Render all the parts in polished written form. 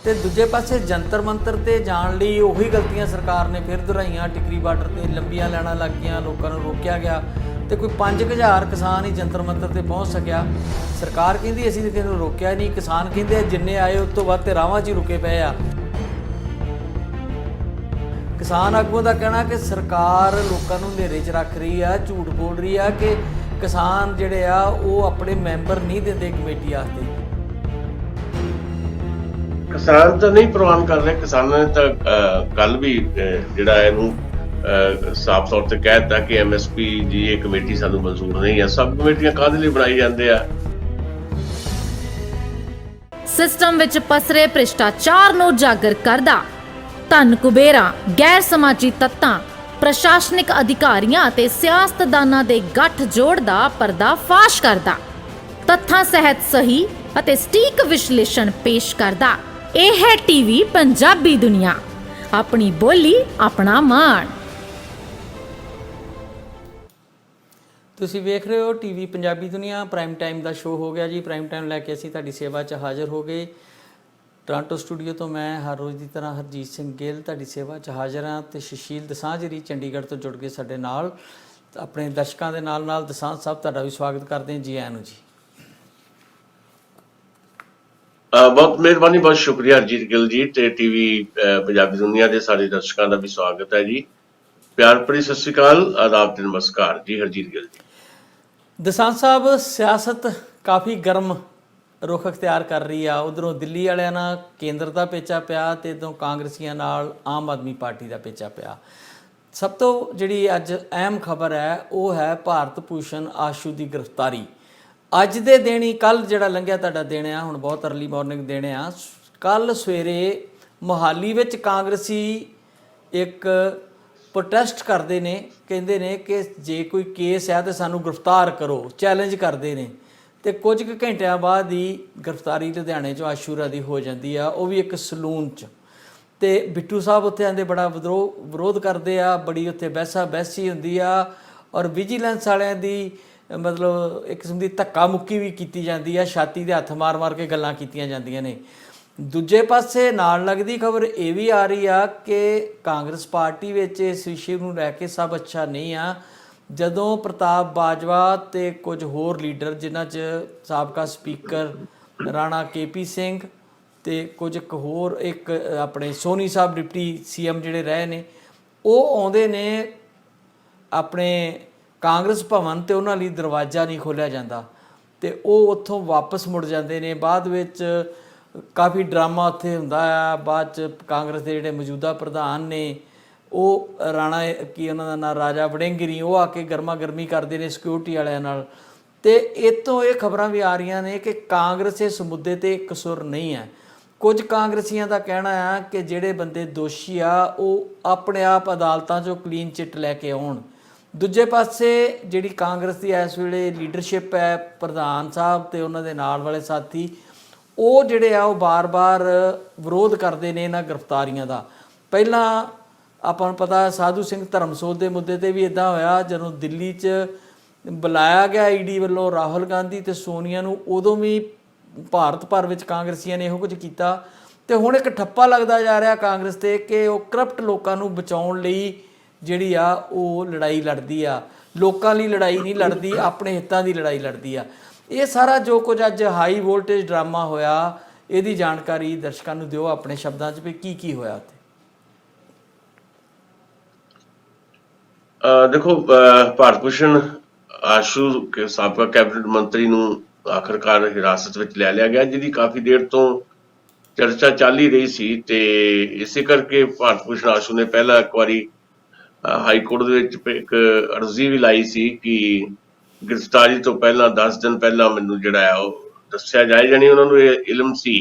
ਤੇ ਦੂਜੇ ਪਾਸੇ ਜੰਤਰ ਮੰਤਰ ਤੇ ਜਾਣ ਲਈ ਉਹੀ ਗਲਤੀਆਂ ਸਰਕਾਰ ਨੇ ਫਿਰ ਦੁਹਰਾਈਆਂ। ਟਿਕਰੀ ਬਾਰਡਰ ਤੇ ਲੰਬੀਆਂ ਲਾਈਨਾਂ ਲੱਗ ਗਈਆਂ, ਲੋਕਾਂ ਨੂੰ ਰੋਕਿਆ ਗਿਆ ਤੇ ਕੋਈ 5000 ਕਿਸਾਨ ਹੀ ਜੰਤਰ ਮੰਤਰ ਤੇ ਪਹੁੰਚ ਸਕਿਆ। ਸਰਕਾਰ ਕਹਿੰਦੀ ਅਸੀਂ ਤਾਂ ਕਿਸੇ ਨੂੰ ਰੋਕਿਆ ਨਹੀਂ, ਕਿਸਾਨ ਕਹਿੰਦੇ ਜਿੰਨੇ ਆਏ ਉਸ ਤੋਂ ਵੱਧ ਤੇ ਰਾਹਾਂ 'ਚ ਹੀ ਰੁਕੇ ਪਏ ਆ। ਕਿਸਾਨ ਆਗੂਆਂ ਦਾ ਕਹਿਣਾ ਕਿ ਸਰਕਾਰ ਲੋਕਾਂ ਨੂੰ ਹਨੇਰੇ 'ਚ ਰੱਖ ਰਹੀ ਆ, ਝੂਠ ਬੋਲ ਰਹੀ ਆ ਕਿ ਕਿਸਾਨ ਜਿਹੜੇ ਆ ਉਹ ਆਪਣੇ ਮੈਂਬਰ ਨਹੀਂ ਦਿੰਦੇ ਕਮੇਟੀ ਵਾਸਤੇ। ਕਿਸਾਨ ਤਾਂ ਨਹੀਂ ਪ੍ਰਵਾਨ ਕਰ ਰਹੇ। ਕਿਸਾਨਾਂ ਨੇ ਤਾਂ ਕੱਲ ਵੀ ਜਿਹੜਾ ਇਹਨੂੰ ਸਾਫ਼ ਤੌਰ ਤੇ ਕਹਿ ਦਿੱਤਾ ਕਿ MSP ਜੀ ਇਹ ਕਮੇਟੀ ਸਾਨੂੰ ਮਨਜ਼ੂਰ ਨਹੀਂ ਹੈ। ਸਭ ਕਮੇਟੀਆਂ ਕਾਹਦੇ ਲਈ ਬਣਾਈ ਜਾਂਦੇ ਆ? ਸਿਸਟਮ ਵਿੱਚ ਪਸਰੇ ਭ੍ਰਿਸ਼ਟਾਚਾਰ ਨੂੰ ਉਜਾਗਰ ਕਰਦਾ ਧਨ ਕੁਬੇਰਾਂ, ਗੈਰ ਸਮਾਜੀ ਤੱਤਾਂ, ਪ੍ਰਸ਼ਾਸਨਿਕ ਅਧਿਕਾਰੀਆਂ ਅਤੇ ਸਿਆਸਤਦਾਨਾਂ ਦੇ ਗੱਠਜੋੜ ਦਾ ਪਰਦਾਫਾਸ਼ ਕਰਦਾ, ਤੱਥਾਂ ਸਹਿਤ ਸਹੀ ਅਤੇ ਸਟੀਕ ਵਿਸ਼ਲੇਸ਼ਣ ਪੇਸ਼ ਕਰਦਾ। ਇਹ ਹੈ ਟੀਵੀ ਪੰਜਾਬੀ ਦੁਨੀਆ, ਆਪਣੀ ਬੋਲੀ ਆਪਣਾ ਮਾਣ। ਤੁਸੀਂ ਵੇਖ ਰਹੇ ਹੋ ਟੀਵੀ ਪੰਜਾਬੀ ਦੁਨੀਆ। ਪ੍ਰਾਈਮ ਟਾਈਮ ਦਾ ਸ਼ੋਅ ਹੋ ਗਿਆ ਜੀ। ਪ੍ਰਾਈਮ ਟਾਈਮ ਲੈ ਕੇ ਅਸੀਂ ਤੁਹਾਡੀ ਸੇਵਾ 'ਚ ਹਾਜ਼ਰ ਹੋ ਗਏ। ਟੋਰਾਂਟੋ ਸਟੂਡੀਓ ਤੋਂ ਮੈਂ ਹਰ ਰੋਜ਼ ਦੀ ਤਰ੍ਹਾਂ ਹਰਜੀਤ ਸਿੰਘ ਗਿੱਲ ਤੁਹਾਡੀ ਸੇਵਾ 'ਚ ਹਾਜ਼ਰ ਹਾਂ ਤੇ ਸੁਸ਼ੀਲ ਦਸਾਂਝ ਜੀ ਚੰਡੀਗੜ੍ਹ ਤੋਂ ਜੁੜ ਕੇ ਸਾਡੇ ਨਾਲ। ਆਪਣੇ ਦਰਸ਼ਕਾਂ ਦੇ ਨਾਲ ਨਾਲ ਦਸਾਂਝ ਸਾਹਿਬ ਤੁਹਾਡਾ ਵੀ ਸਵਾਗਤ ਕਰਦੇ ਹਾਂ। ਜੀ ਆਇਆਂ ਨੂੰ ਜੀ। ਬਹੁਤ ਮਿਹਰਬਾਨੀ, ਬਹੁਤ ਸ਼ੁਕਰੀਆ ਹਰਜੀਤ ਗਿੱਲ ਜੀ ਤੇ ਟੀਵੀ ਪੰਜਾਬੀ ਦੁਨੀਆ ਦੇ ਸਾਰੇ ਦਰਸ਼ਕਾਂ ਦਾ ਵੀ ਸਵਾਗਤ ਹੈ ਜੀ। ਪਿਆਰ ਭਰੀ ਸਤਿ ਸ਼੍ਰੀ ਅਕਾਲ, ਆਦਾਬ ਤੇ ਨਮਸਕਾਰ ਜੀ। ਹਰਜੀਤ ਗਿੱਲ ਜੀ। ਦਸਾਂਝ ਸਾਹਿਬ, ਸਿਆਸਤ ਕਾਫੀ ਗਰਮ ਰੁਖ ਅਖਤਿਆਰ ਕਰ ਰਹੀ ਆ। ਉਧਰੋਂ ਦਿੱਲੀ ਵਾਲਿਆਂ ਨਾਲ ਕੇਂਦਰ ਦਾ ਪੇਚਾ ਪਿਆ ਤੇ ਇੱਧਰੋਂ ਕਾਂਗਰਸੀਆਂ ਨਾਲ ਆਮ ਆਦਮੀ ਪਾਰਟੀ ਦਾ ਪੇਚਾ ਪਿਆ। ਸਭ ਤੋਂ ਜਿਹੜੀ ਅੱਜ ਅਹਿਮ ਖਬਰ ਹੈ ਉਹ ਹੈ ਭਾਰਤ ਭੂਸ਼ਣ ਆਸ਼ੂ ਦੀ ਗ੍ਰਿਫਤਾਰੀ। ਅੱਜ ਦੇ ਦਿਨ ਹੀ, ਕੱਲ੍ਹ ਜਿਹੜਾ ਲੰਘਿਆ ਤੁਹਾਡਾ ਦਿਨ ਆ, ਹੁਣ ਬਹੁਤ ਅਰਲੀ ਮਾਰਨਿੰਗ ਦਿਨ ਆ, ਕੱਲ੍ਹ ਸਵੇਰੇ ਮੋਹਾਲੀ ਵਿੱਚ ਕਾਂਗਰਸੀ ਇੱਕ ਪ੍ਰੋਟੈਸਟ ਕਰਦੇ ਨੇ। ਕਹਿੰਦੇ ਨੇ ਕਿ ਜੇ ਕੋਈ ਕੇਸ ਹੈ ਤਾਂ ਸਾਨੂੰ ਗ੍ਰਿਫਤਾਰ ਕਰੋ, ਚੈਲੰਜ ਕਰਦੇ ਨੇ। ਤੇ ਕੁਝ ਕੁ ਘੰਟਿਆਂ ਬਾਅਦ ਹੀ ਗ੍ਰਿਫਤਾਰੀ ਲੁਧਿਆਣੇ 'ਚੋਂ ਆਸ਼ੂਰਾ ਦੀ ਹੋ ਜਾਂਦੀ ਆ, ਉਹ ਵੀ ਇੱਕ ਸਲੂਨ 'ਚ। ਤੇ ਬਿੱਟੂ ਸਾਹਿਬ ਉੱਥੇ ਆਂਦੇ ਬੜਾ ਵਿਰੋਧ ਕਰਦੇ ਆ, ਬੜੀ ਉੱਥੇ ਬਹਿਸਾ ਬਹਿਸੀ ਹੁੰਦੀ ਆ ਔਰ ਵਿਜੀਲੈਂਸ ਵਾਲਿਆਂ ਦੀ ਮਤਲਬ ਇੱਕ ਕਿਸਮ ਦੀ ਧੱਕਾ ਮੁੱਕੀ ਵੀ ਕੀਤੀ ਜਾਂਦੀ ਆ। ਛਾਤੀ ਦੇ ਹੱਥ ਮਾਰ ਮਾਰ ਕੇ ਗੱਲਾਂ ਕੀਤੀਆਂ ਜਾਂਦੀਆਂ ਨੇ। ਦੂਜੇ ਪਾਸੇ ਨਾਲ ਲੱਗਦੀ ਖਬਰ ਇਹ ਵੀ ਆ ਰਹੀ ਆ ਕਿ ਕਾਂਗਰਸ ਪਾਰਟੀ ਵਿੱਚ ਇਸ ਵਿਸ਼ੇ ਨੂੰ ਲੈ ਕੇ ਸਭ ਅੱਛਾ ਨਹੀਂ ਆ। ਜਦੋਂ ਪ੍ਰਤਾਪ ਬਾਜਵਾ ਤੇ ਕੁਝ ਹੋਰ ਲੀਡਰ, ਜਿਨ੍ਹਾਂ 'ਚ ਸਾਬਕਾ ਸਪੀਕਰ ਰਾਣਾ KP ਸਿੰਘ ਤੇ ਕੁਝ ਕੁ ਹੋਰ, ਇੱਕ ਆਪਣੇ ਸੋਨੀ ਸਾਹਿਬ ਡਿਪਟੀ CM ਜਿਹੜੇ ਰਹੇ ਨੇ, ਉਹ ਆਉਂਦੇ ਨੇ ਆਪਣੇ ਕਾਂਗਰਸ ਭਵਨ ਤੇ ਉਹਨਾਂ ਲਈ ਦਰਵਾਜ਼ਾ ਨਹੀਂ ਖੋਲ੍ਹਿਆ ਜਾਂਦਾ ਤੇ ਉਹ ਉੱਥੋਂ ਵਾਪਸ ਮੁੜ ਜਾਂਦੇ ਨੇ। ਬਾਅਦ ਵਿੱਚ ਕਾਫੀ ਡਰਾਮਾ ਉੱਥੇ ਹੁੰਦਾ ਆ। ਬਾਅਦ 'ਚ ਕਾਂਗਰਸ ਦੇ ਜਿਹੜੇ ਮੌਜੂਦਾ ਪ੍ਰਧਾਨ ਨੇ, ਉਹ ਰਾਣਾ ਕੀ ਉਹਨਾਂ ਦਾ ਨਾਂ, ਰਾਜਾ ਵੜਿੰਗਰੀ, ਉਹ ਆ ਕੇ ਗਰਮਾ ਗਰਮੀ ਕਰਦੇ ਨੇ ਸਿਕਿਉਰਿਟੀ ਵਾਲਿਆਂ ਨਾਲ। ਤੇ ਇੱਥੋਂ ਇਹ ਖਬਰਾਂ ਵੀ ਆ ਰਹੀਆਂ ਨੇ ਕਿ ਕਾਂਗਰਸ ਇਸ ਮੁੱਦੇ 'ਤੇ ਕਸੂਰ ਨਹੀਂ ਹੈ। ਕੁਝ ਕਾਂਗਰਸੀਆਂ ਦਾ ਕਹਿਣਾ ਆ ਕਿ ਜਿਹੜੇ ਬੰਦੇ ਦੋਸ਼ੀ ਆ ਉਹ ਆਪਣੇ ਆਪ ਅਦਾਲਤਾਂ 'ਚੋਂ ਕਲੀਨ ਚਿੱਟ ਲੈ ਕੇ ਆਉਣ। ਦੂਜੇ ਪਾਸੇ ਜਿਹੜੀ ਕਾਂਗਰਸ ਦੀ ਇਸ ਵੇਲੇ ਲੀਡਰਸ਼ਿਪ ਹੈ, ਪ੍ਰਧਾਨ ਸਾਹਿਬ ਤੇ ਉਹਨਾਂ ਦੇ ਨਾਲ ਵਾਲੇ ਸਾਥੀ, ਉਹ ਜਿਹੜੇ ਆ ਉਹ ਬਾਰ-ਬਾਰ ਵਿਰੋਧ ਕਰਦੇ ਨੇ ਇਹਨਾਂ ਗ੍ਰਿਫਤਾਰੀਆਂ ਦਾ। ਪਹਿਲਾਂ ਆਪਾਂ ਨੂੰ ਪਤਾ ਸਾਧੂ ਸਿੰਘ ਧਰਮਸੋਤ ਦੇ ਮੁੱਦੇ 'ਤੇ ਵੀ ਇੱਦਾਂ ਹੋਇਆ, ਜਦੋਂ ਦਿੱਲੀ 'ਚ ਬੁਲਾਇਆ ਗਿਆ ED ਵੱਲੋਂ ਰਾਹੁਲ ਗਾਂਧੀ ਤੇ ਸੋਨੀਆ ਨੂੰ, ਉਦੋਂ ਵੀ ਭਾਰਤ ਭਰ ਵਿੱਚ ਕਾਂਗਰਸੀਆਂ ਨੇ ਇਹੋ ਕੁਝ ਕੀਤਾ। ਤੇ ਹੁਣ ਇੱਕ ਠੱਪਾ ਲੱਗਦਾ ਜਾ ਰਿਹਾ ਕਾਂਗਰਸ 'ਤੇ ਕਿ ਉਹ ਕਰਪਟ ਲੋਕਾਂ ਨੂੰ ਬਚਾਉਣ ਲਈ ਜਿਹੜੀ ਆ ਉਹ ਲੜਾਈ ਲੜਦੀ ਆ। ਲੋਕਾਂ ਲਈ ਲੜਾਈ ਨਹੀਂ ਲੜਦੀ, ਆਪਣੇ ਹਿੱਤਾਂ ਦੀ ਲੜਾਈ ਲੜਦੀ ਆ। ਇਹ ਸਾਰਾ ਜੋ ਕੁਝ ਅੱਜ ਹਾਈ ਵੋਲਟੇਜ ਡਰਾਮਾ ਹੋਇਆ, ਇਹਦੀ ਜਾਣਕਾਰੀ ਦਰਸ਼ਕਾਂ ਨੂੰ ਦਿਓ ਆਪਣੇ ਸ਼ਬਦਾਂ 'ਚ ਵੀ ਕੀ ਹੋਇਆ ਉੱਥੇ। ਦੇਖੋ, ਭਾਰਤ ਭੂਸ਼ਣ ਆਸ਼ੂ ਸਾਬਕਾ ਕੈਬਨਿਟ ਮੰਤਰੀ ਨੂੰ ਆਖਰਕਾਰ ਹਿਰਾਸਤ ਵਿੱਚ ਲੈ ਲਿਆ ਗਿਆ, ਜਿਹਦੀ ਕਾਫੀ ਦੇਰ ਤੋਂ ਚਰਚਾ ਚੱਲ ਹੀ ਰਹੀ ਸੀ। ਤੇ ਇਸੇ ਕਰਕੇ ਭਾਰਤ ਭੂਸ਼ਣ ਆਸ਼ੂ ਨੇ ਪਹਿਲਾਂ ਇੱਕ ਵਾਰੀ ਹਾਈ ਕੋਰਟ ਦੇ ਵਿੱਚ ਇੱਕ ਅਰਜ਼ੀ ਵੀ ਲਾਈ ਸੀ ਕਿ ਗ੍ਰਿਫਤਾਰੀ ਤੋਂ ਪਹਿਲਾਂ 10 ਦਿਨ ਪਹਿਲਾਂ ਮੈਨੂੰ ਜਿਹੜਾ ਹੈ ਉਹ ਦੱਸਿਆ ਜਾਏ। ਜਾਣੀ ਉਹਨਾਂ ਨੂੰ ਇਹ ਇਲਮ ਸੀ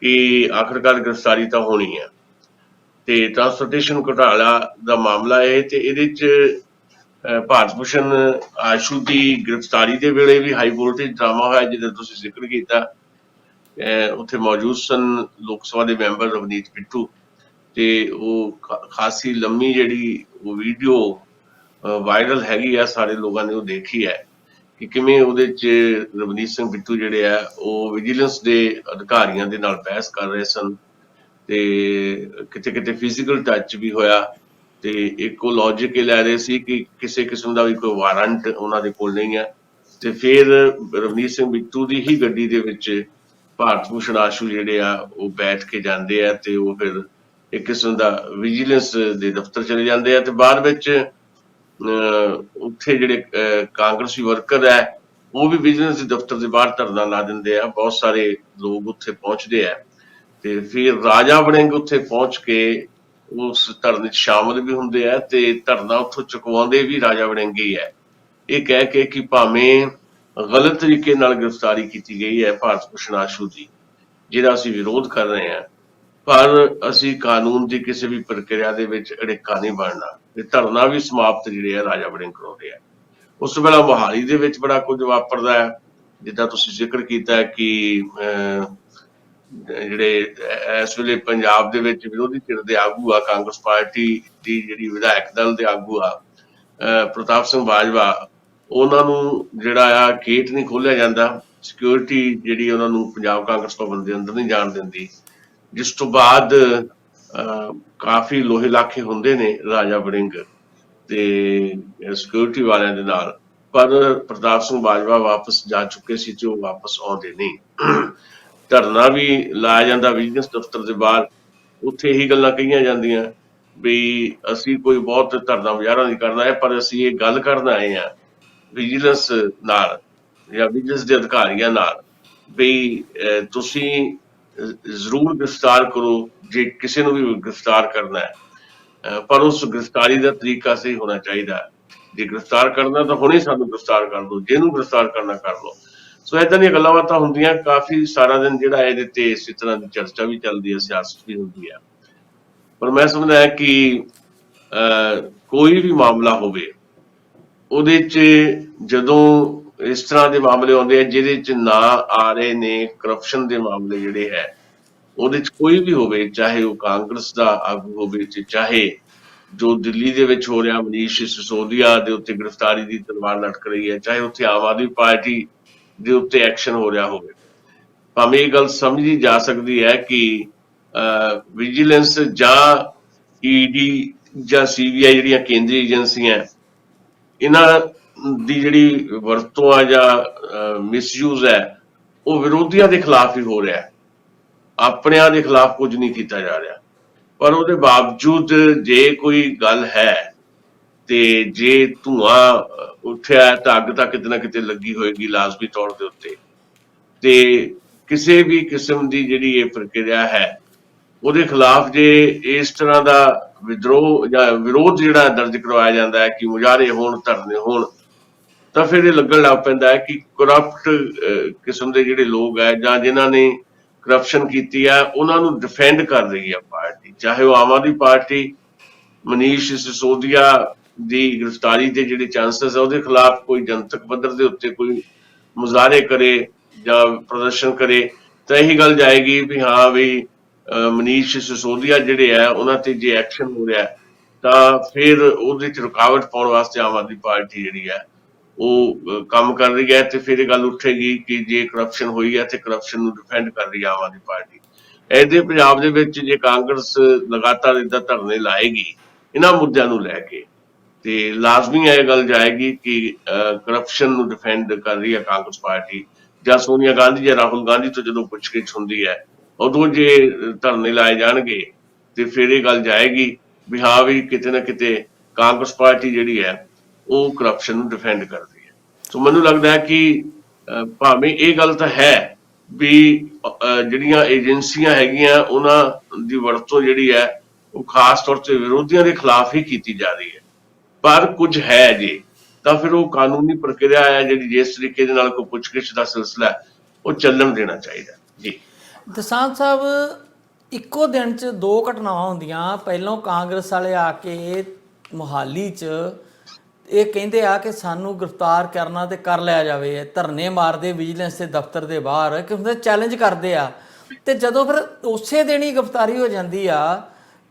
ਕਿ ਆਖਰਕਾਰ ਗ੍ਰਿਫਤਾਰੀ ਤਾਂ ਹੋਣੀ ਹੈ। ਤੇ ਟਰਾਂਸਪੋਰਟੇਸ਼ਨ ਘੁਟਾਲਾ ਦਾ ਮਾਮਲਾ ਹੈ ਤੇ ਇਹਦੇ 'ਚ ਭਾਰਤ ਭੂਸ਼ਣ ਆਸ਼ੂ ਦੀ ਗ੍ਰਿਫਤਾਰੀ ਦੇ ਵੇਲੇ ਵੀ ਹਾਈ ਵੋਲਟੇਜ ਡਰਾਮਾ ਹੋਇਆ, ਜਿਹਦਾ ਤੁਸੀਂ ਜ਼ਿਕਰ ਕੀਤਾ। ਉੱਥੇ ਮੌਜੂਦ ਸਨ ਲੋਕ ਸਭਾ ਦੇ ਮੈਂਬਰ ਰਵਨੀਤ ਬਿੱਟੂ ਤੇ ਉਹ ਖਾਸੀ ਲੰਮੀ ਜਿਹੜੀ ਉਹ ਵੀਡੀਓ ਵਾਇਰਲ ਹੈਗੀ ਆ, ਸਾਰੇ ਲੋਕਾਂ ਨੇ ਉਹ ਦੇਖੀ ਹੈ ਕਿ ਕਿਵੇਂ ਉਹਦੇ 'ਚ ਰਵਨੀਤ ਸਿੰਘ ਬਿੱਟੂ ਜਿਹੜੇ ਆ ਉਹ ਵਿਜੀਲੈਂਸ ਦੇ ਅਧਿਕਾਰੀਆਂ ਦੇ ਨਾਲ ਬਹਿਸ ਕਰ ਰਹੇ ਸਨ ਤੇ ਕਿਤੇ ਕਿਤੇ ਫਿਜ਼ੀਕਲ ਟੱਚ ਵੀ ਹੋਇਆ ਤੇ ਇੱਕ ਉਹ ਲੌਜਿਕ ਇਹ ਲੈ ਰਹੇ ਸੀ ਕਿ ਕਿਸੇ ਕਿਸਮ ਦਾ ਵੀ ਕੋਈ ਵਾਰੰਟ ਉਹਨਾਂ ਦੇ ਕੋਲ ਨਹੀਂ ਹੈ। ਤੇ ਫਿਰ ਰਵਨੀਤ ਸਿੰਘ ਬਿੱਟੂ ਦੀ ਹੀ ਗੱਡੀ ਦੇ ਵਿੱਚ ਭਾਰਤ ਭੂਸ਼ਣ ਆਸ਼ੂ ਜਿਹੜੇ ਆ ਉਹ ਬੈਠ ਕੇ ਜਾਂਦੇ ਆ ਤੇ ਉਹ ਫਿਰ ਇੱਕ ਕਿਸਮ ਦਾ ਵਿਜੀਲੈਂਸ ਦੇ ਦਫ਼ਤਰ ਚਲੇ ਜਾਂਦੇ ਆ ਤੇ ਬਾਅਦ ਵਿੱਚ ਉੱਥੇ ਜਿਹੜੇ ਕਾਂਗਰਸੀ ਵਰਕਰ ਹੈ ਉਹ ਵੀ ਵਿਜੀਲੈਂਸ ਦੇ ਦਫ਼ਤਰ ਦੇ ਬਾਹਰ ਧਰਨਾ ਲਾ ਦਿੰਦੇ ਆ। ਬਹੁਤ ਸਾਰੇ ਲੋਕ ਉੱਥੇ ਪਹੁੰਚਦੇ ਆ ਤੇ ਫਿਰ ਰਾਜਾ ਵੜਿੰਗ ਉੱਥੇ ਪਹੁੰਚ ਕੇ ਉਸ ਧਰਨੇ 'ਚ ਸ਼ਾਮਲ ਵੀ ਹੁੰਦੇ ਆ ਤੇ ਧਰਨਾ ਉੱਥੋਂ ਚੁਕਵਾਉਂਦੇ ਵੀ ਰਾਜਾ ਵੜਿੰਗ ਹੀ ਹੈ, ਇਹ ਕਹਿ ਕੇ ਕਿ ਭਾਵੇਂ ਗਲਤ ਤਰੀਕੇ ਨਾਲ ਗ੍ਰਿਫਤਾਰੀ ਕੀਤੀ ਗਈ ਹੈ ਭਾਰਤ ਭੂਸ਼ਣ ਆਸ਼ੂ ਦੀ, ਜਿਹਦਾ ਅਸੀਂ ਵਿਰੋਧ ਕਰ ਰਹੇ ਹਾਂ, ਪਰ ਅਸੀਂ ਕਾਨੂੰਨ ਦੀ ਕਿਸੇ ਵੀ ਪ੍ਰਕਿਰਿਆ ਦੇ ਵਿੱਚ ਅੜਿੱਕਾ ਨਹੀਂ ਬਣਨਾ। ਤੇ ਧਰਨਾ ਵੀ ਸਮਾਪਤ ਜਿਹੜੇ ਆ ਰਾਜਾ ਵੜਿੰਗ ਕਰਾਉਂਦੇ ਆ। ਉਸ ਵੇਲੇ ਮੋਹਾਲੀ ਦੇ ਵਿੱਚ ਬੜਾ ਕੁਝ ਵਾਪਰਦਾ ਹੈ, ਜਿੱਦਾਂ ਤੁਸੀਂ ਜ਼ਿਕਰ ਕੀਤਾ ਕਿ ਜਿਹੜੇ ਇਸ ਵੇਲੇ ਪੰਜਾਬ ਦੇ ਵਿੱਚ ਵਿਰੋਧੀ ਧਿਰ ਦੇ ਆਗੂ ਆ, ਕਾਂਗਰਸ ਪਾਰਟੀ ਦੀ ਜਿਹੜੀ ਵਿਧਾਇਕ ਦਲ ਦੇ ਆਗੂ ਆ ਪ੍ਰਤਾਪ ਸਿੰਘ ਬਾਜਵਾ, ਉਹਨਾਂ ਨੂੰ ਜਿਹੜਾ ਆ ਗੇਟ ਨਹੀਂ ਖੋਲਿਆ ਜਾਂਦਾ, ਸਿਕਿਉਰਿਟੀ ਜਿਹੜੀ ਉਹਨਾਂ ਨੂੰ ਪੰਜਾਬ ਕਾਂਗਰਸ ਭਵਨ ਦੇ ਅੰਦਰ ਨਹੀਂ ਜਾਣ ਦਿੰਦੀ, ਜਿਸ ਤੋਂ ਬਾਅਦ ਕਾਫੀ ਲੋਹੇ ਲਾਖੇ ਹੁੰਦੇ ਨੇ ਰਾਜਾ ਵੜਿੰਗ ਤੇ ਸਿਕਿਉਰਿਟੀ ਵਾਲਿਆਂ ਦੇ ਨਾਲ, ਪਰ ਪ੍ਰਤਾਪ ਸਿੰਘ ਬਾਜਵਾ ਵਾਪਸ ਜਾ ਚੁੱਕੇ ਸੀ ਤੇ ਉਹ ਵਾਪਸ ਆਉਂਦੇ ਨਹੀਂ। ਧਰਨਾ ਵੀ ਲਾਇਆ ਜਾਂਦਾ ਵਿਜੀਲੈਂਸ ਦਫ਼ਤਰ ਦੇ ਬਾਹਰ, ਉੱਥੇ ਇਹੀ ਗੱਲਾਂ ਕਹੀਆਂ ਜਾਂਦੀਆਂ ਵੀ ਅਸੀਂ ਕੋਈ ਬਹੁਤ ਧਰਨਾ ਮੁਜ਼ਾਹਰਾ ਨਹੀਂ ਕਰਨਾ ਹੈ, ਪਰ ਅਸੀਂ ਇਹ ਗੱਲ ਕਰਨ ਆਏ ਹਾਂ ਵਿਜੀਲੈਂਸ ਨਾਲ ਜਾਂ ਵਿਜੀਲੈਂਸ ਦੇ ਅਧਿਕਾਰੀਆਂ ਨਾਲ ਵੀ ਤੁਸੀਂ ਜ਼ਰੂਰ ਗ੍ਰਿਫਤਾਰ ਕਰੋ ਜੇ ਕਿਸੇ ਨੂੰ ਵੀ ਗ੍ਰਿਫਤਾਰ ਕਰਨਾ ਹੈ, ਪਰ ਉਸ ਗ੍ਰਿਫਤਾਰੀ ਦਾ ਤਰੀਕਾ ਸਹੀ ਹੋਣਾ ਚਾਹੀਦਾ। ਜੇ ਗ੍ਰਿਫਤਾਰ ਕਰਨਾ ਤਾਂ ਹੁਣੇ ਸਾਨੂੰ ਗ੍ਰਿਫਤਾਰ ਕਰ ਲਓ, ਜਿਹਨੂੰ ਗ੍ਰਿਫਤਾਰ ਕਰਨਾ ਕਰ ਲਓ। ਸੋ ਏਦਾਂ ਦੀਆਂ ਗੱਲਾਂ ਬਾਤਾਂ ਹੁੰਦੀਆਂ, ਕਾਫੀ ਸਾਰਾ ਦਿਨ ਜਿਹੜਾ ਇਹਦੇ ਤੇ ਇਸੇ ਤਰ੍ਹਾਂ ਦੀ ਚਰਚਾ ਵੀ ਚੱਲਦੀ ਹੈ, ਸਿਆਸਤ ਵੀ ਹੁੰਦੀ ਹੈ। ਪਰ ਮੈਂ ਸਮਝਦਾ ਕਿ ਕੋਈ ਵੀ ਮਾਮਲਾ ਹੋਵੇ ਉਹਦੇ 'ਚ ਜਦੋਂ ਇਸ ਤਰ੍ਹਾਂ ਦੇ ਮਾਮਲੇ ਆਉਂਦੇ ਆ ਜਿਹਦੇ 'ਚ ਨਾ ਆ ਰਹੇ ਨੇ ਕਰਪਸ਼ਨ ਦੇ ਮਾਮਲੇ ਜਿਹੜੇ ਹੈ, ਉਹਦੇ 'ਚ ਕੋਈ ਵੀ ਹੋਵੇ, ਚਾਹੇ ਉਹ ਕਾਂਗਰਸ ਦਾ ਆਗੂ ਹੋਵੇ, ਚਾਹੇ ਜੋ ਦਿੱਲੀ ਦੇ ਵਿੱਚ ਹੋ ਰਿਹਾ ਮਨੀਸ਼ ਸਿਸੋਦੀਆ ਦੇ ਉੱਤੇ ਗ੍ਰਿਫਤਾਰੀ ਦੀ ਤਲਵਾਰ ਲਟਕ ਰਹੀ ਹੈ, ਚਾਹੇ ਉੱਥੇ ਆਮ ਆਦਮੀ ਪਾਰਟੀ ਦੇ ਉੱਤੇ ਐਕਸ਼ਨ ਹੋ ਰਿਹਾ ਹੋਵੇ, ਭਾਵੇਂ ਇਹ ਗੱਲ ਸਮਝੀ ਜਾ ਸਕਦੀ ਹੈ ਕਿ ਵਿਜੀਲੈਂਸ ਜਾਂ ਈਡੀ ਜਾਂ ਸੀਬੀਆਈ ਜਿਹੜੀਆਂ ਕੇਂਦਰੀ ਏਜੰਸੀਆਂ, ਇਹਨਾਂ ਦੀ ਜਿਹੜੀ ਵਰਤੋਂ ਆ ਜਾਂ ਮਿਸਯੂਜ਼ ਹੈ ਉਹ ਵਿਰੋਧੀਆਂ ਦੇ ਖਿਲਾਫ ਹੀ ਹੋ ਰਿਹਾ, ਆਪਣਿਆਂ ਦੇ ਖਿਲਾਫ ਕੁਝ ਨਹੀਂ ਕੀਤਾ ਜਾ ਰਿਹਾ। ਪਰ ਉਹਦੇ ਬਾਵਜੂਦ ਜੇ ਕੋਈ ਗੱਲ ਹੈ ਤੇ ਜੇ ਧੂੰਆਂ ਉੱਠਿਆ ਤਾਂ ਅੱਗ ਤਾਂ ਕਿਤੇ ਨਾ ਕਿਤੇ ਲੱਗੀ ਹੋਏਗੀ ਲਾਜ਼ਮੀ ਤੌਰ ਦੇ ਉੱਤੇ, ਤੇ ਕਿਸੇ ਵੀ ਕਿਸਮ ਦੀ ਜਿਹੜੀ ਇਹ ਪ੍ਰਕਿਰਿਆ ਹੈ ਉਹਦੇ ਖਿਲਾਫ ਜੇ ਇਸ ਤਰ੍ਹਾਂ ਦਾ ਵਿਦਰੋਹ ਜਾਂ ਵਿਰੋਧ ਜਿਹੜਾ ਦਰਜ ਕਰਵਾਇਆ ਜਾਂਦਾ ਹੈ ਕਿ ਮੁਜ਼ਾਹਰੇ ਹੋਣ, ਧਰਨੇ ਹੋਣ, ਤਾਂ ਫਿਰ ਇਹ ਲੱਗਣ ਲੱਗ ਪੈਂਦਾ ਹੈ ਕਿ ਕਰਪਟ ਕਿਸਮ ਦੇ ਜਿਹੜੇ ਲੋਕ ਹੈ ਜਾਂ ਜਿਨ੍ਹਾਂ ਨੇ ਕਰਪਸ਼ਨ ਕੀਤੀ ਹੈ ਉਹਨਾਂ ਨੂੰ ਡਿਫੈਂਡ ਕਰ ਰਹੀ ਹੈ ਪਾਰਟੀ, ਚਾਹੇ ਉਹ ਆਮ ਆਦਮੀ ਪਾਰਟੀ ਮਨੀਸ਼ ਸਿਸੋਦੀਆ ਦੀ ਗ੍ਰਿਫਤਾਰੀ ਦੇ ਜਿਹੜੇ ਚਾਂਸਸ ਹੈ ਉਹਦੇ ਖਿਲਾਫ ਕੋਈ ਜਨਤਕ ਪੱਧਰ ਦੇ ਉੱਤੇ ਕੋਈ ਮੁਜ਼ਾਹਰੇ ਕਰੇ ਜਾਂ ਪ੍ਰਦਰਸ਼ਨ ਕਰੇ, ਤਾਂ ਇਹੀ ਗੱਲ ਜਾਏਗੀ ਵੀ ਹਾਂ ਵੀ ਮਨੀਸ਼ ਸਿਸੋਦੀਆ ਜਿਹੜੇ ਹੈ ਉਹਨਾਂ ਤੇ ਜੇ ਐਕਸ਼ਨ ਹੋ ਰਿਹਾ ਤਾਂ ਫਿਰ ਉਹਦੇ 'ਚ ਰੁਕਾਵਟ ਪਾਉਣ ਵਾਸਤੇ ਆਮ ਆਦਮੀ ਪਾਰਟੀ ਜਿਹੜੀ ਹੈ ਉਹ ਕੰਮ ਕਰ ਰਹੀ ਹੈ। ਤੇ ਫਿਰ ਇਹ ਗੱਲ ਉੱਠੇਗੀ ਕਿ ਜੇ ਕਰਪਸ਼ਨ ਹੋਈ ਹੈ ਤੇ ਕਰਪਸ਼ਨ ਨੂੰ ਡਿਫੈਂਡ ਕਰ ਰਹੀ ਹੈ ਆਮ ਆਦਮੀ ਪਾਰਟੀ। ਇਹਦੇ ਪੰਜਾਬ ਦੇ ਵਿੱਚ ਜੇ ਕਾਂਗਰਸ ਲਗਾਤਾਰ ਏਦਾਂ ਧਰਨੇ ਲਾਏਗੀ ਇਹਨਾਂ ਮੁੱਦਿਆਂ ਨੂੰ ਲੈ ਕੇ, ਤੇ ਲਾਜ਼ਮੀ ਇਹ ਗੱਲ ਜਾਏਗੀ ਕਿ ਕਰਪਸ਼ਨ ਨੂੰ ਡਿਫੈਂਡ ਕਰ ਰਹੀ ਹੈ ਕਾਂਗਰਸ ਪਾਰਟੀ। ਜਾਂ ਸੋਨੀਆ ਗਾਂਧੀ ਜਾਂ ਰਾਹੁਲ ਗਾਂਧੀ ਤੋਂ ਜਦੋਂ ਪੁੱਛਗਿੱਛ ਹੁੰਦੀ ਹੈ ਉਦੋਂ ਜੇ ਧਰਨੇ ਲਾਏ ਜਾਣਗੇ ਤੇ ਫਿਰ ਇਹ ਗੱਲ ਜਾਏਗੀ ਵੀ ਹਾਂ ਵੀ ਕਿਤੇ ਨਾ ਕਿਤੇ ਕਾਂਗਰਸ ਪਾਰਟੀ ਜਿਹੜੀ ਹੈ ਉਹ ਕਰਪਸ਼ਨ ਨੂੰ ਡਿਫੈਂਡ ਕਰਦੀ ਹੈ। ਸੋ ਮੈਨੂੰ ਲੱਗਦਾ ਹੈ ਕਿ ਭਾਵੇਂ ਇਹ ਗੱਲ ਤਾਂ ਹੈ ਵੀ ਜਿਹੜੀਆਂ ਏਜੰਸੀਆਂ ਹੈਗੀਆਂ ਉਹਨਾਂ ਦੀ ਵਰਤੋਂ ਜਿਹੜੀ ਹੈ ਉਹ ਖਾਸ ਤੌਰ ਤੇ ਵਿਰੋਧੀਆਂ ਦੇ ਖਿਲਾਫ ਹੀ ਕੀਤੀ ਜਾ ਰਹੀ ਹੈ, ਪਰ ਕੁਝ ਹੈ ਜੇ ਤਾਂ ਫਿਰ ਉਹ ਕਾਨੂੰਨੀ ਪ੍ਰਕਿਰਿਆ ਹੈ ਜਿਹੜੀ ਜਿਸ ਤਰੀਕੇ ਦੇ ਨਾਲ ਕੋਈ ਪੁੱਛਗਿੱਛ ਦਾ ਸਿਲਸਿਲਾ ਉਹ ਚੱਲਣ ਦੇਣਾ ਚਾਹੀਦਾ। ਜੀ ਦਸਾਂਝ ਸਾਹਿਬ, ਇੱਕੋ ਦਿਨ 'ਚ ਦੋ ਘਟਨਾਵਾਂ ਹੁੰਦੀਆਂ। ਪਹਿਲੋਂ ਕਾਂਗਰਸ ਵਾਲੇ ਆ ਕੇ ਮੋਹਾਲੀ 'ਚ ਇਹ ਕਹਿੰਦੇ ਆ ਕਿ ਸਾਨੂੰ ਗ੍ਰਿਫਤਾਰ ਕਰਨਾ ਤੇ ਕਰ ਲਿਆ ਜਾਵੇ, ਧਰਨੇ ਮਾਰਦੇ ਵਿਜੀਲੈਂਸ ਦੇ ਦਫ਼ਤਰ ਦੇ ਬਾਹਰ ਕਿ ਹੁੰਦੇ ਚੈਲੰਜ ਕਰਦੇ ਆ, ਤੇ ਜਦੋਂ ਫਿਰ ਉਸੇ ਦਿਨ ਹੀ ਗ੍ਰਿਫਤਾਰੀ ਹੋ ਜਾਂਦੀ ਆ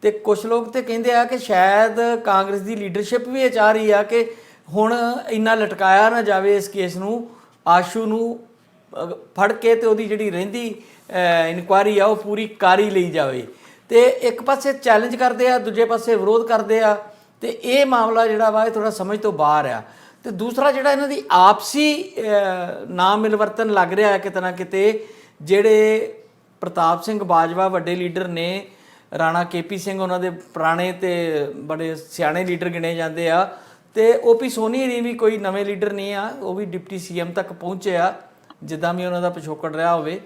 ਤੇ ਕੁਝ ਲੋਕ ਤੇ ਕਹਿੰਦੇ ਆ ਕਿ ਸ਼ਾਇਦ ਕਾਂਗਰਸ ਦੀ ਲੀਡਰਸ਼ਿਪ ਵੀ ਇਹ ਚਾਹ ਰਹੀ ਆ ਕਿ ਹੁਣ ਇੰਨਾ ਲਟਕਾਇਆ ਨਾ ਜਾਵੇ ਇਸ ਕੇਸ ਨੂੰ, ਆਸ਼ੂ ਨੂੰ ਫੜ ਕੇ ਤੇ ਉਹਦੀ ਜਿਹੜੀ ਰਹਿੰਦੀ ਇਨਕੁਆਇਰੀ ਆ ਉਹ ਪੂਰੀ ਕਰ ਹੀ ਲਈ ਜਾਵੇ। ਤੇ ਇੱਕ ਪਾਸੇ ਚੈਲੰਜ ਕਰਦੇ ਆ, ਦੂਜੇ ਪਾਸੇ ਵਿਰੋਧ ਕਰਦੇ ਆ, ਤੇ ਇਹ ਮਾਮਲਾ ਜਿਹੜਾ ਵਾ ਇਹ ਥੋੜਾ ਸਮਝ ਤੋਂ ਬਾਹਰ ਆ। ਤੇ ਦੂਸਰਾ ਜਿਹੜਾ ਇਹਨਾਂ ਦੀ ਆਪਸੀ ਨਾ ਮਿਲਵਰਤਨ ਲੱਗ ਰਿਹਾ ਹੈ ਕਿਤੇ ਨਾ ਕਿਤੇ, ਜਿਹੜੇ ਪ੍ਰਤਾਪ ਸਿੰਘ ਬਾਜਵਾ ਵੱਡੇ ਲੀਡਰ ਨੇ, ਰਾਣਾ KP ਸਿੰਘ ਉਹਨਾਂ ਦੇ ਪੁਰਾਣੇ ਤੇ ਬੜੇ ਸਿਆਣੇ ਲੀਡਰ ਗਿਣੇ ਜਾਂਦੇ ਆ, ਤੇ OP ਸੋਨੀ ਨੇ ਵੀ ਕੋਈ ਨਵੇਂ ਲੀਡਰ ਨਹੀਂ ਆ, ਉਹ ਵੀ ਡਿਪਟੀ CM ਤੱਕ ਪਹੁੰਚੇ ਆ, ਜਿੱਦਾਂ ਵੀ ਉਹਨਾਂ ਦਾ ਪਿਛੋਕੜ ਰਿਹਾ ਹੋਵੇ।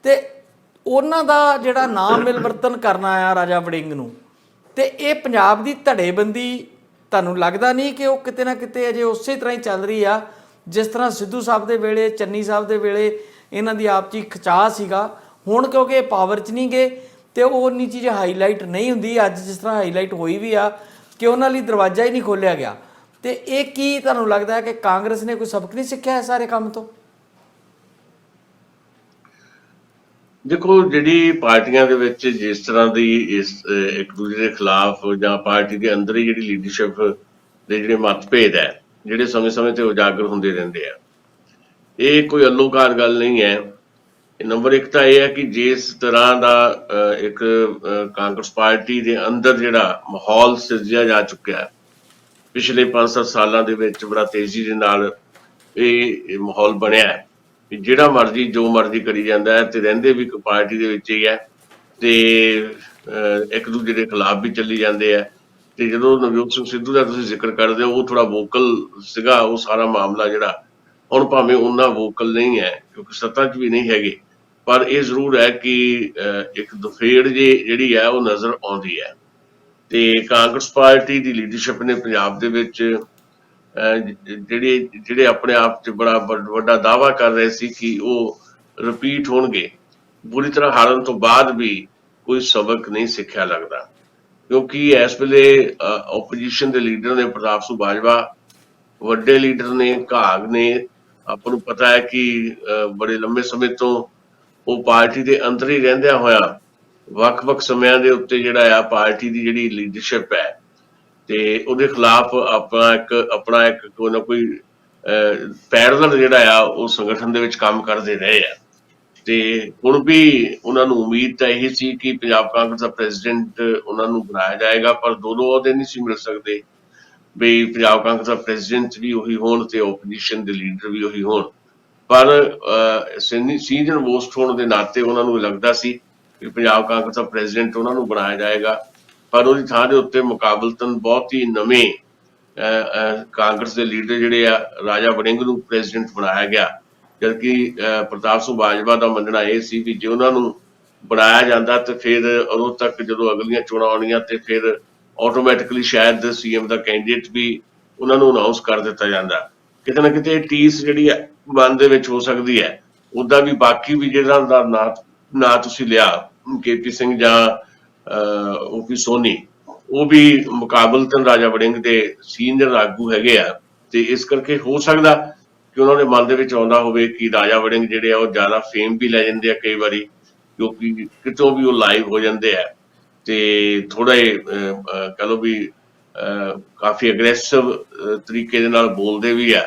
ਤੇ ਉਹਨਾਂ ਦਾ ਜਿਹੜਾ ਨਾਮ ਮਿਲਵਰਤਨ ਕਰਨਾ ਆ ਰਾਜਾ ਵੜਿੰਗ ਨੂੰ, ਤੇ ਇਹ ਪੰਜਾਬ ਦੀ ਧੜੇਬੰਦੀ ਤੁਹਾਨੂੰ ਲੱਗਦਾ ਨਹੀਂ ਕਿ ਉਹ ਕਿਤੇ ਨਾ ਕਿਤੇ ਅਜੇ ਉਸੇ ਤਰ੍ਹਾਂ ਹੀ ਚੱਲ ਰਹੀ ਆ ਜਿਸ ਤਰ੍ਹਾਂ ਸਿੱਧੂ ਸਾਹਿਬ ਦੇ ਵੇਲੇ, ਚੰਨੀ ਸਾਹਿਬ ਦੇ ਵੇਲੇ ਇਹਨਾਂ ਦੀ ਆਪ 'ਚ ਹੀ ਖਿਚਾਅ ਸੀਗਾ। ਹੁਣ ਕਿਉਂਕਿ ਇਹ ਪਾਵਰ 'ਚ ਨਹੀਂ ਗਏ ਤੇ ਉਹ ਉਨੀ ਚੀਜ਼ ਹਾਈਲਾਈਟ ਨਹੀਂ ਹੁੰਦੀ ਅੱਜ ਜਿਸ ਤਰ੍ਹਾਂ ਹਾਈਲਾਈਟ ਹੋਈ ਵੀ ਆ ਕਿ ਉਹਨਾਂ ਲਈ ਦਰਵਾਜ਼ਾ ਹੀ ਨਹੀਂ ਖੋਲ੍ਹਿਆ ਗਿਆ। ਤੇ ਇਹ ਕੀ ਤੁਹਾਨੂੰ ਲੱਗਦਾ ਹੈ ਕਿ ਕਾਂਗਰਸ ਨੇ ਕੋਈ ਸਬਕ ਨਹੀਂ ਸਿੱਖਿਆ ਇਸ ਸਾਰੇ ਕੰਮ ਤੋਂ? ਦੇਖੋ, ਜਿਹੜੀ ਪਾਰਟੀਆਂ ਦੇ ਵਿੱਚ ਜਿਸ ਤਰ੍ਹਾਂ ਦੀ ਇਸ ਇੱਕ ਦੂਜੇ ਦੇ ਖਿਲਾਫ ਜਾਂ ਪਾਰਟੀ ਦੇ ਅੰਦਰ ਹੀ ਜਿਹੜੀ ਲੀਡਰਸ਼ਿਪ ਦੇ ਜਿਹੜੇ ਮਤਭੇਦ ਹੈ, ਜਿਹੜੇ ਸਮੇਂ-ਸਮੇਂ ਤੇ ਉਜਾਗਰ ਹੁੰਦੇ ਰਹਿੰਦੇ ਆ, ਇਹ ਕੋਈ ਅੱਲੋਕਾਰ ਗੱਲ ਨਹੀਂ ਹੈ। ਨੰਬਰ 1 ਤਾਂ ਇਹ ਹੈ ਕਿ ਜਿਸ ਤਰ੍ਹਾਂ ਦਾ ਇੱਕ ਕਾਂਗਰਸ ਪਾਰਟੀ ਦੇ ਅੰਦਰ ਜਿਹੜਾ ਮਾਹੌਲ ਸਿਰਜਿਆ ਜਾ ਚੁੱਕਿਆ ਪਿਛਲੇ 5-7 ਸਾਲਾਂ ਦੇ ਵਿੱਚ, ਬੜਾ ਤੇਜ਼ੀ ਦੇ ਨਾਲ ਇਹ ਮਾਹੌਲ ਬਣਿਆ ਹੈ ਕਿ ਜਿਹੜਾ ਮਰਜ਼ੀ ਜੋ ਮਰਜ਼ੀ ਕਰੀ ਜਾਂਦਾ ਹੈ ਤੇ ਰਹਿੰਦੇ ਵੀ ਇੱਕ ਪਾਰਟੀ ਦੇ ਵਿੱਚ ਹੀ ਹੈ ਤੇ ਇੱਕ ਦੂਜੇ ਦੇ ਖਿਲਾਫ ਵੀ ਚੱਲੀ ਜਾਂਦੇ ਆ। ਤੇ ਜਦੋਂ ਨਵਜੋਤ ਸਿੰਘ ਸਿੱਧੂ ਦਾ ਤੁਸੀਂ ਜ਼ਿਕਰ ਕਰਦੇ ਹੋ, ਉਹ ਥੋੜਾ ਵੋਕਲ ਸੀਗਾ ਉਹ ਸਾਰਾ ਮਾਮਲਾ ਜਿਹੜਾ, ਹੁਣ ਭਾਵੇਂ ਉਹਨਾਂ ਵੋਕਲ ਨਹੀਂ ਹੈ ਕਿਉਂਕਿ ਸੱਤਾ 'ਚ ਵੀ ਨਹੀਂ ਹੈਗੇ, ਪਰ ਇਹ ਜ਼ਰੂਰ ਹੈ ਕਿ ਇੱਕ ਦੁਫੇੜ ਜਿਹੜੀ ਹੈ ਉਹ ਨਜ਼ਰ ਆਉਂਦੀ ਹੈ। ਤੇ ਕਾਂਗਰਸ ਪਾਰਟੀ ਦੀ ਲੀਡਰਸ਼ਿਪ ਨੇ ਪੰਜਾਬ ਦੇ ਵਿੱਚ ਜਿਹੜੇ ਆਪਣੇ ਆਪ 'ਚ ਬੜਾ ਵੱਡਾ ਦਾਅਵਾ ਕਰ ਰਹੇ ਸੀ ਕਿ ਉਹ ਰਿਪੀਟ ਹੋਣਗੇ, ਬੁਰੀ ਤਰ੍ਹਾਂ ਹਾਰਨ ਤੋਂ ਬਾਅਦ ਵੀ ਕੋਈ ਸਬਕ ਨਹੀਂ ਸਿੱਖਿਆ ਲੱਗਦਾ। ਕਿਉਂਕਿ ਇਸ ਵੇਲੇ ਓਪੋਜੀਸ਼ਨ ਦੇ ਲੀਡਰ ਨੇ ਪ੍ਰਤਾਪ ਸਿੰਘ ਬਾਜਵਾ, ਵੱਡੇ ਲੀਡਰ ਨੇ ਘਾਗ ਨੇ, ਆਪਾਂ ਨੂੰ ਪਤਾ ਹੈ ਕਿ ਬੜੇ ਲੰਬੇ ਸਮੇਂ ਤੋਂ ਉਹ ਪਾਰਟੀ ਦੇ ਅੰਦਰ ਹੀ ਰਹਿੰਦਿਆਂ ਹੋਇਆ ਵੱਖ-ਵੱਖ ਸਮਿਆਂ ਦੇ ਉੱਤੇ ਜਿਹੜਾ ਆ ਪਾਰਟੀ ਦੀ ਜਿਹੜੀ ਲੀਡਰਸ਼ਿਪ ਹੈ ਤੇ ਉਹਦੇ ਖਿਲਾਫ ਆਪਣਾ ਇੱਕ ਕੋਈ ਨਾ ਕੋਈ ਪੈਰਲਲ ਜਿਹੜਾ ਆ ਉਹ ਸੰਗਠਨ ਦੇ ਵਿੱਚ ਕੰਮ ਕਰਦੇ ਰਹੇ ਆ। ਤੇ ਹੁਣ ਵੀ ਉਹਨਾਂ ਨੂੰ ਉਮੀਦ ਤਾਂ ਇਹ ਸੀ ਕਿ ਪੰਜਾਬ ਕਾਂਗਰਸ ਦਾ ਪ੍ਰੈਜ਼ੀਡੈਂਟ ਉਹਨਾਂ ਨੂੰ ਬਣਾਇਆ ਜਾਏਗਾ, ਪਰ ਦੋ ਅਹੁਦੇ ਨਹੀਂ ਸੀ ਮਿਲ ਸਕਦੇ ਵੀ ਪੰਜਾਬ ਕਾਂਗਰਸ ਦਾ ਪ੍ਰੈਜ਼ੀਡੈਂਟ ਵੀ ਉਹੀ ਹੋਣ ਤੇ ਓਪੋਜੀਸ਼ਨ ਦੇ ਲੀਡਰ ਵੀ ਉਹੀ ਹੋਣ। ਪਰ ਸੀਨੀਅਰ ਮੋਸਟ ਹੋਣ ਦੇ ਨਾਤੇ ਉਹਨਾਂ ਨੂੰ ਲੱਗਦਾ ਸੀ ਕਿ ਪੰਜਾਬ ਕਾਂਗਰਸ ਦਾ ਪ੍ਰੈਜ਼ੀਡੈਂਟ ਉਹਨਾਂ ਨੂੰ ਬਣਾਇਆ ਜਾਏਗਾ, ਪਰ ਉਹਦੀ ਥਾਂ ਦੇ ਉੱਤੇ ਮੁਕਾਬਲਤਨ ਬਹੁਤ ਹੀ ਨਵੇਂ ਕਾਂਗਰਸ ਦੇ ਲੀਡਰ ਜਿਹੜੇ ਆ ਰਾਜਾ ਵੜਿੰਗ ਨੂੰ ਪ੍ਰੈਜ਼ੀਡੈਂਟ ਬਣਾਇਆ ਗਿਆ। ਜਦਕਿ ਪ੍ਰਤਾਪ ਸਿੰਘ ਬਾਜਵਾ ਦਾ ਮੰਨਣਾ ਇਹ ਸੀ ਵੀ ਜੇ ਉਹਨਾਂ ਨੂੰ ਬਣਾਇਆ ਜਾਂਦਾ ਤੇ ਫਿਰ ਉਦੋਂ ਤੱਕ ਜਦੋਂ ਅਗਲੀਆਂ ਚੋਣਾਂ ਆਉਣੀਆਂ ਤੇ ਫਿਰ ਆਟੋਮੈਟਿਕਲੀ ਸ਼ਾਇਦ CM ਦਾ ਕੈਂਡੀਡੇਟ ਵੀ ਉਹਨਾਂ ਨੂੰ ਅਨਾਉਂਸ ਕਰ ਦਿੱਤਾ ਜਾਂਦਾ। ਕਿਤੇ ਨਾ ਕਿਤੇ ਟੀਸ ਜਿਹੜੀ ਹੈ ਮਨ ਦੇ ਵਿੱਚ ਹੋ ਸਕਦੀ ਹੈ। ਉੱਦਾਂ ਵੀ ਬਾਕੀ ਵੀ ਜਿਹੜਾ ਦਾ ਨਾਂ ਤੁਸੀਂ ਲਿਆ KP ਸਿੰਘ ਜਾਂ OP ਸੋਨੀ, ਉਹ ਵੀ ਮੁਕਾਬਲਤਨ ਰਾਜਾ ਵੜਿੰਗ ਦੇ ਸੀਨੀਅਰ ਆਗੂ ਹੈਗੇ ਆ, ਤੇ ਇਸ ਕਰਕੇ ਹੋ ਸਕਦਾ ਕਿ ਉਹਨਾਂ ਦੇ ਮਨ ਦੇ ਵਿੱਚ ਆਉਂਦਾ ਹੋਵੇ ਕਿ ਰਾਜਾ ਵੜਿੰਗ ਜਿਹੜੇ ਆ ਉਹ ਜ਼ਿਆਦਾ ਫੇਮ ਵੀ ਲੈ ਜਾਂਦੇ ਆ ਕਈ ਵਾਰੀ, ਕਿਉਂਕਿ ਕਿਤੋਂ ਵੀ ਉਹ ਲਾਈਵ ਹੋ ਜਾਂਦੇ ਆ ਤੇ ਥੋੜਾ ਕਹਿ ਲਓ ਵੀ ਕਾਫੀ ਅਗਰੈਸਿਵ ਤਰੀਕੇ ਦੇ ਨਾਲ ਬੋਲਦੇ ਵੀ ਆ,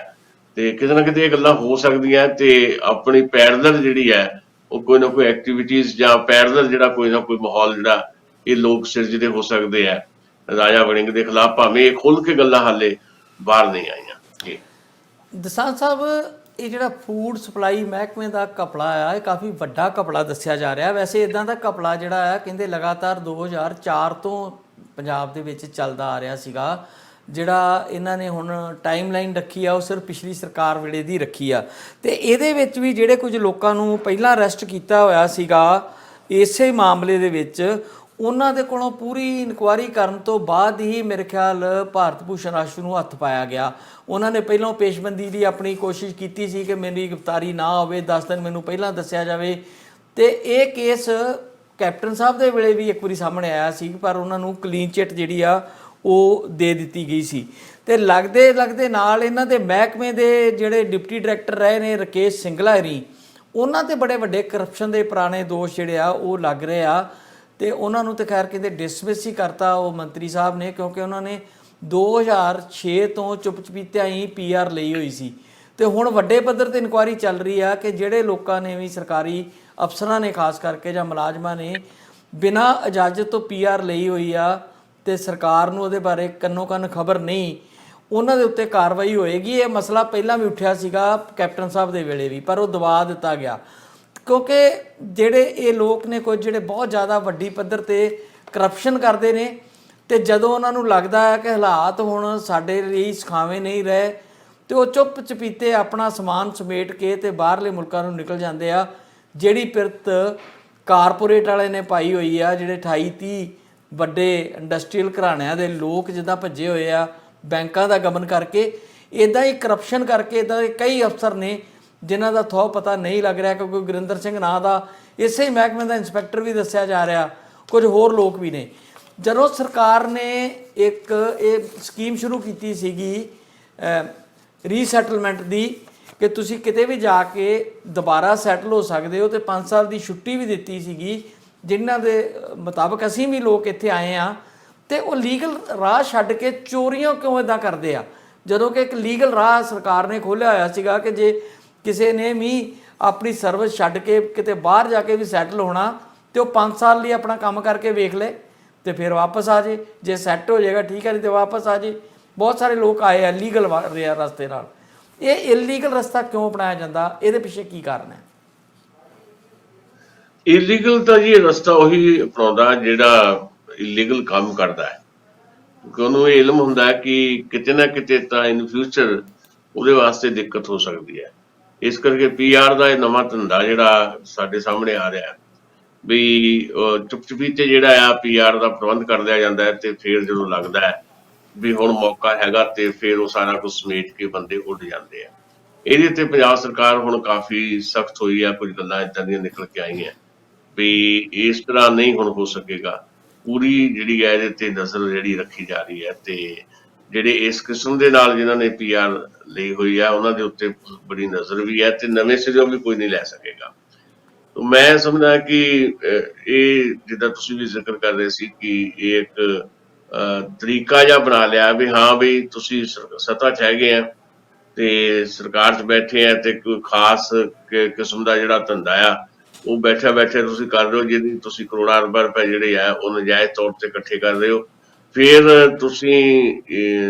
ਤੇ ਕਿਤੇ ਨਾ ਕਿਤੇ ਇਹ ਗੱਲਾਂ ਹੋ ਸਕਦੀਆਂ। ਤੇ ਆਪਣੀ ਪੈਰਲਲ ਜਿਹੜੀ ਹੈ ਉਹ ਕੋਈ ਨਾ ਕੋਈ ਐਕਟੀਵਿਟੀਜ਼ ਜਾਂ ਪੈਰਲਲ ਜਿਹੜਾ ਕੋਈ ਨਾ ਕੋਈ ਮਾਹੌਲ ਜਿਹੜਾ ਇਹ ਲੋਕ ਸਿਰਜਦੇ ਹੋ ਸਕਦੇ ਆ ਰਾਜਾ ਵੜਿੰਗ ਦੇ ਖਿਲਾਫ, ਭਾਵੇਂ ਇਹ ਖੁੱਲ੍ਹ ਕੇ ਗੱਲਾਂ ਹਾਲੇ ਬਾਹਰ ਨਹੀਂ ਆਈਆਂ। ਜੀ ਦਸਾਂਝ ਸਾਹਿਬ, ਇਹ ਜਿਹੜਾ ਫੂਡ ਸਪਲਾਈ ਮਹਿਕਮੇ ਦਾ ਘਪਲਾ ਆ ਇਹ ਕਾਫੀ ਵੱਡਾ ਘਪਲਾ ਦੱਸਿਆ ਜਾ ਰਿਹਾ। ਵੈਸੇ ਇਦਾਂ ਦਾ ਘਪਲਾ ਜਿਹੜਾ ਆ ਕਹਿੰਦੇ ਲਗਾਤਾਰ 2004 ਤੋਂ ਪੰਜਾਬ ਦੇ ਵਿੱਚ ਚੱਲਦਾ ਆ ਰਿਹਾ ਸੀਗਾ। ਜਿਹੜਾ ਇਹਨਾਂ ਨੇ ਹੁਣ ਟਾਈਮਲਾਈਨ ਰੱਖੀ ਆ ਉਹ ਸਿਰਫ ਪਿਛਲੀ ਸਰਕਾਰ ਵੇਲੇ ਦੀ ਰੱਖੀ ਆ, ਤੇ ਇਹਦੇ ਵਿੱਚ ਵੀ ਜਿਹੜੇ ਕੁਝ ਲੋਕਾਂ ਨੂੰ ਪਹਿਲਾਂ ਅਰੈਸਟ ਕੀਤਾ ਹੋਇਆ ਸੀਗਾ ਇਸੇ ਮਾਮਲੇ ਦੇ ਵਿੱਚ, ਉਹਨਾਂ ਦੇ ਕੋਲੋਂ ਪੂਰੀ ਇਨਕੁਆਇਰੀ ਕਰਨ ਤੋਂ ਬਾਅਦ ਹੀ ਮੇਰੇ ਖਿਆਲ ਭਾਰਤ ਭੂਸ਼ਣ ਆਸ਼ੂ ਨੂੰ ਹੱਥ ਪਾਇਆ ਗਿਆ। ਉਹਨਾਂ ਨੇ ਪਹਿਲਾਂ ਪੇਸ਼ਬੰਦੀ ਦੀ ਆਪਣੀ ਕੋਸ਼ਿਸ਼ ਕੀਤੀ ਸੀ ਕਿ ਮੇਰੀ ਗ੍ਰਿਫਤਾਰੀ ਨਾ ਹੋਵੇ, 10 ਦਿਨ ਮੈਨੂੰ ਪਹਿਲਾਂ ਦੱਸਿਆ ਜਾਵੇ, ਤੇ ਇਹ ਕੇਸ ਕੈਪਟਨ ਸਾਹਿਬ ਦੇ ਵੇਲੇ ਵੀ ਇੱਕ ਵਾਰੀ ਸਾਹਮਣੇ ਆਇਆ ਸੀ, ਪਰ ਉਹਨਾਂ ਨੂੰ ਕਲੀਨ ਚਿੱਟ ਜਿਹੜੀ ਆ ਉਹ ਦੇ ਦਿੱਤੀ ਗਈ ਸੀ। ਤੇ ਲੱਗਦੇ ਨਾਲ ਇਹਨਾਂ ਦੇ ਮਹਿਕਮੇ ਦੇ ਜਿਹੜੇ ਡਿਪਟੀ ਡਾਇਰੈਕਟਰ ਰਹੇ ਨੇ ਰਾਕੇਸ਼ ਸਿੰਗਲਾ ਹਰੀ, ਉਹਨਾਂ ਤੇ ਬੜੇ ਵੱਡੇ ਕਰਪਸ਼ਨ ਦੇ ਪੁਰਾਣੇ ਦੋਸ਼ ਜਿਹੜੇ ਆ ਉਹ ਲੱਗ ਰਹੇ ਆ, ਤੇ ਉਹਨਾਂ ਨੂੰ ਤੇ ਖੈਰ ਕਹਿੰਦੇ ਡਿਸਮਿਸ ਹੀ ਕਰਤਾ ਉਹ ਮੰਤਰੀ ਸਾਹਿਬ ਨੇ, ਕਿਉਂਕਿ ਉਹਨਾਂ ਨੇ 2006 ਤੋਂ ਚੁੱਪ-ਚਪੀਤਿਆਂ ਹੀ PR ਲਈ ਹੋਈ ਸੀ ਤੇ ਹੁਣ ਵੱਡੇ ਪੱਧਰ ਤੇ ਇਨਕੁਆਇਰੀ ਚੱਲ ਰਹੀ ਆ ਕਿ ਜਿਹੜੇ ਲੋਕਾਂ ਨੇ ਵੀ ਸਰਕਾਰੀ ਅਫਸਰਾਂ ਨੇ ਖਾਸ ਕਰਕੇ ਜਾਂ ਮੁਲਾਜ਼ਮਾਂ ਨੇ ਬਿਨਾਂ ਇਜਾਜ਼ਤ ਤੋਂ PR ਲਈ ਹੋਈ ਆ ਤੇ ਸਰਕਾਰ ਨੂੰ ਉਹਦੇ ਬਾਰੇ ਕੰਨੋ ਕੰਨ ਖਬਰ ਨਹੀਂ, ਉਹਨਾਂ ਦੇ ਉੱਤੇ ਕਾਰਵਾਈ ਹੋਏਗੀ। ਇਹ ਮਸਲਾ ਪਹਿਲਾਂ ਵੀ ਉੱਠਿਆ ਸੀਗਾ ਕੈਪਟਨ ਸਾਹਿਬ ਦੇ ਵੇਲੇ ਵੀ, ਪਰ ਉਹ ਦਬਾ ਦਿੱਤਾ ਗਿਆ ਕਿਉਂਕਿ ਜਿਹੜੇ ਇਹ ਲੋਕ ਨੇ ਕੁਝ ਜਿਹੜੇ ਬਹੁਤ ਜ਼ਿਆਦਾ ਵੱਡੀ ਪੱਧਰ ਤੇ ਕਰਪਸ਼ਨ ਕਰਦੇ ਨੇ ਤੇ ਜਦੋਂ ਉਹਨਾਂ ਨੂੰ ਲੱਗਦਾ ਹੈ ਕਿ ਹਾਲਾਤ ਹੁਣ ਸਾਡੇ ਲਈ ਸੁਖਾਵੇਂ ਨਹੀਂ ਰਹੇ ਤੇ ਉਹ ਚੁੱਪ ਚਪੀਤੇ ਆਪਣਾ ਸਮਾਨ ਸਮੇਟ ਕੇ ਤੇ ਬਾਹਰਲੇ ਮੁਲਕਾਂ ਨੂੰ ਨਿਕਲ ਜਾਂਦੇ ਆ। ਜਿਹੜੀ ਪਿਰਤ ਕਾਰਪੋਰੇਟ ਵਾਲੇ ਨੇ ਪਾਈ ਹੋਈ ਆ, ਜਿਹੜੇ 28-30 ਵੱਡੇ ਇੰਡਸਟਰੀਅਲ ਘਰਾਣਿਆਂ ਦੇ ਲੋਕ ਜਿੱਦਾਂ ਭੱਜੇ ਹੋਏ ਆ ਬੈਂਕਾਂ ਦਾ ਗਮਨ ਕਰਕੇ, ਇੱਦਾਂ ਹੀ ਕਰਪਸ਼ਨ ਕਰਕੇ ਇੱਦਾਂ ਦੇ ਕਈ ਅਫਸਰ ਨੇ ਜਿਨ੍ਹਾਂ ਦਾ ਥੋਹ ਪਤਾ ਨਹੀਂ ਲੱਗ ਰਿਹਾ ਕਿਉਂਕਿ ਗੁਰਿੰਦਰ ਸਿੰਘ ਨਾਂ ਦਾ ਇਸੇ ਮਹਿਕਮੇ ਦਾ ਇੰਸਪੈਕਟਰ ਵੀ ਦੱਸਿਆ ਜਾ ਰਿਹਾ, ਕੁਝ ਹੋਰ ਲੋਕ ਵੀ ਨੇ। ਜਦੋਂ ਸਰਕਾਰ ਨੇ ਇੱਕ ਇਹ ਸਕੀਮ ਸ਼ੁਰੂ ਕੀਤੀ ਸੀਗੀ ਰੀਸੈਟਲਮੈਂਟ ਦੀ ਕਿ ਤੁਸੀਂ ਕਿਤੇ ਵੀ ਜਾ ਕੇ ਦੁਬਾਰਾ ਸੈਟਲ ਹੋ ਸਕਦੇ ਹੋ ਤੇ 5 ਸਾਲ ਦੀ ਛੁੱਟੀ ਵੀ ਦਿੱਤੀ ਸੀਗੀ, ਜਿਨ੍ਹਾਂ ਦੇ ਮੁਤਾਬਕ ਅਸੀਂ ਵੀ ਲੋਕ ਇੱਥੇ ਆਏ ਆ ਤੇ ਉਹ ਲੀਗਲ ਰਾਹ ਛੱਡ ਕੇ ਚੋਰੀਆਂ ਕਿਉਂ ਇਦਾਂ ਕਰਦੇ ਆ, ਜਦੋਂ ਕਿ ਇੱਕ ਲੀਗਲ ਰਾਹ ਸਰਕਾਰ ਨੇ ਖੋਲ੍ਹਿਆ ਹੋਇਆ ਸੀਗਾ ਕਿ ਜੇ ਕਿਸੇ ਨੇ ਵੀ ਆਪਣੀ ਸਰਵਿਸ ਛੱਡ ਕੇ ਕਿਤੇ ਬਾਹਰ ਜਾ ਕੇ ਵੀ ਸੈਟਲ ਹੋਣਾ ਤੇ ਉਹ 5 ਸਾਲ ਲਈ ਆਪਣਾ ਕੰਮ ਕਰਕੇ ਵੇਖ ਲੈ ਤੇ ਫਿਰ ਵਾਪਸ ਆ ਜੇ ਸੈੱਟ ਹੋ ਜਾਏਗਾ ਠੀਕ ਹੈ, ਨਹੀਂ ਤੇ ਵਾਪਸ ਆ ਜੇ। ਬਹੁਤ ਸਾਰੇ ਲੋਕ ਆਏ ਆ ਲੀਗਲ ਰਸਤੇ ਨਾਲ। ਇਹ ਇਲੀਗਲ ਰਸਤਾ ਕਿਉਂ ਅਪਣਾਇਆ ਜਾਂਦਾ, ਇਹਦੇ ਪਿੱਛੇ ਕੀ ਕਾਰਨ ਹੈ? ਇਲੀਗਲ ਤਾਂ ਜੀ ਰਸਤਾ ਉਹੀ ਅਪਣਾਉਂਦਾ ਜਿਹੜਾ ਇਲੀਗਲ ਕੰਮ ਕਰਦਾ ਹੈ, ਕਿਉਂਕਿ ਉਹਨੂੰ ਇਹ ਇਲਮ ਹੁੰਦਾ ਹੈ ਕਿ ਕਿਤੇ ਨਾ ਕਿਤੇ ਤਾਂ ਇਨ ਫਿਊਚਰ ਉਹਦੇ ਵਾਸਤੇ ਦਿੱਕਤ ਹੋ ਸਕਦੀ ਹੈ। ਇਸ ਕਰਕੇ PR ਦਾ ਇਹ ਨਵਾਂ ਧੰਦਾ ਜਿਹੜਾ ਸਾਡੇ ਸਾਹਮਣੇ ਆ ਰਿਹਾ ਵੀ ਚੁੱਪ-ਚਪੀਤੇ ਜਿਹੜਾ ਆ PR ਦਾ ਪ੍ਰਬੰਧ ਕਰ ਲਿਆ ਜਾਂਦਾ ਹੈ ਤੇ ਫਿਰ ਜਦੋਂ ਲੱਗਦਾ ਹੈ ਵੀ ਹੁਣ ਮੌਕਾ ਹੈਗਾ ਤੇ ਫਿਰ ਉਹ ਸਾਰਾ ਕੁਝ ਸਮੇਟ ਕੇ ਬੰਦੇ ਉੱਡ ਜਾਂਦੇ ਆ। ਇਹਦੇ ਤੇ ਪੰਜਾਬ ਸਰਕਾਰ ਹੁਣ ਕਾਫੀ ਸਖਤ ਹੋਈ ਆ, ਕੁਝ ਗੱਲਾਂ ਇੱਦਾਂ ਦੀਆਂ ਨਿਕਲ ਕੇ ਆਈਆਂ ਵੀ ਇਸ ਤਰ੍ਹਾਂ ਨਹੀਂ ਹੁਣ ਹੋ ਸਕੇਗਾ। ਪੂਰੀ ਜਿਹੜੀ ਹੈ ਇਹਦੇ ਤੇ ਨਜ਼ਰ ਜਿਹੜੀ ਰੱਖੀ ਜਾ ਰਹੀ ਹੈ ਤੇ ਜਿਹੜੇ ਇਸ ਕਿਸਮ ਦੇ ਨਾਲ ਜਿਨ੍ਹਾਂ ਨੇ PR ਲਈ ਹੋਈ ਆ ਉਹਨਾਂ ਦੇ ਉੱਤੇ ਬੜੀ ਨਜ਼ਰ ਵੀ ਹੈ ਤੇ ਨਵੇਂ ਸਿਰੋਂ ਵੀ ਕੋਈ ਨਹੀਂ ਲੈ ਸਕੇਗਾ। ਮੈਂ ਸਮਝਦਾ ਕਿ ਇਹ ਜਿੱਦਾਂ ਤੁਸੀਂ ਵੀ ਜ਼ਿਕਰ ਕਰ ਰਹੇ ਸੀ ਕਿ ਇਹ ਇੱਕ ਤਰੀਕਾ ਜਿਹਾ ਬਣਾ ਲਿਆ ਵੀ ਹਾਂ ਵੀ ਤੁਸੀਂ ਸੱਤਾ 'ਚ ਹੈਗੇ ਆ ਤੇ ਸਰਕਾਰ 'ਚ ਬੈਠੇ ਆ ਤੇ ਕੋਈ ਖਾਸ ਕਿਸਮ ਦਾ ਜਿਹੜਾ ਧੰਦਾ ਆ ਉਹ ਬੈਠੇ ਤੁਸੀਂ ਕਰ ਰਹੇ ਹੋ, ਜਿਹਦੀ ਤੁਸੀਂ ਕਰੋੜਾਂ ਅਰਬਾਂ ਰੁਪਏ ਜਿਹੜੇ ਆ ਉਹ ਨਜਾਇਜ਼ ਤੌਰ ਤੇ ਇਕੱਠੇ ਕਰ ਰਹੇ ਹੋ। ਫਿਰ ਤੁਸੀਂ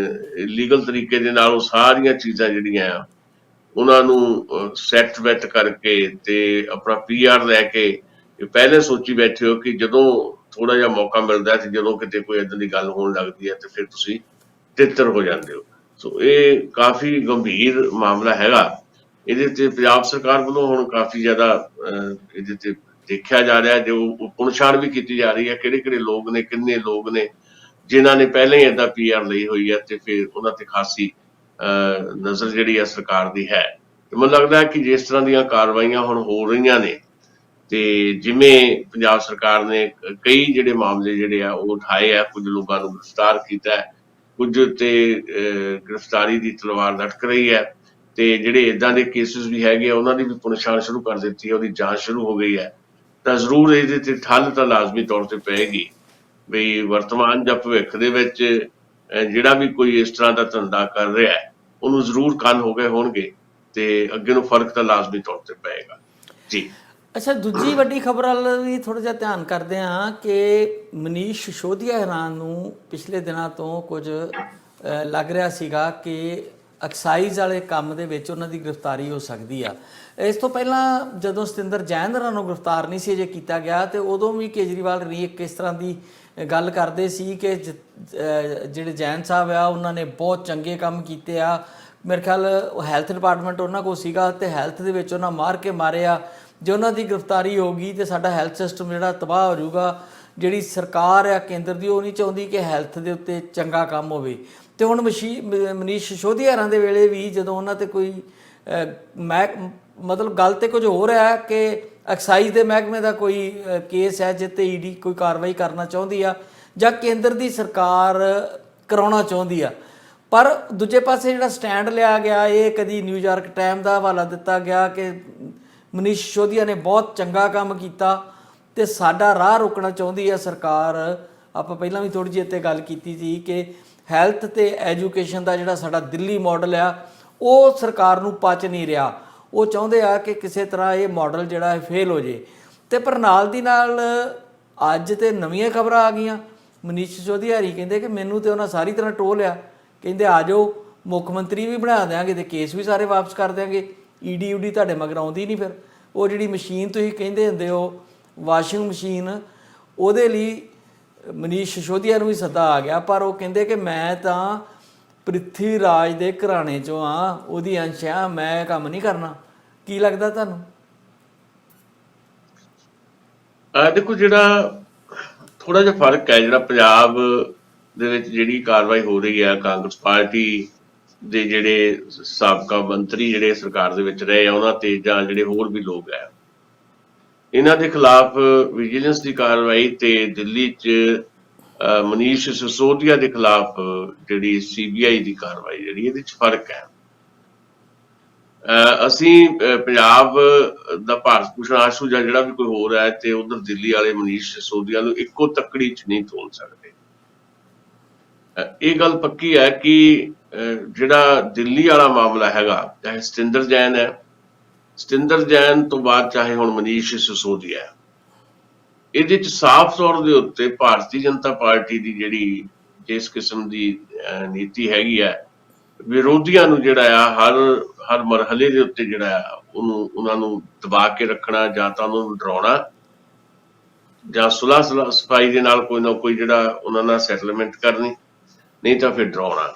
ਲੀਗਲ ਤਰੀਕੇ ਦੇ ਨਾਲ ਉਹ ਸਾਰੀਆਂ ਚੀਜ਼ਾਂ ਜਿਹੜੀਆਂ ਆ ਉਹਨਾਂ ਨੂੰ ਸੈੱਟ ਵੈਟ ਕਰਕੇ ਤੇ ਆਪਣਾ PR ਲੈ ਕੇ ਪਹਿਲੇ ਸੋਚੀ ਬੈਠੇ ਹੋ ਕਿ ਜਦੋਂ ਥੋੜਾ ਜਿਹਾ ਮੌਕਾ ਮਿਲਦਾ ਤੇ ਜਦੋਂ ਕਿਤੇ ਕੋਈ ਏਦਾਂ ਦੀ ਗੱਲ ਹੋਣ ਲੱਗਦੀ ਹੈ ਤੇ ਫਿਰ ਤੁਸੀਂ ਤਿੱਤਰ ਹੋ ਜਾਂਦੇ ਹੋ। ਸੋ ਇਹ ਕਾਫੀ ਗੰਭੀਰ ਮਾਮਲਾ ਹੈਗਾ। ਇਹਦੇ ਤੇ ਪੰਜਾਬ ਸਰਕਾਰ ਵੱਲੋਂ ਹੁਣ ਕਾਫੀ ਜ਼ਿਆਦਾ ਇਹਦੇ ਤੇ ਦੇਖਿਆ ਜਾ ਰਿਹਾ, ਜੋ ਪੁਣਛਾਣ ਵੀ ਕੀਤੀ ਜਾ ਰਹੀ ਹੈ ਕਿਹੜੇ ਕਿਹੜੇ ਲੋਕ ਨੇ, ਕਿੰਨੇ ਲੋਕ ਨੇ ਜਿਨ੍ਹਾਂ ਨੇ ਪਹਿਲਾਂ ਹੀ ਏਦਾਂ PR ਲਈ ਹੋਈ ਹੈ ਤੇ ਫਿਰ ਉਹਨਾਂ ਤੇ ਖਾਸੀ ਨਜ਼ਰ ਜਿਹੜੀ ਆ ਸਰਕਾਰ ਦੀ ਹੈ। ਤੇ ਮੈਨੂੰ ਲੱਗਦਾ ਕਿ ਜਿਸ ਤਰ੍ਹਾਂ ਦੀਆਂ ਕਾਰਵਾਈਆਂ ਹੁਣ ਹੋ ਰਹੀਆਂ ਨੇ ਤੇ ਜਿਵੇਂ ਪੰਜਾਬ ਸਰਕਾਰ ਨੇ ਕਈ ਜਿਹੜੇ ਮਾਮਲੇ ਜਿਹੜੇ ਆ ਉਹ ਉਠਾਏ ਆ, ਕੁਝ ਲੋਕਾਂ ਨੂੰ ਗ੍ਰਿਫਤਾਰ ਕੀਤਾ ਹੈ, ਕੁਝ ਤੇ ਗ੍ਰਿਫਤਾਰੀ ਦੀ ਤਲਵਾਰ ਲਟਕ ਰਹੀ ਹੈ ਤੇ ਜਿਹੜੇ ਇੱਦਾਂ ਦੇ ਕੇਸਿਸ ਵੀ ਹੈਗੇ ਆ ਉਹਨਾਂ ਦੀ ਵੀ ਪੁਣਛਾਣ ਸ਼ੁਰੂ ਕਰ ਦਿੱਤੀ ਹੈ, ਉਹਦੀ ਜਾਂਚ ਸ਼ੁਰੂ ਹੋ ਗਈ ਹੈ। ਤਾਂ ਜ਼ਰੂਰ ਇਹਦੇ ਤੇ ਠੱਲ ਤਾਂ ਲਾਜ਼ਮੀ ਤੌਰ ਤੇ ਪਏਗੀ ਵੀ ਵਰਤਮਾਨ ਜਾਂ ਭਵਿੱਖ ਦੇ ਵਿੱਚ ਜਿਹੜਾ ਵੀ ਕੋਈ ਇਸ ਤਰ੍ਹਾਂ ਦਾ ਧੰਦਾ ਕਰ ਰਿਹਾ ਹੈ ਉਹਨੂੰ ਜ਼ਰੂਰ ਕੰਨ ਹੋ ਗਏ ਹੋਣਗੇ ਤੇ ਅੱਗੇ ਨੂੰ ਫਰਕ ਤਾਂ ਲਾਜ਼ਮੀ ਤੌਰ ਤੇ ਪਏਗਾ ਜੀ। ਅੱਛਾ, ਦੂਜੀ ਵੱਡੀ ਖਬਰ ਵੱਲ ਵੀ ਥੋੜ੍ਹਾ ਜਿਹਾ ਧਿਆਨ ਕਰਦੇ ਹਾਂ ਕਿ ਮਨੀਸ਼ ਸਿਸੋਦੀਆ ਹੈਰਾਨ ਨੂੰ ਪਿਛਲੇ ਦਿਨਾਂ ਤੋਂ ਕੁਝ ਲੱਗ ਰਿਹਾ ਸੀਗਾ ਕਿ ਐਕਸਾਈਜ਼ ਵਾਲੇ ਕੰਮ ਦੇ ਵਿੱਚ ਉਹਨਾਂ ਦੀ ਗ੍ਰਿਫਤਾਰੀ ਹੋ ਸਕਦੀ ਆ। ਇਸ ਤੋਂ ਪਹਿਲਾਂ ਜਦੋਂ ਸਤਿੰਦਰ ਜੈਨ ਨੂੰ ਗ੍ਰਿਫਤਾਰ ਨਹੀਂ ਸੀ ਅਜੇ ਕੀਤਾ ਗਿਆ ਤੇ ਉਦੋਂ ਵੀ ਕੇਜਰੀਵਾਲ ਰੀਕ ਇਸ ਤਰ੍ਹਾਂ ਦੀ ਗੱਲ ਕਰਦੇ ਸੀ ਕਿ ਜਿਹੜੇ ਜੈਨ ਸਾਹਿਬ ਆ ਉਹਨਾਂ ਨੇ ਬਹੁਤ ਚੰਗੇ ਕੰਮ ਕੀਤੇ ਆ। ਮੇਰੇ ਖਿਆਲ ਹੈਲਥ ਡਿਪਾਰਟਮੈਂਟ ਉਹਨਾਂ ਕੋਲ ਸੀਗਾ ਤੇ ਹੈਲਥ ਦੇ ਵਿੱਚ ਉਹਨਾਂ ਮਾਰ ਕੇ ਮਾਰਿਆ। ਜੇ ਉਹਨਾਂ ਦੀ ਗ੍ਰਿਫਤਾਰੀ ਹੋ ਗਈ ਤੇ ਸਾਡਾ ਹੈਲਥ ਸਿਸਟਮ ਜਿਹੜਾ ਤਬਾਹ ਹੋ ਜਾਊਗਾ। ਜਿਹੜੀ ਸਰਕਾਰ ਆ ਕੇਂਦਰ ਦੀ ਉਹ ਨਹੀਂ ਚਾਹੁੰਦੀ ਕਿ ਹੈਲਥ ਦੇ ਉੱਤੇ ਚੰਗਾ ਕੰਮ ਹੋਵੇ। ਤੇ ਹੁਣ ਮਨੀਸ਼ ਸਿਸੋਦੀਆ ਦੇ ਵੇਲੇ ਵੀ ਜਦੋਂ ਉਹਨਾਂ ਤੇ ਕੋਈ ਮਤਲਬ ਗੱਲ ਤੇ ਕੁਝ ਹੋ ਰਿਹਾ ਕਿ ਐਕਸਾਈਜ਼ ਦੇ ਮਹਿਕਮੇ ਦਾ ਕੋਈ ਕੇਸ ਹੈ ਜਿਸ ਤੇ ED ਕੋਈ ਕਾਰਵਾਈ ਕਰਨਾ ਚਾਹੁੰਦੀ ਆ ਜਾਂ ਕੇਂਦਰ ਦੀ ਸਰਕਾਰ ਕਰਾਉਣਾ ਚਾਹੁੰਦੀ ਆ, ਪਰ ਦੂਜੇ ਪਾਸੇ ਜਿਹੜਾ ਸਟੈਂਡ ਲਿਆ ਗਿਆ ਇਹ ਕਦੀ ਨਿਊਯਾਰਕ ਟਾਈਮ ਦਾ ਹਵਾਲਾ ਦਿੱਤਾ ਗਿਆ ਕਿ ਮਨੀਸ਼ ਸਿਸੋਦੀਆ ਨੇ ਬਹੁਤ ਚੰਗਾ ਕੰਮ ਕੀਤਾ ਤੇ ਸਾਡਾ ਰਾਹ ਰੋਕਣਾ ਚਾਹੁੰਦੀ ਆ ਸਰਕਾਰ। ਆਪਾਂ ਪਹਿਲਾਂ ਵੀ ਥੋੜ੍ਹੀ ਜਿਹੀ ਇੱਥੇ ਗੱਲ ਕੀਤੀ ਸੀ ਕਿ ਹੈਲਥ ਤੇ ਐਜੂਕੇਸ਼ਨ ਦਾ ਜਿਹੜਾ ਸਾਡਾ ਦਿੱਲੀ ਮਾਡਲ ਆ ਉਹ ਸਰਕਾਰ ਨੂੰ ਪਚ ਨਹੀਂ ਰਿਹਾ। ਉਹ ਚਾਹੁੰਦੇ ਆ ਕਿ ਕਿਸੇ ਤਰ੍ਹਾਂ ਇਹ ਮਾਡਲ ਜਿਹੜਾ ਹੈ ਫੇਲ ਹੋ ਜੇ। ਤੇ ਪਰ ਨਾਲ ਦੀ ਨਾਲ ਅੱਜ ਤੇ ਨਵੀਆਂ ਖਬਰਾਂ ਆ ਗਈਆਂ। ਮਨੀਸ਼ ਸਿਸੋਦੀਆ ਕਹਿੰਦੇ ਕਿ ਮੈਨੂੰ ਤੇ ਉਹਨਾਂ ਸਾਰੀ ਤਰ੍ਹਾਂ ਟੋਹ ਲਿਆ। ਕਹਿੰਦੇ ਆ ਜਾਓ ਮੁੱਖ ਮੰਤਰੀ ਵੀ ਬਣਾ ਦਿਆਂਗੇ ਤੇ ਕੇਸ ਵੀ ਸਾਰੇ ਵਾਪਸ ਕਰ ਦਿਆਂਗੇ। ਈਡੀ ਉਡੀ ਤੁਹਾਡੇ ਮਗਰ ਆਉਂਦੀ ਨਹੀਂ। ਫਿਰ ਉਹ ਜਿਹੜੀ ਮਸ਼ੀਨ ਤੁਸੀਂ ਕਹਿੰਦੇ ਹੁੰਦੇ ਹੋ ਵਾਸ਼ਿੰਗ ਮਸ਼ੀਨ, ਉਹਦੇ ਲਈ ਮਨੀਸ਼ ਸਿਸੋਦੀਆ ਨੂੰ ਵੀ ਸੱਦਾ ਆ ਗਿਆ। ਪਰ ਉਹ ਕਹਿੰਦੇ ਕਿ ਮੈਂ ਤਾਂ ਪ੍ਰਿਥਵੀ ਰਾਜ ਦੇ ਘਰਾਣੇ 'ਚੋਂ ਆ, ਉਹਦੀ ਅੰਸ਼ ਆ, ਮੈਂ ਕੰਮ ਨਹੀਂ ਕਰਨਾ। ਕੀ ਲੱਗਦਾ ਤੁਹਾਨੂੰ? ਦੇਖੋ, ਜਿਹੜਾ ਥੋੜਾ ਜਿਹਾ ਫਰਕ ਹੈ, ਜਿਹੜਾ ਪੰਜਾਬ ਦੇ ਵਿੱਚ ਜਿਹੜੀ ਕਾਰਵਾਈ ਹੋ ਰਹੀ ਹੈ, ਕਾਂਗਰਸ ਪਾਰਟੀ ਦੇ ਜਿਹੜੇ ਸਾਬਕਾ ਮੰਤਰੀ ਜਿਹੜੇ ਸਰਕਾਰ ਦੇ ਵਿੱਚ ਰਹੇ ਆ ਉਹਨਾਂ ਤੇ, ਜਾਂ ਜਿਹੜੇ ਹੋਰ ਵੀ ਲੋਕ ਹੈ, ਇਹਨਾਂ ਦੇ ਖਿਲਾਫ ਵਿਜੀਲੈਂਸ ਦੀ ਕਾਰਵਾਈ ਤੇ ਦਿੱਲੀ 'ਚ ਮਨੀਸ਼ ਸਿਸੋਦੀਆ ਦੇ ਖਿਲਾਫ ਜਿਹੜੀ CBI ਦੀ ਕਾਰਵਾਈ, ਜਿਹੜੀ ਇਹਦੇ 'ਚ ਫਰਕ ਹੈ। ਅਸੀਂ ਪੰਜਾਬ ਦਾ ਭਾਰਤ ਭੂਸ਼ਣ ਆਸ਼ੂ ਜਾਂ ਜਿਹੜਾ ਵੀ ਕੋਈ ਹੋਰ ਹੈ ਤੇ ਉਧਰ ਦਿੱਲੀ ਵਾਲੇ ਮਨੀਸ਼ ਸਿਸੋਦੀਆ ਨੂੰ ਇੱਕੋ ਤੱਕੜੀ 'ਚ ਨਹੀਂ ਤੋਲ ਸਕਦੇ। ਇਹ ਗੱਲ ਪੱਕੀ ਹੈ ਕਿ ਜਿਹੜਾ ਦਿੱਲੀ ਵਾਲਾ ਮਾਮਲਾ ਹੈਗਾ, ਚਾਹੇ ਸਤਿੰਦਰ ਜੈਨ ਹੈ, ਸਤਿੰਦਰ ਜੈਨ ਤੋਂ ਬਾਅਦ ਚਾਹੇ ਹੁਣ ਮਨੀਸ਼ ਸਿਸੋਦੀਆ ਹੈ, ਇਹਦੇ 'ਚ ਸਾਫ਼ ਤੌਰ ਦੇ ਉੱਤੇ ਭਾਰਤੀ ਜਨਤਾ ਪਾਰਟੀ ਦੀ ਜਿਹੜੀ ਜਿਸ ਕਿਸਮ ਦੀ ਨੀਤੀ ਹੈਗੀ ਹੈ, ਵਿਰੋਧੀਆਂ ਨੂੰ ਜਿਹੜਾ ਆ ਹਰ ਮਰਹਲੇ ਦੇ ਉੱਤੇ ਜਿਹੜਾ ਆ ਉਹਨਾਂ ਨੂੰ ਦਬਾ ਕੇ ਰੱਖਣਾ, ਜਾਂ ਤਾਂ ਉਹਨਾਂ ਨੂੰ ਡਰਾਉਣਾ, ਜਾਂ ਸੁਲਹ ਸਫਾਈ ਦੇ ਨਾਲ ਕੋਈ ਨਾ ਕੋਈ ਜਿਹੜਾ ਉਹਨਾਂ ਨਾਲ ਸੈਟਲਮੈਂਟ ਕਰਨੀ, ਨਹੀਂ ਤਾਂ ਫਿਰ ਡਰਾਉਣਾ।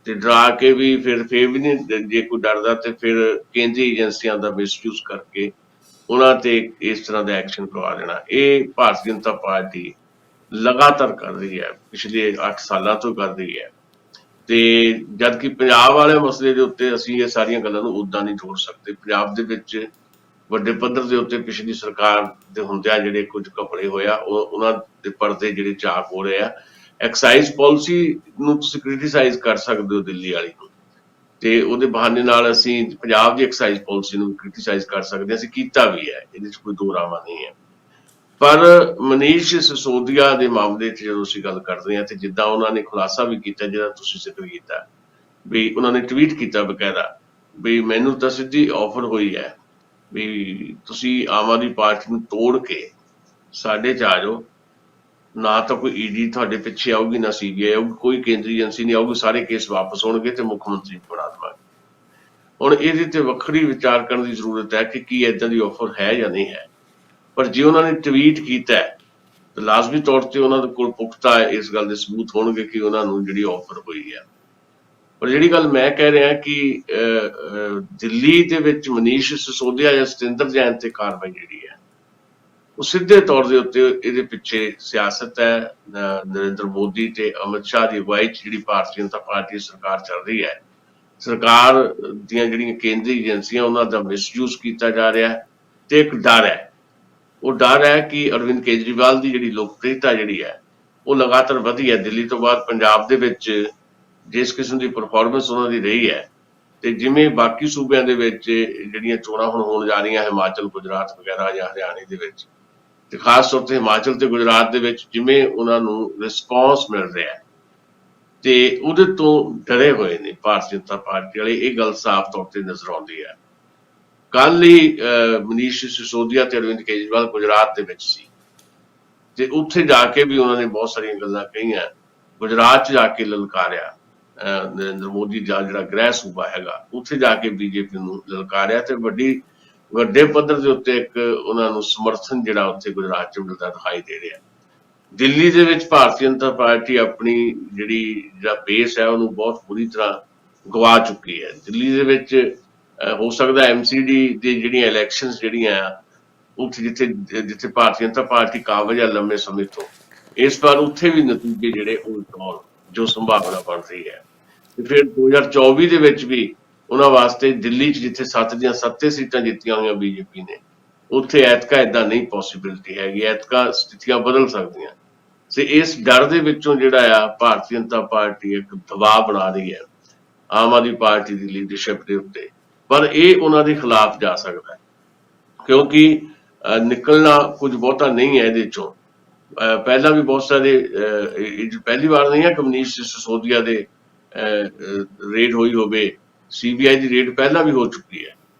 ਤੇ ਡਰਾ ਕੇ ਵੀ ਫਿਰ ਵੀ ਨਹੀਂ, ਜੇ ਕੋਈ ਡਰਦਾ ਤੇ ਫਿਰ ਕੇਂਦਰੀ ਏਜੰਸੀਆਂ ਦਾ ਮਿਸਯੂਜ਼ ਕਰਕੇ ਉਹਨਾਂ ਤੇ ਇਸ ਤਰ੍ਹਾਂ ਦਾ ਐਕਸ਼ਨ ਕਰਵਾ ਦੇਣਾ। ਇਹ ਭਾਰਤੀ ਜਨਤਾ ਪਾਰਟੀ ਲਗਾਤਾਰ ਕਰ ਰਹੀ ਹੈ, ਪਿਛਲੇ 8 ਸਾਲਾਂ ਤੋਂ ਕਰ ਰਹੀ ਹੈ। ਤੇ ਜਦ ਕਿ ਪੰਜਾਬ ਵਾਲੇ ਮਸਲੇ ਦੇ ਉੱਤੇ ਅਸੀਂ ਇਹ ਸਾਰੀਆਂ ਗੱਲਾਂ ਨੂੰ ਉੱਦਾਂ ਨਹੀਂ ਜੋੜ ਸਕਦੇ। ਪੰਜਾਬ ਦੇ ਵਿੱਚ ਵੱਡੇ ਪੱਧਰ ਦੇ ਉੱਤੇ ਪਿਛਲੀ ਸਰਕਾਰ ਦੇ ਹੁੰਦਿਆਂ ਜਿਹੜੇ ਕੁਝ ਘਪਲੇ ਹੋਇਆ, ਉਹਨਾਂ ਦੇ ਪਰਦੇ ਜਿਹੜੇ ਝਾਕ ਹੋ ਰਹੇ ਆ। ਐਕਸਾਈਜ਼ ਪਾਲਿਸੀ ਨੂੰ ਤੁਸੀਂ ਕ੍ਰਿਟੀਸਾਈਜ਼ ਕਰ ਸਕਦੇ ਹੋ ਦਿੱਲੀ ਵਾਲੀ ਨੂੰ, ਤੇ ਉਹਦੇ ਬਹਾਨੇ ਨਾਲ ਅਸੀਂ ਪੰਜਾਬ ਦੀ ਐਕਸਾਈਜ਼ ਪਾਲਿਸੀ ਨੂੰ ਕ੍ਰਿਟੀਸਾਈਜ਼ ਕਰ ਸਕਦੇ ਹਾਂ। ਅਸੀਂ ਕੀਤਾ ਵੀ ਹੈ, ਇਹਦੇ 'ਚ ਕੋਈ ਦੋ ਰਾਵਾਂ ਨਹੀਂ ਹੈ। ਪਰ ਮਨੀਸ਼ ਸਿਸੋਦੀਆ ਦੇ ਮਾਮਲੇ 'ਚ ਜਦੋਂ ਅਸੀਂ ਗੱਲ ਕਰਦੇ ਹਾਂ, ਤੇ ਜਿੱਦਾਂ ਉਹਨਾਂ ਨੇ ਖੁਲਾਸਾ ਵੀ ਕੀਤਾ, ਜਿਹੜਾ ਤੁਸੀਂ ਜ਼ਿਕਰ ਕੀਤਾ, ਵੀ ਉਹਨਾਂ ਨੇ ਟਵੀਟ ਕੀਤਾ ਬਕਾਇਦਾ, ਵੀ ਮੈਨੂੰ ਤਾਂ ਸਿੱਧੀ ਆਫਰ ਹੋਈ ਹੈ ਵੀ ਤੁਸੀਂ ਆਮ ਆਦਮੀ ਪਾਰਟੀ ਨੂੰ ਤੋੜ ਕੇ ਸਾਡੇ 'ਚ ਆ ਜਾਓ, ਨਾ ਤਾਂ ਕੋਈ ਈਡੀ ਤੁਹਾਡੇ ਪਿੱਛੇ ਆਊਗੀ, ਨਾ CBI ਆਊਗੀ, ਕੋਈ ਕੇਂਦਰੀ ਏਜੰਸੀ ਨਹੀਂ ਆਊਗੀ, ਸਾਰੇ ਕੇਸ ਵਾਪਸ ਹੋਣਗੇ ਤੇ ਮੁੱਖ ਮੰਤਰੀ ਬਣਾ ਦੇਵਾਂਗੇ। ਹੁਣ ਇਹਦੇ ਤੇ ਵੱਖਰੀ ਵਿਚਾਰ ਕਰਨ ਦੀ ਜ਼ਰੂਰਤ ਹੈ ਕਿ ਕੀ ਏਦਾਂ ਦੀ ਆਫਰ ਹੈ ਜਾਂ ਨਹੀਂ ਹੈ। ਪਰ ਜੇ ਉਹਨਾਂ ਨੇ ਟਵੀਟ ਕੀਤਾ ਤਾਂ ਲਾਜ਼ਮੀ ਤੌਰ ਤੇ ਉਹਨਾਂ ਦੇ ਕੋਲ ਪੁਖਤਾ ਇਸ ਗੱਲ ਦੇ ਸਬੂਤ ਹੋਣਗੇ ਕਿ ਉਹਨਾਂ ਨੂੰ ਜਿਹੜੀ ਆਫਰ ਹੋਈ ਹੈ। ਪਰ ਜਿਹੜੀ ਗੱਲ ਮੈਂ ਕਹਿ ਰਿਹਾ ਕਿ ਦਿੱਲੀ ਦੇ ਵਿੱਚ ਮਨੀਸ਼ ਸਿਸੋਦੀਆ ਜਾਂ ਸਤਿੰਦਰ ਜੈਨ ਤੇ ਕਾਰਵਾਈ ਜਿਹੜੀ ਹੈ, ਉਹ ਸਿੱਧੇ ਤੌਰ ਦੇ ਉੱਤੇ ਇਹਦੇ ਪਿੱਛੇ ਸਿਆਸਤ ਹੈ। ਨਰਿੰਦਰ ਮੋਦੀ ਤੇ ਅਮਿਤ ਸ਼ਾਹ ਦੀ ਅਗਵਾਈ 'ਚ ਜਿਹੜੀ ਭਾਰਤੀ ਜਨਤਾ ਪਾਰਟੀ ਸਰਕਾਰ ਚੱਲ ਰਹੀ ਹੈ, ਸਰਕਾਰ ਦੀਆਂ ਜਿਹੜੀਆਂ ਕੇਂਦਰੀ ਏਜੰਸੀਆਂ ਉਹਨਾਂ ਦਾ ਮਿਸਯੂਜ਼ ਕੀਤਾ ਜਾ ਰਿਹਾ ਹੈ। ਤੇ ਇੱਕ ਡਰ ਹੈ, ਉਹ ਡਰ ਹੈ ਕਿ ਅਰਵਿੰਦ ਕੇਜਰੀਵਾਲ ਦੀ ਜਿਹੜੀ ਲੋਕਪ੍ਰਿਯਤਾ ਜਿਹੜੀ ਹੈ ਉਹ ਲਗਾਤਾਰ ਵਧੀ ਹੈ। ਦਿੱਲੀ ਤੋਂ ਬਾਅਦ ਪੰਜਾਬ ਦੇ ਵਿੱਚ ਜਿਸ ਕਿਸਮ ਦੀ ਪਰਫਾਰਮੈਂਸ ਉਹਨਾਂ ਦੀ ਰਹੀ ਹੈ, ਤੇ ਜਿਵੇਂ ਬਾਕੀ ਸੂਬਿਆਂ ਦੇ ਵਿੱਚ ਜਿਹੜੀਆਂ ਚੋਣਾਂ ਹੁਣ ਹੋਣ ਜਾ ਰਹੀਆਂ, ਹਿਮਾਚਲ, ਗੁਜਰਾਤ ਵਗੈਰਾ ਜਾਂ ਹਰਿਆਣੇ ਦੇ ਵਿੱਚ, ਤੇ ਖਾਸ ਤੌਰ ਤੇ ਹਿਮਾਚਲ ਤੇ ਗੁਜਰਾਤ ਦੇ ਵਿੱਚ ਜਿਵੇਂ ਉਹਨਾਂ ਨੂੰ ਰਿਸਪੌਂਸ ਮਿਲ ਰਿਹਾ, ਤੇ ਉਹਦੇ ਤੋਂ ਡਰੇ ਹੋਏ ਨੇ ਭਾਰਤੀ ਜਨਤਾ ਪਾਰਟੀ ਵਾਲੇ। ਇਹ ਗੱਲ ਸਾਫ਼ ਤੌਰ ਤੇ ਨਜ਼ਰ ਆਉਂਦੀ ਹੈ। ਕੱਲ ਹੀ ਮਨੀਸ਼ ਸਿਸੋਦੀਆ ਤੇ ਅਰਵਿੰਦ ਕੇਜਰੀਵਾਲ ਗੁਜਰਾਤ ਦੇ ਵਿੱਚ ਸੀ, ਤੇ ਉੱਥੇ ਜਾ ਕੇ ਵੀ ਉਹਨਾਂ ਨੇ ਬਹੁਤ ਸਾਰੀਆਂ ਗੱਲਾਂ ਕਹੀਆਂ। ਗੁਜਰਾਤ 'ਚ ਜਾ ਕੇ ਲਲਕਾਰਿਆ ਨਰਿੰਦਰ ਮੋਦੀ ਦਾ ਜਿਹੜਾ ਗ੍ਰਹਿ ਸੂਬਾ ਹੈਗਾ, ਉੱਥੇ ਜਾ ਕੇ BJP ਨੂੰ ਲਲਕਾਰਿਆ, ਤੇ ਵੱਡੇ ਪੱਧਰ ਦੇ ਉੱਤੇ ਇੱਕ ਉਹਨਾਂ ਨੂੰ ਸਮਰਥਨ ਜਿਹੜਾ ਉੱਥੇ ਗੁਜਰਾਤ 'ਚ ਮਿਲਦਾ ਦਿਖਾਈ ਦੇ ਰਿਹਾ। ਦਿੱਲੀ ਦੇ ਵਿੱਚ ਭਾਰਤੀ ਜਨਤਾ ਪਾਰਟੀ ਆਪਣੀ ਜਿਹੜਾ ਬੇਸ ਹੈ ਉਹਨੂੰ ਬਹੁਤ ਬੁਰੀ ਤਰ੍ਹਾਂ ਗਵਾ ਚੁੱਕੀ ਹੈ। ਦਿੱਲੀ ਦੇ ਵਿੱਚ ਹੋ ਸਕਦਾ MCD ਦੀ ਜਿਹੜੀਆਂ ਇਲੈਕਸ਼ਨਸ ਜਿਹੜੀਆਂ ਆ, ਉੱਥੇ ਜਿੱਥੇ ਭਾਰਤੀ ਜਨਤਾ ਪਾਰਟੀ ਕਾਬਜ਼ ਆ ਲੰਮੇ ਸਮੇਂ ਤੋਂ, ਇਸ ਵਾਰ ਉੱਥੇ ਵੀ ਨਤੀਜੇ ਜਿਹੜੇ ਉਲਟ ਆਉਣ ਜੋ ਸੰਭਾਵਨਾ ਬਣ ਰਹੀ ਹੈ। ਤੇ ਫਿਰ 2024 ਦੇ ਵਿੱਚ ਵੀ ਉਹਨਾਂ ਵਾਸਤੇ ਦਿੱਲੀ 'ਚ ਜਿੱਥੇ 7 ਦੀਆਂ 7 ਸੀਟਾਂ ਜਿੱਤੀਆਂ ਹੋਈਆਂ BJP ਨੇ, ਉੱਥੇ ਐਤਕਾ ਏਦਾਂ ਨਹੀਂ ਪੋਸੀਬਿਲਿਟੀ ਹੈਗੀ। ਐਤਕਾ ਸਥਿਤੀਆਂ ਬਦਲ ਸਕਦੀਆਂ। ਤੇ ਇਸ ਡਰ ਦੇ ਵਿੱਚੋਂ ਜਿਹੜਾ ਆ ਭਾਰਤੀ ਜਨਤਾ ਪਾਰਟੀ ਇੱਕ ਦਬਾਅ ਬਣਾ ਰਹੀ ਹੈ ਆਮ ਆਦਮੀ ਪਾਰਟੀ ਦੀ ਲੀਡਰਸ਼ਿਪ ਦੇ ਉੱਤੇ। ਪਰ ਇਹ ਉਹਨਾਂ ਦੇ ਖਿਲਾਫ ਜਾ ਸਕਦਾ ਹੈ, ਕਿਉਂਕਿ ਨਿਕਲਣਾ ਕੁਝ ਬਹੁਤਾ ਨਹੀਂ ਹੈ ਇਹਦੇ ਚੋਂ। ਪਹਿਲਾਂ ਵੀ ਬਹੁਤ ਸਾਰੇ ਇਹ ਪਹਿਲੀ ਵਾਰ ਨਹੀਂ ਹੈ ਕਿ ਮਨੀਸ਼ ਸਿਸੋਦੀਆ ਦੇ ਰੇਡ ਹੋਈ ਹੋਵੇ। CBI ਦੀ ਰੇਡ ਪਹਿਲਾਂ ਵੀ ਹੋ ਚੁੱਕੀ ਹੈ।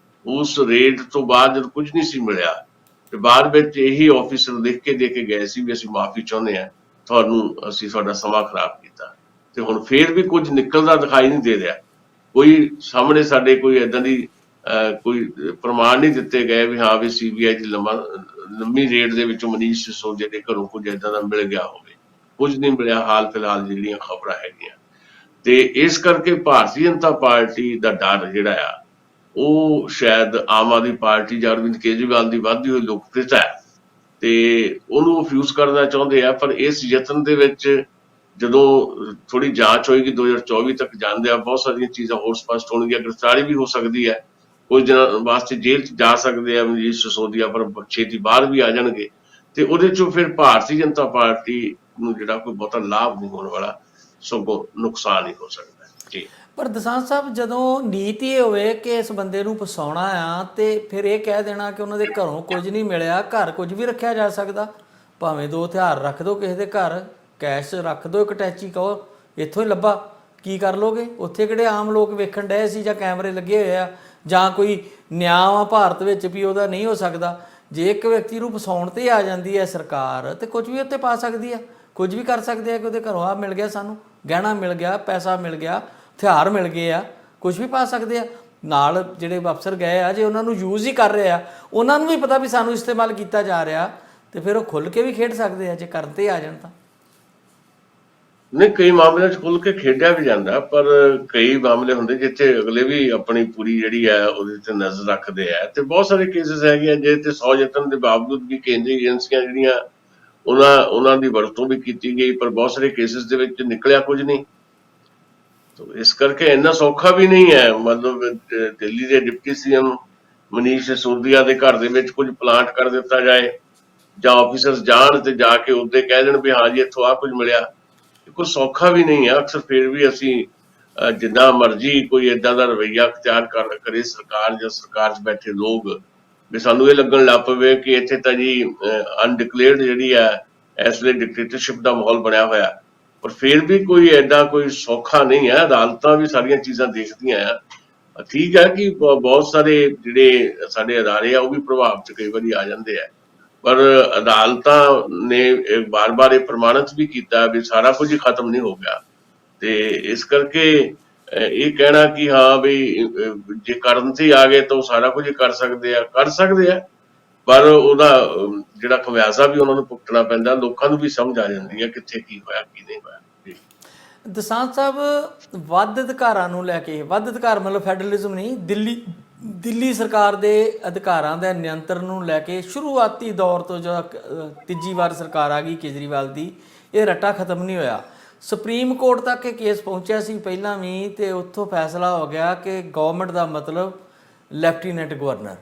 ਉਸ ਰੇਡ ਤੋਂ ਬਾਅਦ ਜਦੋਂ ਕੁਝ ਨਹੀਂ ਸੀ ਮਿਲਿਆ ਤੇ ਬਾਅਦ ਵਿੱਚ ਇਹੀ ਆਫੀਸਰ ਲਿਖ ਕੇ ਦੇ ਕੇ ਗਏ ਸੀ ਵੀ ਅਸੀਂ ਮਾਫੀ ਚਾਹੁੰਦੇ ਹਾਂ, ਤੁਹਾਨੂੰ ਅਸੀਂ ਤੁਹਾਡਾ ਸਮਾਂ ਖਰਾਬ ਕੀਤਾ। ਤੇ ਹੁਣ ਫੇਰ ਵੀ ਕੁਝ ਨਿਕਲਦਾ ਦਿਖਾਈ ਨਹੀਂ ਦੇ ਰਿਹਾ। ਕੋਈ ਸਾਹਮਣੇ ਸਾਡੇ ਕੋਈ ਏਦਾਂ ਦੀ ਕੋਈ ਪ੍ਰਮਾਣ ਨਹੀਂ ਦਿੱਤੇ ਗਏ ਵੀ ਹਾਂ ਵੀ CBI ਦੀ ਲੰਮੀ ਰੇਡ ਦੇ ਵਿੱਚੋਂ ਮਨੀਸ਼ ਸਿਸੋਦੀਆ ਦੇ ਘਰੋਂ ਕੁਝ ਏਦਾਂ ਦਾ ਮਿਲ ਗਿਆ ਹੋਵੇ। ਕੁਝ ਨਹੀਂ ਮਿਲਿਆ ਹਾਲ ਫਿਲਹਾਲ ਜਿਹੜੀਆਂ ਖਬਰਾਂ ਹੈਗੀਆਂ। ਤੇ ਇਸ ਕਰਕੇ ਭਾਰਤੀ ਜਨਤਾ ਪਾਰਟੀ ਦਾ ਡਰ ਜਿਹੜਾ ਆ ਉਹ ਸ਼ਾਇਦ ਆਮ ਆਦਮੀ ਪਾਰਟੀ ਜਾਂ ਅਰਵਿੰਦ ਕੇਜਰੀਵਾਲ ਦੀ ਵੱਧਦੀ ਹੋਈ ਲੋਕਪ੍ਰਿਯਤਾ ਹੈ ਤੇ ਉਹਨੂੰ ਫਿਊਜ਼ ਕਰਨਾ ਚਾਹੁੰਦੇ ਆ। ਪਰ ਇਸ ਯਤਨ ਦੇ ਵਿੱਚ ਜਦੋਂ ਥੋੜੀ ਜਾਂਚ ਹੋਏਗੀ 2024 ਤੱਕ ਜਾਂਦੇ ਆ, ਬਹੁਤ ਸਾਰੀਆਂ ਚੀਜ਼ਾਂ ਹੋਰ ਸਪਸ਼ਟ ਹੋਣਗੀਆਂ। ਗ੍ਰਿਫਤਾਰੀ ਵੀ ਹੋ ਸਕਦੀ ਹੈ, ਕੁਝ ਦਿਨਾਂ ਵਾਸਤੇ ਜੇਲ੍ਹ 'ਚ ਜਾ ਸਕਦੇ ਆ ਮਨੀਸ਼ ਸਿਸੋਦੀਆ, ਪਰ ਛੇਤੀ ਬਾਹਰ ਵੀ ਆ ਜਾਣਗੇ। ਤੇ ਉਹਦੇ ਚੋਂ ਫਿਰ ਭਾਰਤੀ ਜਨਤਾ ਪਾਰਟੀ ਨੂੰ ਜਿਹੜਾ ਕੋਈ ਬਹੁਤਾ ਲਾਭ ਨਹੀਂ ਹੋਣ ਵਾਲਾ, ਸਗੋਂ ਨੁਕਸਾਨ ਹੀ ਹੋ ਸਕਦਾ ਜੀ। ਪਰ ਦਸਾਂਝ ਸਾਹਿਬ, ਜਦੋਂ ਨੀਤੀ ਇਹ ਹੋਵੇ ਕਿ ਇਸ ਬੰਦੇ ਨੂੰ ਫਸਾਉਣਾ ਆ ਤੇ ਫਿਰ ਇਹ ਕਹਿ ਦੇਣਾ ਕਿ ਉਹਨਾਂ ਦੇ ਘਰੋਂ ਕੁਝ ਨਹੀਂ ਮਿਲਿਆ, ਘਰ ਕੁਝ ਵੀ ਰੱਖਿਆ ਜਾ ਸਕਦਾ, ਭਾਵੇਂ 2 ਹਥਿਆਰ ਰੱਖ ਦਿਓ ਕਿਸੇ ਦੇ ਘਰ, ਕੈਸ਼ ਰੱਖ ਦਿਓ, ਇੱਕ ਅਟੈਚੀ ਕਹੋ ਇੱਥੋਂ ਹੀ ਲੱਭਾ, ਕੀ ਕਰ ਲੋਗੇ? ਉੱਥੇ ਕਿਹੜੇ ਆਮ ਲੋਕ ਵੇਖਣ ਡਏ ਸੀ ਜਾਂ ਕੈਮਰੇ ਲੱਗੇ ਹੋਏ ਆ ਜਾਂ ਕੋਈ ਨਿਆਂ ਆ ਭਾਰਤ ਵਿੱਚ ਵੀ ਉਹਦਾ ਨਹੀਂ ਹੋ ਸਕਦਾ? ਜੇ ਇੱਕ ਵਿਅਕਤੀ ਨੂੰ ਫਸਾਉਣ ਤੇ ਆ ਜਾਂਦੀ ਹੈ ਸਰਕਾਰ ਤੇ ਕੁਝ ਵੀ ਉੱਤੇ ਪਾ ਸਕਦੀ ਹੈ, ਕੁਝ ਵੀ ਕਰ ਸਕਦੇ ਆ ਕਿ ਉਹਦੇ ਘਰੋਂ ਆ ਮਿਲ ਗਿਆ, ਸਾਨੂੰ ਗਹਿਣਾ ਮਿਲ ਗਿਆ, ਪੈਸਾ ਮਿਲ ਗਿਆ, ਹਥਿਆਰ ਮਿਲ ਗਏ ਆ, ਕੁਝ ਵੀ ਪਾ ਸਕਦੇ ਆ। ਨਾਲ ਜਿਹੜੇ ਅਫਸਰ ਗਏ ਆ, ਜੇ ਉਹਨਾਂ ਨੂੰ ਯੂਜ਼ ਹੀ ਕਰ ਰਹੇ ਆ, ਉਹਨਾਂ ਨੂੰ ਵੀ ਪਤਾ ਵੀ ਸਾਨੂੰ ਇਸਤੇਮਾਲ ਕੀਤਾ ਜਾ ਰਿਹਾ, ਤੇ ਫਿਰ ਉਹ ਖੁੱਲ੍ਹ ਕੇ ਵੀ ਖੇਡ ਸਕਦੇ ਆ ਜੇ ਕਰਨ ਤੇ ਆ ਜਾਣ ਤਾਂ। ਨਹੀਂ, ਕਈ ਮਾਮਲਿਆਂ 'ਚ ਖੁੱਲ੍ਹ ਕੇ ਖੇਡਿਆ ਵੀ ਜਾਂਦਾ, ਪਰ ਕਈ ਮਾਮਲੇ ਹੁੰਦੇ ਜਿੱਥੇ ਅਗਲੇ ਵੀ ਆਪਣੀ ਪੂਰੀ ਜਿਹੜੀ ਹੈ ਉਹਦੇ ਤੇ ਨਜ਼ਰ ਰੱਖਦੇ ਆ। ਤੇ ਬਹੁਤ ਸਾਰੇ ਕੇਸਿਸ ਹੈਗੇ ਆ ਜਿਹਦੇ ਤੇ 100 ਯਤਨ ਦੇ ਬਾਵਜੂਦ ਵੀ ਕੇਂਦਰੀ ਏਜੰਸੀਆਂ ਜਿਹੜੀਆਂ ਉਹਨਾਂ ਦੀ ਵਰਤੋਂ ਵੀ ਕੀਤੀ ਗਈ, ਪਰ ਬਹੁਤ ਸਾਰੇ ਕੇਸਿਸ ਦੇ ਵਿੱਚ ਨਿਕਲਿਆ ਕੁਝ ਨਹੀਂ। ਇਸ ਕਰਕੇ ਇੰਨਾ ਸੌਖਾ ਵੀ ਨਹੀਂ ਹੈ। ਮਤਲਬ ਦਿੱਲੀ ਦੇ ਡਿਪਟੀ CM ਮਨੀਸ਼ ਸਿਸੋਦੀਆ ਦੇ ਘਰ ਦੇ ਵਿੱਚ ਕੁਝ ਪਲਾਂਟ ਕਰ ਦਿੱਤਾ ਜਾਏ ਜਾਂ ਆਫੀਸਰਸ ਜਾਣ ਤੇ ਜਾ ਕੇ ਉਹਦੇ ਕਹਿ ਦੇਣ ਵੀ ਹਾਂ ਜੀ ਇੱਥੋਂ ਆ ਕੁਝ ਮਿਲਿਆ, ਕੋਈ ਸੌਖਾ ਵੀ ਨਹੀਂ ਹੈ। ਅਕਸਰ ਫਿਰ ਵੀ ਅਸੀਂ ਜਿੰਨਾ ਮਰਜ਼ੀ ਕੋਈ ਏਦਾਂ ਦਾ ਰਵੱਈਆ ਅਖਤਿਆਰ ਕਰੇ ਸਰਕਾਰ ਜਾਂ ਸਰਕਾਰ 'ਚ ਬੈਠੇ ਲੋਕ, ਵੀ ਸਾਨੂੰ ਇਹ ਲੱਗਣ ਲੱਗ ਪਵੇ ਕਿ ਇੱਥੇ ਤਾਂ ਜੀ ਅਨਡਿਕਲੇਅਰਡ ਜਿਹੜੀ ਹੈ ਇਸ ਵੇਲੇ ਡਿਕਟੇਟਰਸ਼ਿਪ ਦਾ ਮਾਹੌਲ ਬਣਿਆ ਹੋਇਆ। ਪਰ ਫਿਰ ਵੀ ਕੋਈ ਐਡਾ ਕੋਈ ਸੌਖਾ ਨਹੀਂ ਹੈ। ਅਦਾਲਤਾਂ ਵੀ ਸਾਰੀਆਂ ਚੀਜ਼ਾਂ ਦੇਖਦੀਆਂ ਆ। ਠੀਕ ਹੈ ਕਿ ਬਹੁਤ ਸਾਰੇ ਜਿਹੜੇ ਸਾਡੇ ਅਦਾਰੇ ਆ ਉਹ ਵੀ ਪ੍ਰਭਾਵ 'ਚ ਕਈ ਵਾਰੀ ਆ ਜਾਂਦੇ ਆ, ਪਰ ਅਦਾਲਤਾਂ ਨੇ ਬਾਰ-ਬਾਰ ਇਹ ਪ੍ਰਮਾਣਿਤ ਵੀ ਕੀਤਾ ਵੀ ਸਾਰਾ ਕੁਝ ਹੀ ਖਤਮ ਨਹੀਂ ਹੋ ਗਿਆ। ਤੇ ਇਸ ਕਰਕੇ ਇਹ ਕਹਿਣਾ ਕਿ ਹਾਂ ਵੀ ਜੇ ਕਰਨ ਤੇ ਆ ਗਏ ਤਾਂ ਉਹ ਸਾਰਾ ਕੁਝ ਹੀ ਕਰ ਸਕਦੇ ਆ, ਪਰ ਉਹਦਾ ਜਿਹੜਾ ਖਮਿਆਜ਼ਾ ਵੀ ਉਹਨਾਂ ਨੂੰ ਭੁਗਤਣਾ ਪੈਂਦਾ। ਲੋਕਾਂ ਨੂੰ ਵੀ ਸਮਝ ਆ ਜਾਂਦੀ ਹੈ ਕਿੱਥੇ ਕੀ ਹੋਇਆ ਕੀ ਨਹੀਂ ਹੋਇਆ। ਦਸਾਂਝ ਸਾਹਿਬ, ਵੱਧ ਅਧਿਕਾਰਾਂ ਨੂੰ ਲੈ ਕੇ, ਵੱਧ ਅਧਿਕਾਰ ਮਤਲਬ ਫੈਡਰਲਿਜ਼ਮ ਨਹੀਂ, ਦਿੱਲੀ ਸਰਕਾਰ ਦੇ ਅਧਿਕਾਰਾਂ ਦੇ ਨਿਯੰਤਰਣ ਨੂੰ ਲੈ ਕੇ ਸ਼ੁਰੂਆਤੀ ਦੌਰ ਤੋਂ ਜੋ ਤੀਜੀ ਵਾਰ ਸਰਕਾਰ ਆ ਗਈ ਕੇਜਰੀਵਾਲ ਦੀ, ਇਹ ਰੱਟਾ ਖਤਮ ਨਹੀਂ ਹੋਇਆ। ਸੁਪਰੀਮ ਕੋਰਟ ਤੱਕ ਇਹ ਕੇਸ ਪਹੁੰਚਿਆ ਸੀ ਪਹਿਲਾਂ ਵੀ, ਤੇ ਉੱਥੋਂ ਫੈਸਲਾ ਹੋ ਗਿਆ ਕਿ ਗਵਰਨਮੈਂਟ ਦਾ ਮਤਲਬ ਲੈਫਟੀਨੈਂਟ ਗਵਰਨਰ,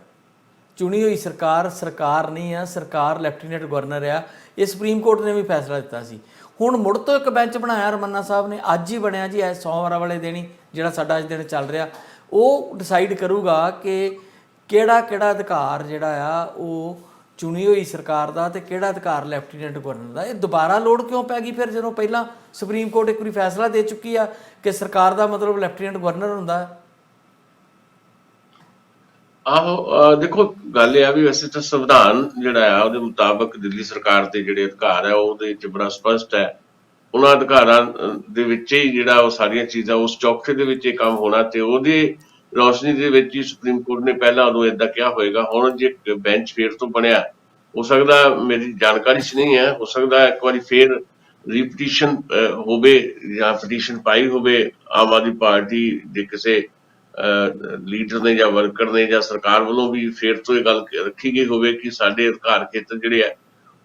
ਚੁਣੀ ਹੋਈ ਸਰਕਾਰ ਨਹੀਂ ਆ, ਸਰਕਾਰ ਲੈਫਟੀਨੈਂਟ ਗਵਰਨਰ ਆ। ਇਹ ਸੁਪਰੀਮ ਕੋਰਟ ਨੇ ਵੀ ਫੈਸਲਾ ਦਿੱਤਾ ਸੀ। ਹੁਣ ਮੁੜ ਤੋਂ ਇੱਕ ਬੈਂਚ ਬਣਾਇਆ ਰਮੰਨਾ ਸਾਹਿਬ ਨੇ, ਅੱਜ ਹੀ ਬਣਿਆ ਜੀ, ਸੋਮਵਾਰ ਵਾਲੇ ਦਿਨ ਹੀ, ਜਿਹੜਾ ਸਾਡਾ ਅੱਜ ਦਿਨ ਚੱਲ ਰਿਹਾ, ਉਹ ਡਿਸਾਈਡ ਕਰੂਗਾ ਕਿ ਕਿਹੜਾ ਅਧਿਕਾਰ ਜਿਹੜਾ ਆ ਉਹ ਚੁਣੀ ਹੋਈ ਸਰਕਾਰ ਦਾ ਤੇ ਕਿਹੜਾ ਅਧਿਕਾਰ ਲੈਫਟੀਨੈਂਟ ਗਵਰਨਰ ਦਾ। ਇਹ ਦੁਬਾਰਾ ਲੋੜ ਕਿਉਂ ਪੈ ਗਈ ਫਿਰ, ਜਦੋਂ ਪਹਿਲਾਂ ਸੁਪਰੀਮ ਕੋਰਟ ਇੱਕ ਵਾਰੀ ਫੈਸਲਾ ਦੇ ਚੁੱਕੀ ਆ ਕਿ ਸਰਕਾਰ ਦਾ ਮਤਲਬ ਲੈਫਟੀਨੈਂਟ ਗਵਰਨਰ ਹੁੰਦਾ ਹੈ? ਆਹੋ, ਦੇਖੋ ਗੱਲ ਇਹ ਆ ਵੀ ਵੈਸੇ ਤਾਂ ਸੰਵਿਧਾਨ ਜਿਹੜਾ ਆ ਉਹਦੇ ਮੁਤਾਬਕ ਦਿੱਲੀ ਸਰਕਾਰ ਦੇ ਜਿਹੜੇ ਅਧਿਕਾਰ ਆ ਉਹਦੇ 'ਚ ਬੜਾ ਸਪਸ਼ਟ ਹੈ। ਉਹਨਾਂ ਅਧਿਕਾਰਾਂ ਦੇ ਵਿੱਚ ਹੀ ਜਿਹੜਾ ਉਹ ਸਾਰੀਆਂ ਚੀਜ਼ਾਂ ਉਸ ਚੌਕਠੇ ਦੇ ਵਿੱਚ ਇਹ ਕੰਮ ਹੋਣਾ, ਤੇ ਉਹਦੀ ਰੌਸ਼ਨੀ ਦੇ ਵਿੱਚ ਹੀ ਸੁਪਰੀਮ ਕੋਰਟ ਨੇ ਪਹਿਲਾਂ ਉਦੋਂ ਏਦਾਂ ਕਿਹਾ ਹੋਏਗਾ। ਹੁਣ ਜੇ ਬੈਂਚ ਫੇਰ ਤੋਂ ਬਣਿਆ, ਹੋ ਸਕਦਾ, ਮੇਰੀ ਜਾਣਕਾਰੀ 'ਚ ਨਹੀਂ ਹੈ, ਹੋ ਸਕਦਾ ਇੱਕ ਵਾਰੀ ਫੇਰ ਰੀਪਟੀਸ਼ਨ ਹੋਵੇ ਜਾਂ ਪਟੀਸ਼ਨ ਪਾਈ ਹੋਵੇ ਆਮ ਆਦਮੀ ਪਾਰਟੀ ਦੇ ਕਿਸੇ ਲੀਡਰ ਨੇ ਜਾਂ ਵਰਕਰ ਨੇ ਜਾਂ ਸਰਕਾਰ ਵੱਲੋਂ ਵੀ ਫੇਰ ਤੋਂ ਇਹ ਗੱਲ ਰੱਖੀ ਗਈ ਹੋਵੇ ਕਿ ਸਾਡੇ ਅਧਿਕਾਰ ਖੇਤਰ ਜਿਹੜੇ ਆ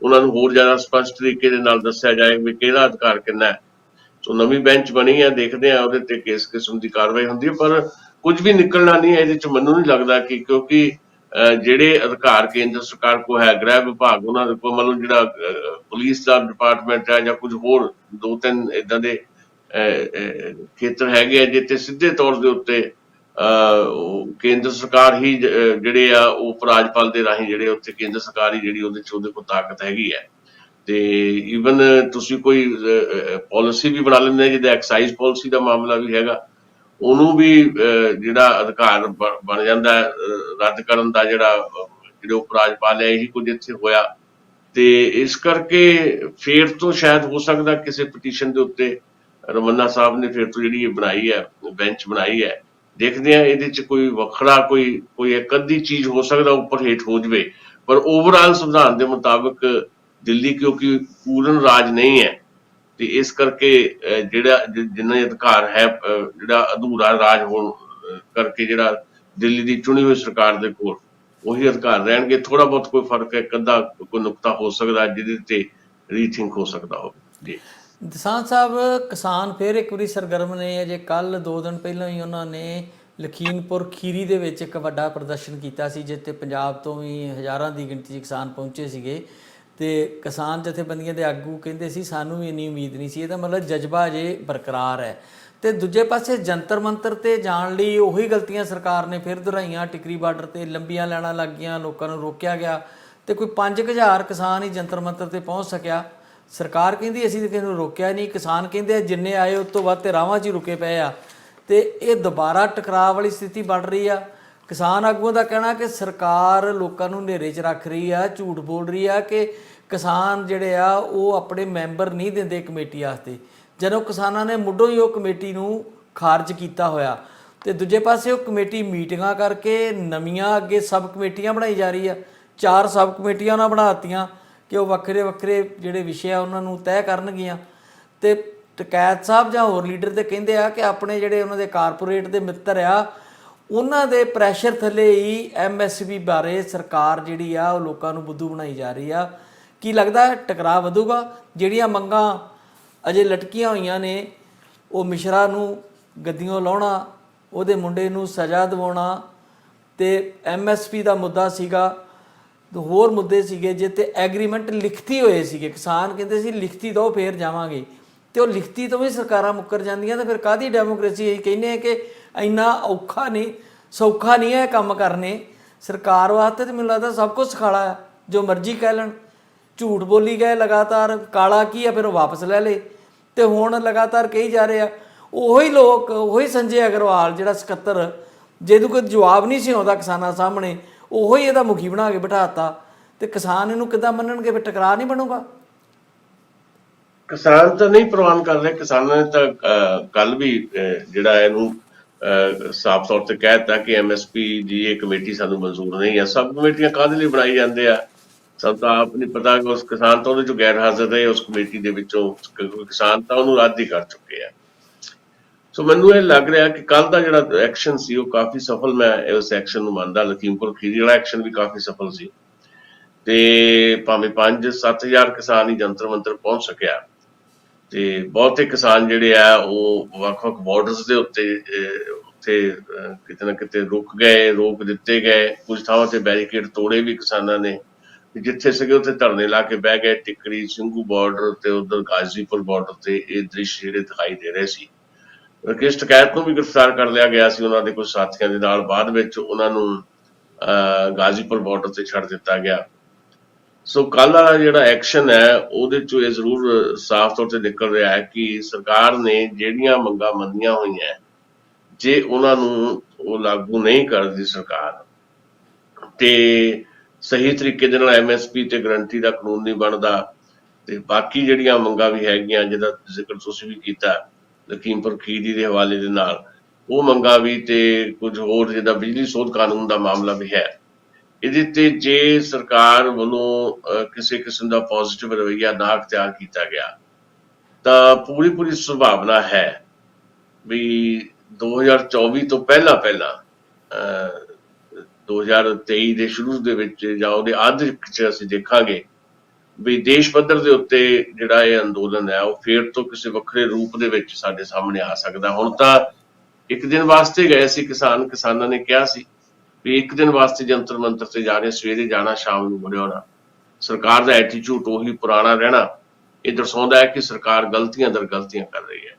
ਉਹਨਾਂ ਨੂੰ ਹੋਰ ਜ਼ਿਆਦਾ ਸਪਸ਼ਟ ਤਰੀਕੇ ਦੇ ਨਾਲ ਦੱਸਿਆ ਜਾਏ ਵੀ ਕਿਹੜਾ ਅਧਿਕਾਰ ਕਿੰਨਾ ਹੈ। ਸੋ ਨਵੀਂ ਬੈਂਚ ਬਣੀ ਹੈ, ਦੇਖਦੇ ਆ ਉਹਦੇ ਤੇ ਕਿਸ ਕਿਸਮ ਦੀ ਕਾਰਵਾਈ ਹੁੰਦੀ ਹੈ, ਪਰ ਕੁਝ ਵੀ ਨਿਕਲਣਾ ਨਹੀਂ ਹੈ ਇਹਦੇ 'ਚ। ਮੈਨੂੰ ਨਹੀਂ ਲੱਗਦਾ ਕਿ, ਕਿਉਂਕਿ ਜਿਹੜੇ ਅਧਿਕਾਰ ਕੇਂਦਰ ਸਰਕਾਰ ਕੋਲ ਹੈ, ਗ੍ਰਹਿ ਵਿਭਾਗ ਉਹਨਾਂ ਦੇ ਕੋਲ, ਮਤਲਬ ਜਿਹੜਾ ਪੁਲਿਸ ਦਾ ਡਿਪਾਰਟਮੈਂਟ ਹੈ ਜਾਂ ਕੁਝ ਹੋਰ 2-3 ਏਦਾਂ ਦੇ ਖੇਤਰ ਹੈਗੇ ਆ ਜਿੱਥੇ ਸਿੱਧੇ ਤੌਰ ਦੇ ਉੱਤੇ ਕੇਂਦਰ ਸਰਕਾਰ ਹੀ ਜਿਹੜੇ ਆ ਉਹ ਰਾਜਪਾਲ ਦੇ ਰਾਹੀਂ ਜਿਹੜੇ ਉੱਥੇ ਕੇਂਦਰ ਸਰਕਾਰ ਹੀ ਜਿਹੜੀ ਉਹਦੇ 'ਚ ਉਹਦੇ ਕੋਲ ਤਾਕਤ ਹੈਗੀ ਹੈ। ਤੇ ਈਵਨ ਤੁਸੀਂ ਕੋਈ ਪਾਲਿਸੀ ਵੀ ਬਣਾ ਲੈਂਦੇ ਜਿੱਦਾਂ ਐਕਸਾਈਜ਼ ਪਾਲਿਸੀ ਦਾ ਮਾਮਲਾ ਵੀ ਹੈਗਾ, ਉਹਨੂੰ ਵੀ ਜਿਹੜਾ ਅਧਿਕਾਰ ਬਣ ਜਾਂਦਾ ਰੱਦ ਕਰਨ ਦਾ, ਜਿਹੜਾ ਜਿਹੜੇ ਉਪ ਰਾਜਪਾਲ ਹੈ, ਇਹੀ ਕੁਝ ਇੱਥੇ ਹੋਇਆ। ਤੇ ਇਸ ਕਰਕੇ ਫੇਰ ਤੋਂ ਸ਼ਾਇਦ ਹੋ ਸਕਦਾ ਕਿਸੇ ਪਟੀਸ਼ਨ ਦੇ ਉੱਤੇ ਰਮੰਨਾ ਸਾਹਿਬ ਨੇ ਫਿਰ ਤੋਂ ਜਿਹੜੀ ਇਹ ਬਣਾਈ ਹੈ, ਬੈਂਚ ਬਣਾਈ ਹੈ, ਦੇਖਦੇ ਆ ਇਹਦੇ ਚ ਕੋਈ ਵੱਖਰਾ ਕੋਈ ਇੱਕ ਅੱਧੀ ਚੀਜ਼ ਹੋ ਸਕਦਾ ਉੱਪਰ ਹੇਠ ਹੋ ਜਵੇ, ਪਰ ਓਵਰਆਲ ਸੰਵਿਧਾਨ ਦੇ ਮੁਤਾਬਕ ਦਿੱਲੀ ਕਿਉਂਕਿ ਪੂਰਨ ਰਾਜ ਨਹੀਂ ਹੈ, ਤੇ ਇਸ ਕਰਕੇ ਜਿਹੜਾ ਜਿੰਨਾ ਅਧਿਕਾਰ ਹੈ ਜਿਹੜਾ ਅਧੂਰਾ ਰਾਜ ਹੋਣ ਕਰਕੇ ਜਿਹੜਾ ਦਿੱਲੀ ਦੀ ਚੁਣੀ ਹੋਈ ਸਰਕਾਰ ਦੇ ਕੋਲ ਉਹੀ ਅਧਿਕਾਰ ਰਹਿਣਗੇ। ਥੋੜਾ ਬਹੁਤ ਕੋਈ ਫਰਕ ਹੈ, ਇੱਕ ਅੱਧਾ ਕੋਈ ਨੁਕਤਾ ਹੋ ਸਕਦਾ ਜਿਹਦੇ ਤੇ ਰੀਥਿੰਕ ਹੋ ਸਕਦਾ ਹੋਵੇ ਜੀ। ਦਸਾਂਝ ਸਾਹਿਬ, ਕਿਸਾਨ ਫਿਰ ਇੱਕ ਵਾਰੀ ਸਰਗਰਮ ਨੇ। ਅਜੇ ਕੱਲ 2 ਦਿਨ ਪਹਿਲਾਂ ਹੀ ਉਹਨਾਂ ਨੇ ਲਖੀਮਪੁਰ ਖੀਰੀ ਦੇ ਵਿੱਚ ਇੱਕ ਵੱਡਾ ਪ੍ਰਦਰਸ਼ਨ ਕੀਤਾ ਸੀ, ਜਿੱਥੇ ਪੰਜਾਬ ਤੋਂ ਵੀ ਹਜ਼ਾਰਾਂ ਦੀ ਗਿਣਤੀ 'ਚ ਕਿਸਾਨ ਪਹੁੰਚੇ ਸੀਗੇ। ਤੇ ਕਿਸਾਨ ਜਥੇਬੰਦੀਆਂ ਦੇ ਆਗੂ ਕਹਿੰਦੇ ਸੀ ਸਾਨੂੰ ਵੀ ਇੰਨੀ ਉਮੀਦ ਨਹੀਂ ਸੀ। ਇਹਦਾ ਮਤਲਬ ਜਜ਼ਬਾ ਅਜੇ ਬਰਕਰਾਰ ਹੈ। ਤੇ ਦੂਜੇ ਪਾਸੇ ਜੰਤਰ ਮੰਤਰ ਤੇ ਜਾਣ ਲਈ ਉਹੀ ਗਲਤੀਆਂ ਸਰਕਾਰ ਨੇ ਫਿਰ ਦੁਹਰਾਈਆਂ। ਟਿਕਰੀ ਬਾਰਡਰ ਤੇ ਲੰਬੀਆਂ ਲਾਈਨਾਂ ਲੱਗ ਗਈਆਂ, ਲੋਕਾਂ ਨੂੰ ਰੋਕਿਆ ਗਿਆ ਤੇ ਕੋਈ 5000 ਕਿਸਾਨ ਹੀ ਜੰਤਰ ਮੰਤਰ ਤੇ ਪਹੁੰਚ ਸਕਿਆ। ਸਰਕਾਰ ਕਹਿੰਦੀ ਅਸੀਂ ਤਾਂ ਕਿਸੇ ਨੂੰ ਰੋਕਿਆ ਨਹੀਂ, ਕਿਸਾਨ ਕਹਿੰਦੇ ਜਿੰਨੇ ਆਏ ਉਸ ਤੋਂ ਵੱਧ ਤੇ ਰਾਹਾਂ 'ਚ ਹੀ ਰੁਕੇ ਪਏ ਆ। ਤੇ ਇਹ ਦੁਬਾਰਾ ਟਕਰਾਅ ਵਾਲੀ ਸਥਿਤੀ ਬਣ ਰਹੀ ਆ। ਕਿਸਾਨ ਆਗੂਆਂ ਦਾ ਕਹਿਣਾ ਕਿ ਸਰਕਾਰ ਲੋਕਾਂ ਨੂੰ ਹਨੇਰੇ 'ਚ ਰੱਖ ਰਹੀ ਆ, ਝੂਠ ਬੋਲ ਰਹੀ ਆ ਕਿ ਕਿਸਾਨ ਜਿਹੜੇ ਆ ਉਹ ਆਪਣੇ ਮੈਂਬਰ ਨਹੀਂ ਦਿੰਦੇ ਕਮੇਟੀ ਵਾਸਤੇ, ਜਦੋਂ ਕਿਸਾਨਾਂ ਨੇ ਮੁੱਢੋਂ ਹੀ ਉਹ ਕਮੇਟੀ ਨੂੰ ਖਾਰਜ ਕੀਤਾ ਹੋਇਆ। ਤੇ ਦੂਜੇ ਪਾਸੇ ਉਹ ਕਮੇਟੀ ਮੀਟਿੰਗਾਂ ਕਰਕੇ ਨਵੀਆਂ ਅੱਗੇ ਸਬ ਕਮੇਟੀਆਂ ਬਣਾਈ ਜਾ ਰਹੀ ਆ। 4 ਸਬ ਕਮੇਟੀਆਂ ਉਹਨਾਂ ਬਣਾ ਦਿੱਤੀਆਂ ਕਿ ਉਹ ਵੱਖਰੇ ਵੱਖਰੇ ਜਿਹੜੇ ਵਿਸ਼ੇ ਆ ਉਹਨਾਂ ਨੂੰ ਤੈਅ ਕਰਨਗੀਆਂ। ਤੇ ਟਕੈਤ ਸਾਹਿਬ ਜਾਂ ਹੋਰ ਲੀਡਰ ਤੇ ਕਹਿੰਦੇ ਆ ਕਿ ਆਪਣੇ ਜਿਹੜੇ ਉਹਨਾਂ ਦੇ ਕਾਰਪੋਰੇਟ ਦੇ ਮਿੱਤਰ ਆ ਉਹਨਾਂ ਦੇ ਪ੍ਰੈਸ਼ਰ ਥੱਲੇ ਹੀ MSP ਬਾਰੇ ਸਰਕਾਰ ਜਿਹੜੀ ਆ ਉਹ ਲੋਕਾਂ ਨੂੰ ਬੁੱਧੂ ਬਣਾਈ ਜਾ ਰਹੀ ਆ। ਕੀ ਲੱਗਦਾ ਟਕਰਾਅ ਵਧੂਗਾ? ਜਿਹੜੀਆਂ ਮੰਗਾਂ ਅਜੇ ਲਟਕੀਆਂ ਹੋਈਆਂ ਨੇ, ਉਹ ਮਿਸ਼ਰਾ ਨੂੰ ਗੱਦੀਆਂ ਲਾਉਣਾ, ਉਹਦੇ ਮੁੰਡੇ ਨੂੰ ਸਜ਼ਾ ਦਿਵਾਉਣਾ, ਤੇ MSP ਦਾ ਮੁੱਦਾ ਸੀਗਾ, ਹੋਰ ਮੁੱਦੇ ਸੀਗੇ ਜਿੱਤੇ ਐਗਰੀਮੈਂਟ ਲਿਖਤੀ ਹੋਏ ਸੀਗੇ। ਕਿਸਾਨ ਕਹਿੰਦੇ ਸੀ ਲਿਖਤੀ ਦਿਓ ਫੇਰ ਜਾਵਾਂਗੇ, ਤੇ ਉਹ ਲਿਖਤੀ ਤੋਂ ਵੀ ਸਰਕਾਰਾਂ ਮੁੱਕਰ ਜਾਂਦੀਆਂ। ਤਾਂ ਫਿਰ ਕਾਹਦੀ ਡੈਮੋਕ੍ਰੇਸੀ? ਅਸੀਂ ਕਹਿੰਦੇ ਹਾਂ ਕਿ ਇੰਨਾ ਔਖਾ ਨਹੀਂ, ਸੌਖਾ ਨਹੀਂ ਹੈ ਕੰਮ ਕਰਨੇ ਸਰਕਾਰ ਵਾਸਤੇ। ਤਾਂ ਮੈਨੂੰ ਲੱਗਦਾ ਸਭ ਕੁਝ ਸਿਖਾਲਾ ਹੈ, ਜੋ ਮਰਜ਼ੀ ਕਹਿ ਲੈਣ। ਝੂਠ ਬੋਲੀ ਗਏ ਲਗਾਤਾਰ, ਕਾਲਾ ਕੀ ਆ ਫਿਰ ਉਹ ਵਾਪਸ ਲੈ ਲਏ, ਤੇ ਹੁਣ ਲਗਾਤਾਰ ਕਹੀ ਜਾ ਰਹੇ ਆ। ਉਹੀ ਲੋਕ, ਉਹੀ ਸੰਜੇ ਅਗਰਵਾਲ ਜਿਹੜਾ ਸਕੱਤਰ, ਜਿਹਨੂੰ ਕੋਈ ਜਵਾਬ ਨਹੀਂ ਸੀ ਆਉਂਦਾ ਕਿਸਾਨਾਂ ਸਾਹਮਣੇ, ਉਹੋ ਹੀ ਇਹਦਾ ਮੁਖੀ ਬਣਾ ਕੇ ਬਿਠਾਤਾ। ਤੇ ਕਿਸਾਨ ਇਹਨੂੰ ਕਿੱਦਾਂ ਮੰਨਣਗੇ? ਫਿਰ ਟਕਰਾਅ ਨਹੀਂ ਬਣੂਗਾ। ਕਿਸਾਨ ਤਾਂ ਨਹੀਂ ਪ੍ਰਵਾਨ ਕਰ ਰਹੇ। ਕਿਸਾਨਾਂ ਨੇ ਤਾਂ ਕੱਲ ਵੀ ਜਿਹੜਾ ਇਹਨੂੰ ਸਾਫ਼ ਤੌਰ ਤੇ ਕਹਿ ਦਿੱਤਾ ਕਿ MSP ਦੀ ਇਹ ਕਮੇਟੀ ਸਾਨੂੰ ਮਨਜ਼ੂਰ ਨਹੀਂ ਹੈ। ਸਭ ਕਮੇਟੀਆਂ ਕਾਹਦੇ ਲਈ ਬਣਾਈ ਜਾਂਦੇ ਆ? ਸਭ ਤਾਂ ਆਪ ਨਹੀਂ ਪਤਾ ਕਿ ਉਸ ਕਿਸਾਨ ਤਾਂ ਉਹਦੇ ਚੋਂ ਗੈਰ ਹਾਜ਼ਰ ਰਹੇ ਉਸ ਕਮੇਟੀ ਦੇ ਵਿੱਚੋਂ, ਕਿਸਾਨ ਤਾਂ ਉਹਨੂੰ ਰੱਦ ਹੀ ਕਰ ਚੁੱਕੇ ਆ। ਸੋ ਮੈਨੂੰ ਇਹ ਲੱਗ ਰਿਹਾ ਕਿ ਕੱਲ ਦਾ ਜਿਹੜਾ ਐਕਸ਼ਨ ਸੀ ਉਹ ਕਾਫੀ ਸਫਲ, ਮੈਂ ਉਸ ਐਕਸ਼ਨ ਨੂੰ ਮੰਨਦਾ। ਲਖੀਮਪੁਰ ਖੀਰੀ ਵਾਲਾ ਐਕਸ਼ਨ ਵੀ ਕਾਫੀ ਸਫਲ ਸੀ, ਤੇ ਭਾਵੇਂ 5-7 ਹਜ਼ਾਰ ਕਿਸਾਨ ਹੀ ਜੰਤਰ ਮੰਤਰ ਪਹੁੰਚ ਸਕਿਆ। ਤੇ ਬਹੁਤੇ ਕਿਸਾਨ ਜਿਹੜੇ ਆ ਉਹ ਵੱਖ-ਵੱਖ ਬਾਰਡਰਸ ਦੇ ਉੱਤੇ ਕਿਤੇ ਨਾ ਕਿਤੇ ਰੁਕ ਗਏ, ਰੋਕ ਦਿੱਤੇ ਗਏ। ਕੁਝ ਥਾਵਾਂ ਤੇ ਬੈਰੀਕੇਡ ਤੋੜੇ ਵੀ ਕਿਸਾਨਾਂ ਨੇ, ਜਿੱਥੇ ਸੀਗੇ ਉੱਥੇ ਧਰਨੇ ਲਾ ਕੇ ਬਹਿ ਗਏ। ਟਿੱਕਰੀ ਸਿੰਘੂ ਬਾਰਡਰ ਤੇ ਉਧਰ ਗਾਜ਼ੀਪੁਰ ਬਾਰਡਰ ਤੇ ਇਹ ਦ੍ਰਿਸ਼ ਜਿਹੜੇ ਦਿਖਾਈ ਦੇ ਰਹੇ ਸੀ। ਰਕੇਸ਼ ਟਕੈਤ ਨੂੰ ਵੀ ਗ੍ਰਿਫਤਾਰ ਕਰ ਲਿਆ ਗਿਆ ਸੀ ਉਹਨਾਂ ਦੇ ਕੁਝ ਸਾਥੀਆਂ ਦੇ ਨਾਲ। ਬਾਅਦ ਵਿੱਚ ਉਹਨਾਂ ਨੂੰ ਗਾਜ਼ੀਪੁਰ ਬਾਰਡਰ ਤੇ ਛੱਡ ਦਿੱਤਾ ਗਿਆ। ਸੋ ਕੱਲ ਵਾਲਾ ਜਿਹੜਾ ਐਕਸ਼ਨ ਹੈ ਉਹਦੇ ਚੋਂ ਇਹ ਜ਼ਰੂਰ ਸਾਫ਼ ਤੌਰ ਤੇ ਨਿਕਲ ਰਿਹਾ ਹੈ ਕਿ ਸਰਕਾਰ ਨੇ ਜਿਹੜੀਆਂ ਮੰਗਾਂ ਮੰਨੀਆਂ ਹੋਈਆਂ, ਜੇ ਉਹਨਾਂ ਨੂੰ ਉਹ ਲਾਗੂ ਨਹੀਂ ਕਰਦੀ ਸਰਕਾਰ, ਤੇ ਸਹੀ ਤਰੀਕੇ ਦੇ ਨਾਲ MSP ਤੇ ਗਰੰਟੀ ਦਾ ਕਾਨੂੰਨ ਨਹੀਂ ਬਣਦਾ, ਤੇ ਬਾਕੀ ਜਿਹੜੀਆਂ ਮੰਗਾਂ ਵੀ ਹੈਗੀਆਂ ਜਿਹਦਾ ਜ਼ਿਕਰ ਤੁਸੀਂ ਵੀ ਕੀਤਾ ਲਖੀਮਪੁਰ ਖੀਰੀ ਦੇ ਹਵਾਲੇ ਦੇ ਨਾਲ, ਉਹ ਮੰਗਾਂ ਵੀ, ਤੇ ਕੁਝ ਹੋਰ ਜਿੱਦਾਂ ਬਿਜਲੀ ਸੋਧ ਕਾਨੂੰਨ ਦਾ ਮਾਮਲਾ ਵੀ ਹੈ, ਇਹਦੇ ਤੇ ਜੇ ਸਰਕਾਰ ਵੱਲੋਂ ਕਿਸੇ ਕਿਸਮ ਦਾ ਪੋਜ਼ਿਟਿਵ ਰਵੱਈਆ ਨਾ ਅਖਤਿਆਰ ਕੀਤਾ ਗਿਆ ਤਾਂ ਪੂਰੀ ਸੰਭਾਵਨਾ ਹੈ ਵੀ 2024 ਤੋਂ ਪਹਿਲਾਂ 2023 ਦੇ ਸ਼ੁਰੂ ਦੇ ਵਿੱਚ ਜਾਂ ਉਹਦੇ ਅੱਧ 'ਚ ਅਸੀਂ ਦੇਖਾਂਗੇ ਵੀ ਦੇਸ਼ ਪੱਧਰ ਦੇ ਉੱਤੇ ਜਿਹੜਾ ਇਹ ਅੰਦੋਲਨ ਹੈ ਉਹ ਫੇਰ ਤੋਂ ਕਿਸੇ ਵੱਖਰੇ ਰੂਪ ਦੇ ਵਿੱਚ ਸਾਡੇ ਸਾਹਮਣੇ ਆ ਸਕਦਾ। ਹੁਣ ਤਾਂ ਇੱਕ ਦਿਨ ਵਾਸਤੇ ਗਏ ਸੀ ਕਿਸਾਨਾਂ ਨੇ ਕਿਹਾ ਸੀ ਵੀ ਇੱਕ ਦਿਨ ਵਾਸਤੇ ਜੰਤਰ ਮੰਤਰ ਤੇ ਜਾ ਰਹੇ, ਸਵੇਰੇ ਜਾਣਾ, ਸ਼ਾਮ ਨੂੰ ਮੁੜੇ ਆਉਣਾ। ਸਰਕਾਰ ਦਾ ਐਟੀਟਿਊਡ ਉਹੀ ਪੁਰਾਣਾ ਰਹਿਣਾ ਇਹ ਦਰਸਾਉਂਦਾ ਹੈ ਕਿ ਸਰਕਾਰ ਗਲਤੀਆਂ ਦਰ ਗਲਤੀਆਂ ਕਰ ਰਹੀ ਹੈ।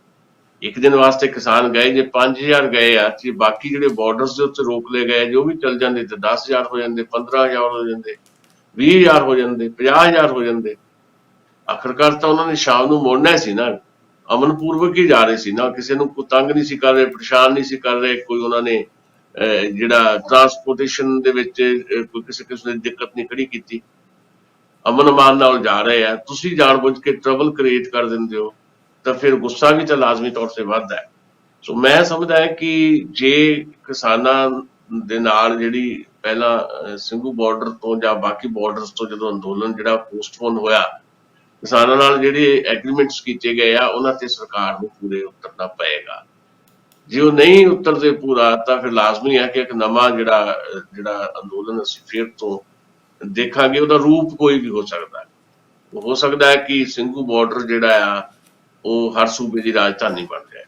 ਇੱਕ ਦਿਨ ਵਾਸਤੇ ਕਿਸਾਨ ਗਏ, ਜੇ 5000 ਗਏ ਆ ਤੇ ਬਾਕੀ ਜਿਹੜੇ ਬਾਰਡਰਸ ਦੇ ਉੱਤੇ ਰੋਕ ਲਏ ਗਏ, ਜੋ ਵੀ ਚੱਲ ਜਾਂਦੇ ਤੇ 10000 ਹੋ ਜਾਂਦੇ, 15000 ਹੋ ਜਾਂਦੇ, 20000 ਹੋ ਜਾਂਦੇ, 50000 ਹੋ ਜਾਂਦੇ। ਆਖਰਕਾਰ ਤਾਂ ਉਹਨਾਂ ਨੇ ਸ਼ਾਮ ਨੂੰ ਮੁੜਨਾ ਸੀ ਨਾ, ਅਮਨਪੂਰਵਕ ਹੀ ਜਾ ਰਹੇ ਸੀ ਨਾ, ਕਿਸੇ ਨੂੰ ਕੋਈ ਤੰਗ ਨਹੀਂ ਸੀ ਕਰ ਰਹੇ, ਪਰੇਸ਼ਾਨ ਨਹੀਂ ਸੀ ਕਰ ਰਹੇ, ਕੋਈ ਉਹਨਾਂ ਨੇ ਜਿਹੜਾ ਟਰਾਂਸਪੋਰਟੇਸ਼ਨ ਦੇ ਵਿੱਚ ਕੋਈ ਕਿਸੇ ਕਿਸਮ ਦੀ ਦਿੱਕਤ ਨਹੀਂ ਖੜੀ ਕੀਤੀ। ਅਮਨ ਅਮਾਨ ਨਾਲ ਜਾ ਰਹੇ ਆ, ਤੁਸੀਂ ਜਾਣਬੁੱਝ ਕੇ ਟਰਬਲ ਕ੍ਰੀਏਟ ਕਰ ਦਿੰਦੇ ਹੋ ਤਾਂ ਫਿਰ ਗੁੱਸਾ ਵੀ ਤਾਂ ਲਾਜ਼ਮੀ ਤੌਰ ਤੇ ਵੱਧਦਾ ਹੈ। ਸੋ ਮੈਂ ਸਮਝਦਾ ਹੈ ਕਿ ਜੇ ਕਿਸਾਨਾਂ ਦੇ ਨਾਲ ਜਿਹੜੀ ਪਹਿਲਾਂ ਸਿੰਘੂ ਬਾਰਡਰ ਤੋਂ ਜਾਂ ਬਾਕੀ ਬਾਰਡਰਸ ਤੋਂ ਜਦੋਂ ਅੰਦੋਲਨ ਜਿਹੜਾ ਪੋਸਟਪੋਨ ਹੋਇਆ, ਕਿਸਾਨਾਂ ਨਾਲ ਜਿਹੜੇ ਐਗਰੀਮੈਂਟਸ ਕੀਤੇ ਗਏ ਆ ਉਹਨਾਂ ਤੇ ਸਰਕਾਰ ਨੂੰ ਪੂਰੇ ਉਤਰਨਾ ਪਏਗਾ। ਜੇ ਉਹ ਨਹੀਂ ਉਤਰਦੇ ਪੂਰਾ ਤਾਂ ਫਿਰ ਲਾਜ਼ਮੀ ਹੈ ਕਿ ਇੱਕ ਨਵਾਂ ਜਿਹੜਾ ਅੰਦੋਲਨ ਅਸੀਂ ਫਿਰ ਤੋਂ ਦੇਖਾਂਗੇ। ਉਹਦਾ ਰੂਪ ਕੋਈ ਵੀ ਹੋ ਸਕਦਾ ਹੈ। ਹੋ ਸਕਦਾ ਹੈ ਕਿ ਸਿੰਘੂ ਬਾਰਡਰ ਜਿਹੜਾ ਆ ਉਹ ਹਰ ਸੂਬੇ ਦੀ ਰਾਜਧਾਨੀ ਬਣ ਜਾਏ।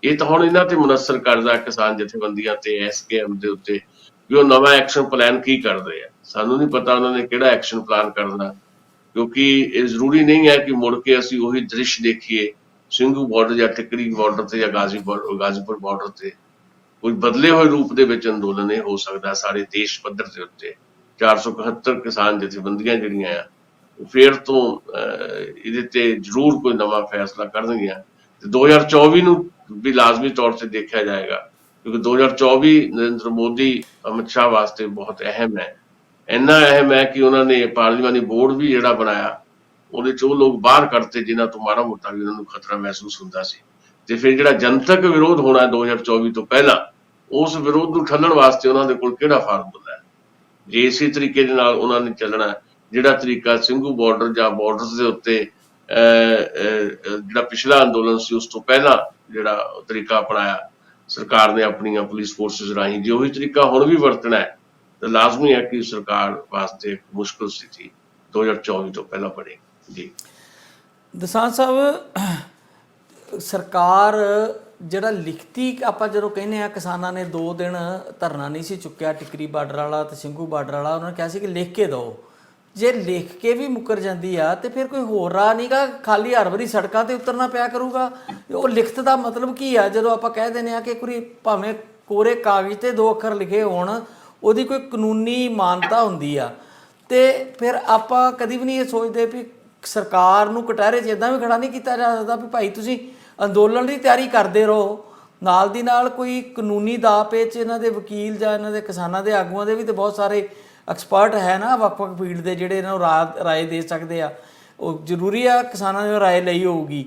ਇਹ ਤਾਂ ਹੁਣ ਇਹਨਾਂ ਤੇ ਮੁਨਸਰ ਕਰਦਾ ਕਿਸਾਨ ਜਥੇਬੰਦੀਆਂ ਤੇ SKM ਦੇ ਉੱਤੇ ਵੀ ਉਹ ਨਵਾਂ ਐਕਸ਼ਨ ਪਲਾਨ ਕੀ ਕਰਦੇ ਆ। ਸਾਨੂੰ ਨਹੀਂ ਪਤਾ ਉਹਨਾਂ ਨੇ ਕਿਹੜਾ ਐਕਸ਼ਨ ਪਲਾਨ ਕਰਨਾ, ਕਿਉਂਕਿ ਇਹ ਜ਼ਰੂਰੀ ਨਹੀਂ ਹੈ ਕਿ ਮੁੜ ਕੇ ਅਸੀਂ ਉਹੀ ਦ੍ਰਿਸ਼ ਦੇਖੀਏ ਸਿੰਘੂ ਬਾਰਡਰ ਜਾਂ ਟਿੱਕਰੀ ਬਾਰਡਰ ਤੇ ਜਾਂ ਗਾਜ਼ੀਪੁਰ ਬਾਰਡਰ ਤੇ। ਕੋਈ ਬਦਲੇ ਹੋਏ ਰੂਪ ਦੇ ਵਿੱਚ ਅੰਦੋਲਨ ਇਹ ਹੋ ਸਕਦਾ ਸਾਰੇ ਦੇਸ਼ ਪੱਧਰ ਦੇ ਉੱਤੇ। 471 ਕਿਸਾਨ ਜਥੇਬੰਦੀਆਂ ਜਿਹੜੀਆਂ ਆ ਫਿਰ ਤੋਂ ਇਹਦੇ ਤੇ ਜ਼ਰੂਰ ਕੋਈ ਨਵਾਂ ਫੈਸਲਾ ਕਰਨਗੀਆਂ ਤੇ 2024 ਨੂੰ ਵੀ ਲਾਜ਼ਮੀ ਤੌਰ ਤੇ ਦੇਖਿਆ ਜਾਏਗਾ, ਕਿਉਂਕਿ 2024 ਨਰਿੰਦਰ ਮੋਦੀ ਅਮਿਤ ਸ਼ਾਹ ਵਾਸਤੇ ਬਹੁਤ ਅਹਿਮ ਹੈ। ਇੰਨਾ ਅਹਿਮ ਹੈ ਕਿ ਉਹਨਾਂ ਨੇ ਪਾਰਲੀਮਾਨੀ ਬੋਰਡ ਵੀ ਜਿਹੜਾ ਬਣਾਇਆ ਉਹਦੇ ਚ ਉਹ ਲੋਕ ਬਾਹਰ ਕੱਢਤੇ ਜਿਨ੍ਹਾਂ ਤੋਂ ਮਾੜਾ ਮੋਟਾ ਵੀ ਉਹਨਾਂ ਨੂੰ ਖਤਰਾ ਮਹਿਸੂਸ ਹੁੰਦਾ ਸੀ। ਤੇ ਫਿਰ ਜਿਹੜਾ ਜਨਤਕ ਵਿਰੋਧ ਹੋਣਾ 2024 ਤੋਂ ਪਹਿਲਾਂ, ਉਸ ਵਿਰੋਧ ਨੂੰ ਠੱਲਣ ਵਾਸਤੇ ਉਹਨਾਂ ਦੇ ਕੋਲ ਕਿਹੜਾ ਫਾਰਮੂਲਾ ਹੈ। ਜੇ ਇਸੇ ਤਰੀਕੇ ਦੇ ਨਾਲ ਉਹਨਾਂ ਨੇ ਚੱਲਣਾ, ਜਿਹੜਾ ਤਰੀਕਾ ਸਿੰਘੂ ਬਾਰਡਰ ਜਾਂ ਬਾਰਡਰਸ ਦੇ ਉੱਤੇ ਜਿਹੜਾ ਪਿਛਲਾ ਅੰਦੋਲਨ ਸੀ ਉਸ ਤੋਂ ਪਹਿਲਾਂ ਜਿਹੜਾ ਤਰੀਕਾ ਅਪਣਾਇਆ ਸਰਕਾਰ ਨੇ ਆਪਣੀਆਂ ਪੁਲਿਸ ਫੋਰਸਿਸ ਰਾਹੀਂ, ਜੇ ਉਹੀ ਤਰੀਕਾ ਹੁਣ ਵੀ ਵਰਤਣਾ ਹੈ ਤਾਂ ਲਾਜ਼ਮੀ ਹੈ ਕਿ ਸਰਕਾਰ ਵਾਸਤੇ ਮੁਸ਼ਕਲ ਸਥਿਤੀ 2024 ਤੋਂ ਪਹਿਲਾਂ ਬਣੇ। ਜੀ ਦਸਾਂਝ ਸਾਹਿਬ, ਸਰਕਾਰ ਜਿਹੜਾ ਲਿਖਤੀ ਆਪਾਂ ਜਦੋਂ ਕਹਿੰਦੇ ਆ ਕਿਸਾਨਾਂ ਨੇ 2 ਦਿਨ ਧਰਨਾ ਨਹੀਂ ਸੀ ਚੁੱਕਿਆ, ਟਿੱਕਰੀ ਬਾਰਡਰ ਵਾਲਾ ਤੇ ਸਿੰਘੂ ਬਾਰਡਰ ਵਾਲਾ, ਉਹਨਾਂ ਨੇ ਕਿਹਾ ਸੀ ਕਿ ਲਿਖ ਕੇ ਦਿਓ। ਜੇ ਲਿਖ ਕੇ ਵੀ ਮੁੱਕਰ ਜਾਂਦੀ ਆ ਤੇ ਫਿਰ ਕੋਈ ਹੋਰ ਰਾਹ ਨਹੀਂਗਾ, ਖਾਲੀ ਹਰ ਵਾਰੀ ਸੜਕਾਂ ਤੇ ਉਤਰਨਾ ਪਿਆ ਕਰੂਗਾ। ਉਹ ਲਿਖਤ ਦਾ ਮਤਲਬ ਕੀ ਆ? ਜਦੋਂ ਆਪਾਂ ਕਹਿ ਦਿੰਦੇ ਆ ਕਿ ਕੋਈ ਭਾਵੇਂ ਕੋਰੇ ਕਾਗਜ਼ ਤੇ 2 ਅੱਖਰ ਲਿਖੇ ਹੋਣ, ਉਹਦੀ ਕੋਈ ਕਾਨੂੰਨੀ ਮਾਨਤਾ ਹੁੰਦੀ ਆ। ਤੇ ਫਿਰ ਆਪਾਂ ਕਦੀ ਵੀ ਨਹੀਂ ਇਹ ਸੋਚਦੇ ਵੀ ਸਰਕਾਰ ਨੂੰ ਕਟਹਿਰੇ 'ਚ ਇੱਦਾਂ ਵੀ ਖੜਾ ਨਹੀਂ ਕੀਤਾ ਜਾ ਸਕਦਾ ਵੀ ਭਾਈ ਤੁਸੀਂ ਅੰਦੋਲਨ ਦੀ ਤਿਆਰੀ ਕਰਦੇ ਰਹੋ, ਨਾਲ ਦੀ ਨਾਲ ਕੋਈ ਕਾਨੂੰਨੀ ਦਾਅ ਪੇਚ ਇਹਨਾਂ ਦੇ ਵਕੀਲ ਜਾਂ ਇਹਨਾਂ ਦੇ ਕਿਸਾਨਾਂ ਦੇ ਆਗੂਆਂ ਦੇ ਵੀ ਤੇ ਬਹੁਤ ਸਾਰੇ ਐਕਸਪਰਟ ਹੈ ਨਾ ਵੱਖ-ਵੱਖ ਫੀਲਡ ਦੇ, ਜਿਹੜੇ ਇਹਨਾਂ ਨੂੰ ਰਾਏ ਦੇ ਸਕਦੇ ਆ। ਉਹ ਜ਼ਰੂਰੀ ਆ ਕਿਸਾਨਾਂ ਨੇ ਰਾਏ ਲਈ ਹੋਊਗੀ।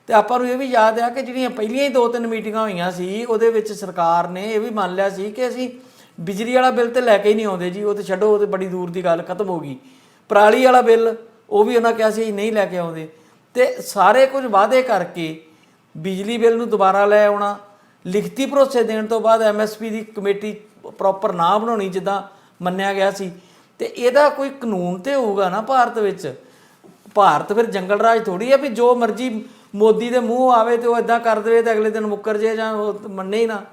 ਤੇ ਆਪਾਂ ਨੂੰ ਇਹ ਵੀ ਯਾਦ ਆ ਕਿ ਜਿਹੜੀਆਂ ਪਹਿਲੀਆਂ ਹੀ 2-3 ਮੀਟਿੰਗਾਂ ਹੋਈਆਂ ਸੀ, ਉਹਦੇ ਵਿੱਚ ਸਰਕਾਰ ਨੇ ਇਹ ਵੀ ਮੰਨ ਲਿਆ ਸੀ ਕਿ ਅਸੀਂ ਬਿਜਲੀ ਵਾਲਾ ਬਿੱਲ ਤੇ ਲੈ ਕੇ ਹੀ ਨਹੀਂ ਆਉਂਦੇ ਜੀ, ਉਹ ਤੇ ਛੱਡੋ, ਉਹ ਤੇ ਬੜੀ ਦੂਰ ਦੀ ਗੱਲ ਖਤਮ ਹੋ ਗਈ। ਪਰਾਲੀ ਵਾਲਾ ਬਿੱਲ ਉਹ ਵੀ ਉਹਨਾਂ ਕਿਹਾ ਸੀ ਨਹੀਂ ਲੈ ਕੇ ਆਉਂਦੇ। ਤੇ ਸਾਰੇ ਕੁਝ ਵਾਅਦੇ ਕਰਕੇ ਬਿਜਲੀ ਬਿੱਲ ਨੂੰ ਦੁਬਾਰਾ ਲੈ ਆਉਣਾ, ਲਿਖਤੀ ਭਰੋਸੇ ਦੇਣ ਤੋਂ ਬਾਅਦ MSP ਦੀ ਕਮੇਟੀ ਪ੍ਰੋਪਰ ਨਾ ਬਣਾਉਣੀ ਜਿੱਦਾਂ ਮੰਨਿਆ ਗਿਆ ਸੀ। ਤੇ ਇਹਦਾ ਕੋਈ ਕਾਨੂੰਨ ਤੇ ਹੋਊਗਾ ਨਾ ਭਾਰਤ ਵਿੱਚ। ਭਾਰਤ ਫਿਰ ਜੰਗਲ ਰਾਜ ਥੋੜੀ ਆ ਵੀ ਜੋ ਮਰਜ਼ੀ ਮੋਦੀ ਦੇ ਮੂੰਹ ਆਵੇ ਤੇ ਉਹ ਇਦਾਂ ਕਰ ਦੇਵੇ ਤੇ ਅਗਲੇ ਦਿਨ ਮੁੱਕਰ ਜੇ ਜਾਂ ਉਹ ਮੰਨੇ ਹੀ ਨਾ।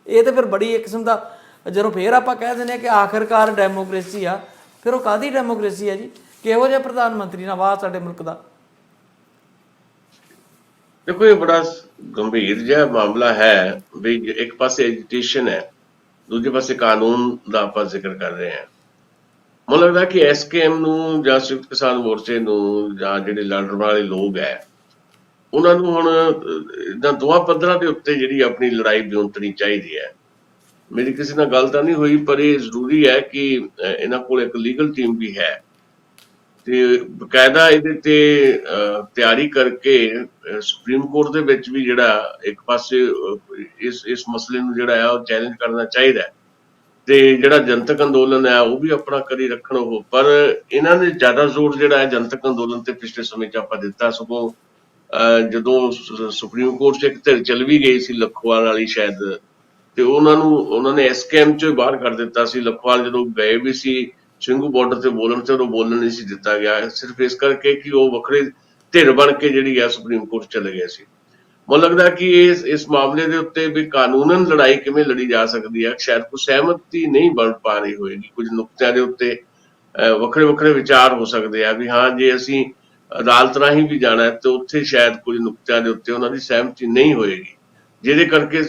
ਇਹ ਤੇ ਫਿਰ ਬੜੀ ਇੱਕ ਕਿਸਮ ਦਾ, ਜਦੋਂ ਫਿਰ ਆਪਾਂ ਕਹਿ ਦਿੰਦੇ ਹਾਂ ਕਿ ਆਖਰਕਾਰ ਡੈਮੋਕ੍ਰੇਸੀ ਆ, ਫਿਰ ਉਹ ਕਾਹਦੀ ਡੈਮੋਕ੍ਰੇਸੀ ਆ ਜੀ? ਕਿਹੋ ਜਿਹਾ ਪ੍ਰਧਾਨ ਮੰਤਰੀ ਨਾਲ ਵਾਹ ਸਾਡੇ ਮੁਲਕ ਦਾ। ਦੇਖੋ ਇਹ ਬੜਾ ਗੰਭੀਰ ਜਿਹਾ ਮਾਮਲਾ ਹੈ ਵੀ ਇੱਕ ਪਾਸੇ ਐਜੀਟੇਸ਼ਨ ਹੈ, ਦੂਜੇ ਪਾਸੇ ਕਾਨੂੰਨ ਦਾ ਆਪਾਂ ਜ਼ਿਕਰ ਕਰ ਰਹੇ ਹਾਂ। ਮੈਨੂੰ ਲੱਗਦਾ ਕਿ SKM ਨੂੰ ਜਾਂ ਸੰਯੁਕਤ ਕਿਸਾਨ ਮੋਰਚੇ ਨੂੰ ਜਾਂ ਜਿਹੜੇ ਲੜਨ ਵਾਲੇ ਲੋਕ ਹੈ ਉਹਨਾਂ ਨੂੰ ਹੁਣ ਇਹਨਾਂ 2 ਪੱਧਰਾਂ ਦੇ ਉੱਤੇ ਜਿਹੜੀ ਆਪਣੀ ਲੜਾਈ ਵਿਉਂਤਣੀ ਚਾਹੀਦੀ ਹੈ। ਮੇਰੀ ਕਿਸੇ ਨਾਲ ਗੱਲ ਤਾਂ ਨਹੀਂ ਹੋਈ, ਪਰ ਇਹ ਜ਼ਰੂਰੀ ਹੈ ਕਿ ਇਹਨਾਂ ਕੋਲ ਇੱਕ ਲੀਗਲ ਟੀਮ ਵੀ ਹੈ ਤੇ ਬਕਾਇਦਾ ਇਹਦੇ ਤੇ ਤਿਆਰੀ ਕਰਕੇ ਸੁਪਰੀਮ ਕੋਰਟ ਦੇ ਵਿੱਚ ਵੀ ਜਿਹੜਾ ਇੱਕ ਪਾਸੇ ਇਸ ਮਸਲੇ ਨੂੰ ਜਿਹੜਾ ਆ ਉਹ ਚੈਲੰਜ ਕਰਨਾ ਚਾਹੀਦਾ ਹੈ ਤੇ ਜਿਹੜਾ ਜਨਤਕ ਅੰਦੋਲਨ ਹੈ ਉਹ ਵੀ ਆਪਣਾ ਕਰੀ ਰੱਖਣ ਉਹ। ਪਰ ਇਹਨਾਂ ਨੇ ਜ਼ਿਆਦਾ ਜ਼ੋਰ ਜਿਹੜਾ ਹੈ ਜਨਤਕ ਅੰਦੋਲਨ ਤੇ ਪਿਛਲੇ ਸਮੇਂ 'ਚ ਆਪਾਂ ਦਿੱਤਾ। ਸਗੋਂ ਜਦੋਂ ਸੁਪਰੀਮ ਕੋਰਟ 'ਚ ਇੱਕ ਧਿਰ ਚੱਲ ਵੀ ਗਈ ਸੀ ਲਖੋਵਾਲ ਵਾਲੀ ਸ਼ਾਇਦ, ਤੇ ਉਹਨਾਂ ਨੇ SKM 'ਚੋਂ ਬਾਹਰ ਕਰ ਦਿੱਤਾ ਸੀ। ਲਖੋਵਾਲ ਜਦੋਂ ਗਏ ਵੀ ਸੀ ਸਿੰਘੂ ਬਾਰਡਰ ਤੇ ਬੋਲਣ ਤੇ ਉਦੋਂ ਬੋਲਣ ਨਹੀਂ ਸੀ ਦਿੱਤਾ ਗਿਆ, ਸਿਰਫ ਇਸ ਕਰਕੇ ਕਿ ਉਹ ਵੱਖਰੇ ਧਿਰ ਬਣ ਕੇ ਜਿਹੜੀ ਹੈ ਸੁਪਰੀਮ ਕੋਰਟ ਚਲੇ ਗਏ ਸੀ। ਮੈਨੂੰ ਲੱਗਦਾ ਕਿ ਇਸ ਮਾਮਲੇ ਦੇ ਉੱਤੇ ਵੀ ਕਾਨੂੰਨਨ ਲੜਾਈ ਕਿਵੇਂ ਲੜੀ ਜਾ ਸਕਦੀ ਹੈ, ਸ਼ਾਇਦ ਕੋਈ ਸਹਿਮਤੀ ਨਹੀਂ ਬਣ ਪਾ ਰਹੀ ਹੋਏਗੀ। ਕੁਝ ਨੁਕਤਿਆਂ ਦੇ ਉੱਤੇ ਵੱਖਰੇ ਵਿਚਾਰ ਹੋ ਸਕਦੇ ਆ ਵੀ ਹਾਂ ਜੇ ਅਸੀਂ ਅਦਾਲਤ ਰਾਹੀਂ ਵੀ ਜਾਣਾ ਤੇ ਉੱਥੇ ਸ਼ਾਇਦ ਕੁਝ ਨੁਕਤਿਆਂ ਦੇ ਉੱਤੇ ਉਹਨਾਂ ਦੀ ਸਹਿਮਤੀ ਨਹੀਂ ਹੋਏਗੀ, ਜਿਹਦੇ ਕਰਕੇ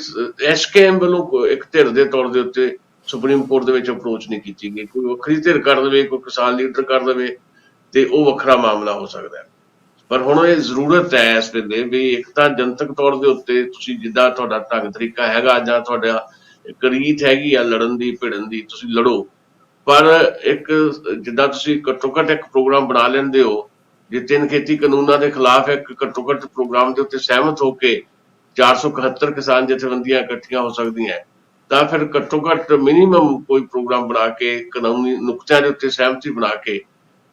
SKM ਵੱਲੋਂ ਇੱਕ ਧਿਰ ਦੇ ਤੌਰ ਦੇ ਉੱਤੇ ਸੁਪਰੀਮ ਕੋਰਟ ਦੇ ਵਿੱਚ ਅਪਰੋਚ ਨਹੀਂ ਕੀਤੀ ਗਈ। ਕੋਈ ਵੱਖਰੀ ਧਿਰ ਕਰ ਦੇਵੇ, ਕੋਈ ਕਿਸਾਨ ਲੀਡਰ ਕਰ ਦੇਵੇ ਤੇ ਉਹ ਵੱਖਰਾ ਮਾਮਲਾ ਹੋ ਸਕਦਾ ਹੈ। ਪਰ ਹੁਣ ਇਹ ਜ਼ਰੂਰਤ ਹੈ ਇਸ ਵੇਲੇ ਵੀ ਇੱਕ ਤਾਂ ਜਨਤਕ ਤੌਰ ਦੇ ਉੱਤੇ ਤੁਸੀਂ ਜਿੱਦਾਂ ਤੁਹਾਡਾ ਢੰਗ ਤਰੀਕਾ ਹੈਗਾ ਜਾਂ ਤੁਹਾਡਾ ਇੱਕ ਰੀਤ ਹੈਗੀ ਆ ਲੜਨ ਦੀ ਭਿੜਨ ਦੀ, ਤੁਸੀਂ ਲੜੋ। ਪਰ ਇੱਕ ਜਿੱਦਾਂ ਤੁਸੀਂ ਘੱਟੋ ਘੱਟ ਇੱਕ ਪ੍ਰੋਗਰਾਮ ਬਣਾ ਲੈਂਦੇ ਹੋ, ਜੇ 3 ਖੇਤੀ ਕਾਨੂੰਨਾਂ ਦੇ ਖਿਲਾਫ ਇੱਕ ਘੱਟੋ ਘੱਟ ਪ੍ਰੋਗਰਾਮ ਦੇ ਉੱਤੇ ਸਹਿਮਤ ਹੋ ਕੇ 471 ਕਿਸਾਨ ਜਥੇਬੰਦੀਆਂ ਇਕੱਠੀਆਂ ਹੋ ਸਕਦੀਆਂ, ਤਾਂ ਫਿਰ ਘੱਟੋ ਘੱਟ ਮਿਨੀਮਮ ਕੋਈ ਪ੍ਰੋਗਰਾਮ ਬਣਾ ਕੇ ਕਾਨੂੰਨੀ ਨੁਕਤਿਆਂ ਦੇ ਉੱਤੇ ਸਹਿਮਤੀ ਬਣਾ ਕੇ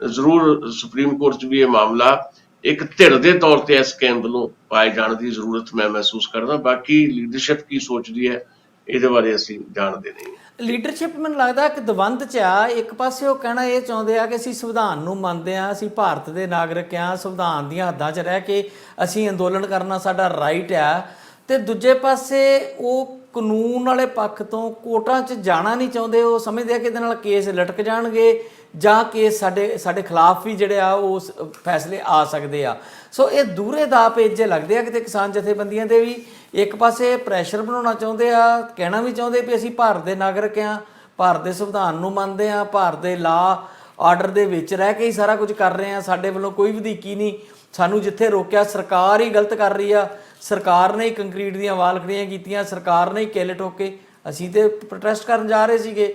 ਜ਼ਰੂਰ ਸੁਪਰੀਮ ਕੋਰਟ 'ਚ ਵੀ ਇਹ ਮਾਮਲਾ ਇੱਕ ਧਿਰ ਦੇ ਤੌਰ ਤੇ ਇਸ ਕੇਂਦਰ ਵੱਲੋਂ ਪਾਏ ਜਾਣ ਦੀ ਜ਼ਰੂਰਤ ਮੈਂ ਮਹਿਸੂਸ ਕਰਦਾ। ਬਾਕੀ ਲੀਡਰਸ਼ਿਪ ਕੀ ਸੋਚਦੀ ਹੈ ਇਹਦੇ ਬਾਰੇ ਅਸੀਂ ਜਾਣਦੇ ਨਹੀਂ। ਲੀਡਰਸ਼ਿਪ ਮੈਨੂੰ ਲੱਗਦਾ ਕਿ ਦਵੰਦ 'ਚ ਆ। ਇੱਕ ਪਾਸੇ ਉਹ ਕਹਿਣਾ ਇਹ ਚਾਹੁੰਦੇ ਆ ਕਿ ਅਸੀਂ ਸੰਵਿਧਾਨ ਨੂੰ ਮੰਨਦੇ ਆ, ਅਸੀਂ ਭਾਰਤ ਦੇ ਨਾਗਰਿਕ ਆ, ਸੰਵਿਧਾਨ ਦੀਆਂ ਹੱਦਾਂ 'ਚ ਰਹਿ ਕੇ ਅਸੀਂ ਅੰਦੋਲਨ ਕਰਨਾ ਸਾਡਾ ਰਾਈਟ ਆ, ਤੇ ਦੂਜੇ ਪਾਸੇ ਉਹ ਕਾਨੂੰਨ ਵਾਲੇ ਪੱਖ ਤੋਂ ਕੋਰਟਾਂ 'ਚ ਜਾਣਾ ਨਹੀਂ ਚਾਹੁੰਦੇ। ਉਹ ਸਮਝਦੇ ਆ ਕਿ ਇਹਦੇ ਨਾਲ ਕੇਸ ਲਟਕ ਜਾਣਗੇ ਜਾਂ ਕੇਸ ਸਾਡੇ ਖਿਲਾਫ ਵੀ ਜਿਹੜੇ ਆ ਉਸ ਫੈਸਲੇ ਆ ਸਕਦੇ ਆ। ਸੋ ਇਹ ਦੂਰੇ ਦਾ ਪੇਜੇ ਲੱਗਦੇ ਆ ਕਿਤੇ ਕਿਸਾਨ ਜਥੇਬੰਦੀਆਂ ਦੇ ਵੀ। ਇੱਕ ਪਾਸੇ ਪ੍ਰੈਸ਼ਰ ਬਣਾਉਣਾ ਚਾਹੁੰਦੇ ਆ, ਕਹਿਣਾ ਵੀ ਚਾਹੁੰਦੇ ਵੀ ਅਸੀਂ ਭਾਰਤ ਦੇ ਨਾਗਰਿਕ ਆ, ਭਾਰਤ ਦੇ ਸੰਵਿਧਾਨ ਨੂੰ ਮੰਨਦੇ ਆ, ਭਾਰਤ ਦੇ ਲਾ ਆਰਡਰ ਦੇ ਵਿੱਚ ਰਹਿ ਕੇ ਹੀ ਸਾਰਾ ਕੁਝ ਕਰ ਰਹੇ ਆ, ਸਾਡੇ ਵੱਲੋਂ ਕੋਈ ਵਧੀਕੀ ਨਹੀਂ, ਸਾਨੂੰ ਜਿੱਥੇ ਰੋਕਿਆ ਸਰਕਾਰ ਹੀ ਗਲਤ ਕਰ ਰਹੀ ਆ, ਸਰਕਾਰ ਨੇ ਹੀ ਕੰਕਰੀਟ ਦੀਆਂ ਵਾਲ ਖੜੀਆਂ ਕੀਤੀਆਂ, ਸਰਕਾਰ ਨੇ ਹੀ ਕਿੱਲ ਠੋਕੇ, ਅਸੀਂ ਤੇ ਪ੍ਰੋਟੈਸਟ ਕਰਨ ਜਾ ਰਹੇ ਸੀਗੇ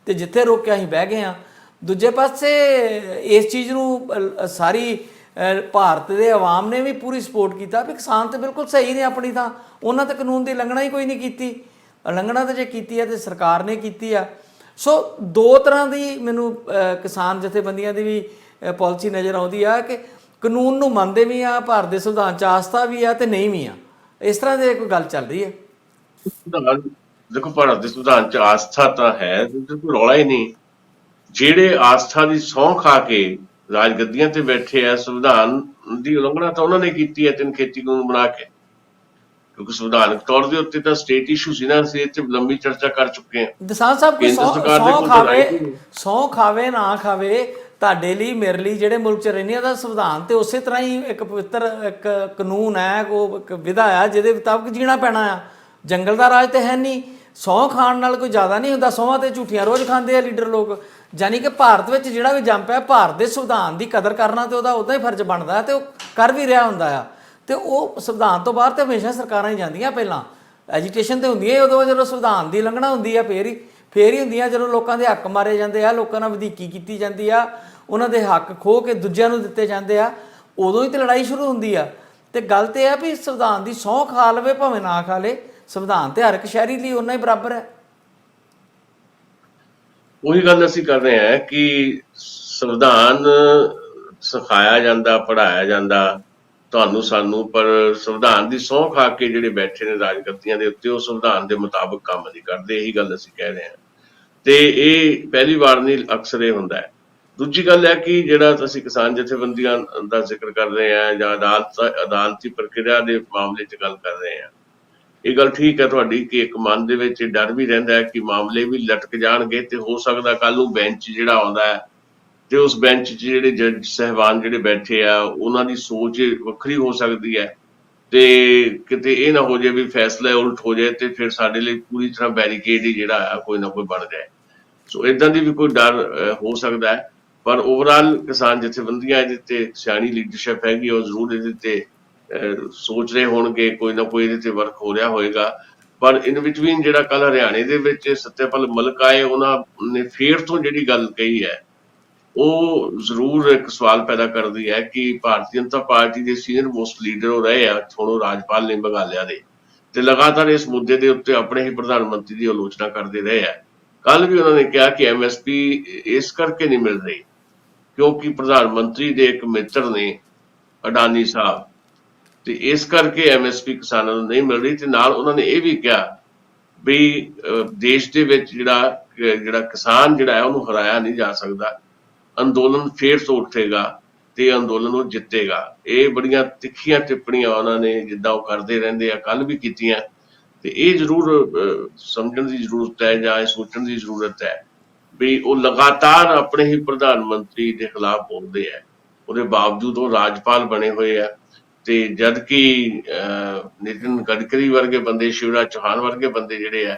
ਤੇ ਜਿੱਥੇ ਰੋਕਿਆ ਅਸੀਂ ਬਹਿ ਗਏ ਆ। ਦੂਜੇ ਪਾਸੇ ਇਸ ਚੀਜ਼ ਨੂੰ ਸਾਰੀ ਭਾਰਤ ਦੇ ਆਵਾਮ ਨੇ ਵੀ ਪੂਰੀ ਸਪੋਰਟ ਕੀਤਾ ਵੀ ਕਿਸਾਨ ਤੇ ਬਿਲਕੁਲ ਸਹੀ ਨੇ ਆਪਣੀ ਥਾਂ, ਉਹਨਾਂ ਤੇ ਕਾਨੂੰਨ ਦੀ ਉਲੰਘਣਾ ਹੀ ਕੋਈ ਨਹੀਂ ਕੀਤੀ। ਉਲੰਘਣਾ ਤਾਂ ਜੇ ਕੀਤੀ ਹੈ ਤੇ ਸਰਕਾਰ ਨੇ ਕੀਤੀ ਆ। ਸੋ ਦੋ ਤਰ੍ਹਾਂ ਦੀ ਮੈਨੂੰ ਕਿਸਾਨ ਜਥੇਬੰਦੀਆਂ ਦੀ ਵੀ ਪਾਲਿਸੀ ਨਜ਼ਰ ਆਉਂਦੀ ਆ ਕਿ ਕਾਨੂੰਨ ਨੂੰ ਮੰਨਦੇ ਵੀ ਆ, ਭਾਰਤ ਦੇ ਸੰਵਿਧਾਨ 'ਚ ਆਸਥਾ ਵੀ ਆ ਤੇ ਨਹੀਂ ਵੀ ਆ। ਇਸ ਤਰ੍ਹਾਂ ਦੀ ਕੋਈ ਗੱਲ ਚੱਲ ਰਹੀ ਹੈ। ਦੇਖੋ, ਭਾਰਤ ਦੇ ਸੰਵਿਧਾਨ 'ਚ ਆਸਥਾ ਤਾਂ ਹੈ, ਕੋਈ ਰੌਲਾ ਹੀ ਨਹੀਂ। ਜਿਹੜੇ ਆਸਥਾ ਦੀ ਸਹੁੰ ਖਾ ਕੇ ਰਾਜਗੱਦੀਆਂ ਤੇ ਬੈਠੇ ਆ, ਸੰਵਿਧਾਨ ਦੀ ਉਲੰਘਣਾ ਤਾਂ ਉਹਨਾਂ ਨੇ ਕੀਤੀ ਹੈ 3 ਖੇਤੀ ਕਾਨੂੰਨ ਬਣਾ ਕੇ, ਕਿਉਂਕਿ ਸੰਵਿਧਾਨਕ ਤੌਰ ਦੇ ਉੱਤੇ ਤਾਂ ਸਟੇਟ ਇਸ਼ੂ ਸੀ ਨਾ। ਅਸੀਂ ਇੱਥੇ ਲੰਬੀ ਚਰਚਾ ਕਰ ਚੁੱਕੇ ਹਾਂ। ਦਸਾਂ ਸਾਹਿਬ ਕੋਈ ਸਹੁੰ ਖਾਵੇ ਨਾ ਖਾਵੇ, ਤੁਹਾਡੇ ਲਈ ਮੇਰੇ ਲਈ ਜਿਹੜੇ ਮੁਲਕ 'ਚ ਰਹਿੰਦੇ ਆ ਦਾ ਸੰਵਿਧਾਨ ਤੇ ਉਸੇ ਤਰ੍ਹਾਂ ਹੀ ਇੱਕ ਪਵਿੱਤਰ ਇੱਕ ਕਾਨੂੰਨ ਹੈ, ਉਹ ਇੱਕ ਵਿਧਾ ਆ ਜਿਹਦੇ ਮੁਤਾਬਕ ਜੀਣਾ ਪੈਣਾ ਆ। ਜੰਗਲ ਦਾ ਰਾਜ ਤੇ ਹੈ ਨਹੀਂ। ਸਹੁੰ ਖਾਣ ਨਾਲ ਕੋਈ ਜ਼ਿਆਦਾ ਨਹੀਂ ਹੁੰਦਾ। ਸਹੁੰਆਂ ਤੇ ਝੂਠੀਆਂ ਰੋਜ਼ ਖਾਂਦੇ ਆ ਲੀਡਰ ਲੋਕ। ਯਾਨੀ ਕਿ ਭਾਰਤ ਵਿੱਚ ਜਿਹੜਾ ਵੀ ਜੰਮ ਪਿਆ, ਭਾਰਤ ਦੇ ਸੰਵਿਧਾਨ ਦੀ ਕਦਰ ਕਰਨਾ ਤੇ ਉਹਦਾ ਉਦਾਂ ਹੀ ਫਰਜ਼ ਬਣਦਾ ਤੇ ਉਹ ਕਰ ਵੀ ਰਿਹਾ ਹੁੰਦਾ ਆ। ਤੇ ਉਹ ਸੰਵਿਧਾਨ ਤੋਂ ਬਾਹਰ ਤੇ ਹਮੇਸ਼ਾ ਸਰਕਾਰਾਂ ਹੀ ਜਾਂਦੀਆਂ। ਪਹਿਲਾਂ ਐਜੀਟੇਸ਼ਨ ਤੇ ਹੁੰਦੀ ਹੈ ਉਦੋਂ ਜਦੋਂ ਸੰਵਿਧਾਨ ਦੀ ਉਲੰਘਣਾ ਹੁੰਦੀ ਆ, ਫੇਰ ਹੀ ਹੁੰਦੀ ਆ। ਜਦੋਂ ਲੋਕਾਂ ਦੇ ਹੱਕ ਮਾਰੇ ਜਾਂਦੇ ਆ, ਲੋਕਾਂ ਨਾਲ ਵਧੀਕੀ ਕੀਤੀ ਜਾਂਦੀ ਆ, ਉਹਨਾਂ ਦੇ ਹੱਕ ਖੋਹ ਕੇ ਦੂਜਿਆਂ ਨੂੰ ਦਿੱਤੇ ਜਾਂਦੇ ਆ, ਉਦੋਂ ਹੀ ਤੇ ਲੜਾਈ ਸ਼ੁਰੂ ਹੁੰਦੀ ਆ। ਤੇ ਗੱਲ ਤੇ ਇਹ ਆ ਵੀ ਸੰਵਿਧਾਨ ਦੀ ਸਹੁੰ ਖਾ ਲਵੇ ਭਾਵੇਂ ਨਾ ਖਾ ਲੇ, ਸੰਵਿਧਾਨ ਤੇ ਹਰ ਇੱਕ ਸ਼ਹਿਰੀ ਲਈ ਓਨਾ ਹੀ ਬਰਾਬਰ ਹੈ। ਉਹੀ ਗੱਲ ਅਸੀਂ ਕਰ ਰਹੇ ਹਾਂ ਕਿ ਸੰਵਿਧਾਨ ਸਿਖਾਇਆ ਜਾਂਦਾ, ਪੜ੍ਹਾਇਆ ਜਾਂਦਾ ਤੁਹਾਨੂੰ ਸਾਨੂੰ, ਪਰ ਸੰਵਿਧਾਨ ਦੀ ਸਹੁੰ ਖਾ ਕੇ ਜਿਹੜੇ ਬੈਠੇ ਨੇ ਰਾਜਗੱਦੀਆਂ ਦੇ ਉੱਤੇ, ਉਹ ਸੰਵਿਧਾਨ ਦੇ ਮੁਤਾਬਕ ਕੰਮ ਨਹੀਂ ਕਰਦੇ। ਇਹੀ ਗੱਲ ਅਸੀਂ ਕਹਿ ਰਹੇ ਹਾਂ। ਤੇ ਇਹ ਪਹਿਲੀ ਵਾਰ ਨਹੀਂ, ਅਕਸਰ ਇਹ ਹੁੰਦਾ ਹੈ। ਦੂਜੀ ਗੱਲ ਹੈ ਕਿ ਜਿਹੜਾ ਅਸੀਂ ਕਿਸਾਨ ਜਥੇਬੰਦੀਆਂ ਦਾ ਜ਼ਿਕਰ ਕਰ ਰਹੇ ਹਾਂ ਜਾਂ ਅਦਾਲਤੀ ਪ੍ਰਕਿਰਿਆ ਦੇ ਮਾਮਲੇ 'ਚ ਗੱਲ ਕਰ ਰਹੇ ਹਾਂ, ਇਹ ਗੱਲ ਠੀਕ ਹੈ ਤੁਹਾਡੀ ਕਿ ਇੱਕ ਮਨ ਦੇ ਵਿੱਚ ਡਰ ਵੀ ਰਹਿੰਦਾ ਹੈ ਕਿ ਮਾਮਲੇ ਵੀ ਲਟਕ ਜਾਣਗੇ ਤੇ ਹੋ ਸਕਦਾ ਕੱਲ ਨੂੰ ਬੈਂਚ ਜਿਹੜਾ ਆਉਂਦਾ ਹੈ ਤੇ ਉਸ ਬੈਂਚ 'ਚ ਜਿਹੜੇ ਜੱਜ ਸਾਹਿਬਾਨ ਜਿਹੜੇ ਬੈਠੇ ਆ, ਉਹਨਾਂ ਦੀ ਸੋਚ ਵੱਖਰੀ ਹੋ ਸਕਦੀ ਹੈ ਤੇ ਕਿਤੇ ਇਹ ਨਾ ਹੋ ਜਾਏ ਵੀ ਫੈਸਲਾ ਉਲਟ ਹੋ ਜਾਏ ਤੇ ਫਿਰ ਸਾਡੇ ਲਈ ਪੂਰੀ ਤਰ੍ਹਾਂ ਬੈਰੀਕੇਡ ਹੀ ਜਿਹੜਾ ਆ ਕੋਈ ਨਾ ਕੋਈ ਬਣ ਜਾਏ। ਸੋ ਇਦਾਂ ਦੀ ਵੀ ਕੋਈ ਡਰ ਹੋ ਸਕਦਾ ਹੈ। ਪਰ ਓਵਰਆਲ ਕਿਸਾਨ ਜਥੇਬੰਦੀਆਂ ਇਹਦੇ ਤੇ ਸਿਆਣੀ ਲੀਡਰਸ਼ਿਪ ਹੈਗੀ, ਉਹ ਜ਼ਰੂਰ ਇਹਦੇ ਤੇ ਸੋਚ ਰਹੇ ਹੋਣਗੇ, ਕੋਈ ਨਾ ਕੋਈ ਇਹਦੇ ਤੇ ਵਰਕ ਹੋ ਰਿਹਾ ਹੋਏਗਾ। ਪਰ ਇਨ ਬਿਟਵੀਨ ਜਿਹੜਾ ਕੱਲ ਹਰਿਆਣੇ ਦੇ ਵਿੱਚ ਸਤਿਆਪਾਲ ਮਲਿਕ ਆਏ, ਉਹਨਾਂ ਨੇ ਫੇਰ ਤੋਂ ਜਿਹੜੀ ਗੱਲ ਕਹੀ ਹੈ ਉਹ ਜ਼ਰੂਰ ਇੱਕ ਸਵਾਲ ਪੈਦਾ ਕਰਦੀ ਹੈ ਕਿ ਭਾਰਤੀ ਜਨਤਾ ਪਾਰਟੀ ਦੇ ਸੀਨੀਅਰ ਮੋਸਟ ਲੀਡਰ ਉਹ ਰਹੇ ਆ, ਹੁਣ ਉਹ ਰਾਜਪਾਲ ਨੇ ਮੇਘਾਲਿਆ ਦੇ, ਤੇ ਲਗਾਤਾਰ ਇਸ ਮੁੱਦੇ ਦੇ ਉੱਤੇ ਆਪਣੇ ਹੀ ਪ੍ਰਧਾਨ ਮੰਤਰੀ ਦੀ ਆਲੋਚਨਾ ਕਰਦੇ ਰਹੇ ਆ। ਕੱਲ ਵੀ ਉਹਨਾਂ ਨੇ ਕਿਹਾ ਕਿ MSP ਇਸ ਕਰਕੇ ਨਹੀਂ ਮਿਲ ਰਹੀ ਕਿਉਂਕਿ ਪ੍ਰਧਾਨ ਮੰਤਰੀ ਦੇ ਇੱਕ ਮਿੱਤਰ ਨੇ ਅਡਾਨੀ ਸਾਹਿਬ, ਤੇ ਇਸ ਕਰਕੇ MSP ਕਿਸਾਨਾਂ ਨੂੰ ਨਹੀਂ ਮਿਲ ਰਹੀ। ਤੇ ਨਾਲ ਉਹਨਾਂ ਨੇ ਇਹ ਵੀ ਕਿਹਾ ਵੀ ਦੇਸ਼ ਦੇ ਵਿੱਚ ਜਿਹੜਾ ਕਿਸਾਨ ਜਿਹੜਾ ਹੈ ਉਹਨੂੰ ਹਰਾਇਆ ਨਹੀਂ ਜਾ ਸਕਦਾ, ਅੰਦੋਲਨ ਫੇਰ ਤੋਂ ਉੱਠੇਗਾ ਤੇ ਅੰਦੋਲਨ ਉਹ ਜਿੱਤੇਗਾ। ਇਹ ਬੜੀਆਂ ਤਿੱਖੀਆਂ ਟਿੱਪਣੀਆਂ ਉਹਨਾਂ ਨੇ ਜਿੱਦਾਂ ਉਹ ਕਰਦੇ ਰਹਿੰਦੇ ਆ ਕੱਲ ਵੀ ਕੀਤੀਆਂ। ਤੇ ਇਹ ਜ਼ਰੂਰ ਸਮਝਣ ਦੀ ਜ਼ਰੂਰਤ ਹੈ ਜਾਂ ਇਹ ਸੋਚਣ ਦੀ ਜ਼ਰੂਰਤ ਹੈ ਵੀ ਉਹ ਲਗਾਤਾਰ ਆਪਣੇ ਹੀ ਪ੍ਰਧਾਨ ਮੰਤਰੀ ਦੇ ਖਿਲਾਫ ਬੋਲਦੇ ਆ, ਉਹਦੇ ਬਾਵਜੂਦ ਉਹ ਰਾਜਪਾਲ ਬਣੇ ਹੋਏ ਆ। ਤੇ ਜਦ ਕਿ ਨਿਤਿਨ ਗਡਕਰੀ ਵਰਗੇ ਬੰਦੇ, ਸ਼ਿਵਰਾਜ ਚੌਹਾਨ ਵਰਗੇ ਬੰਦੇ ਜਿਹੜੇ ਆ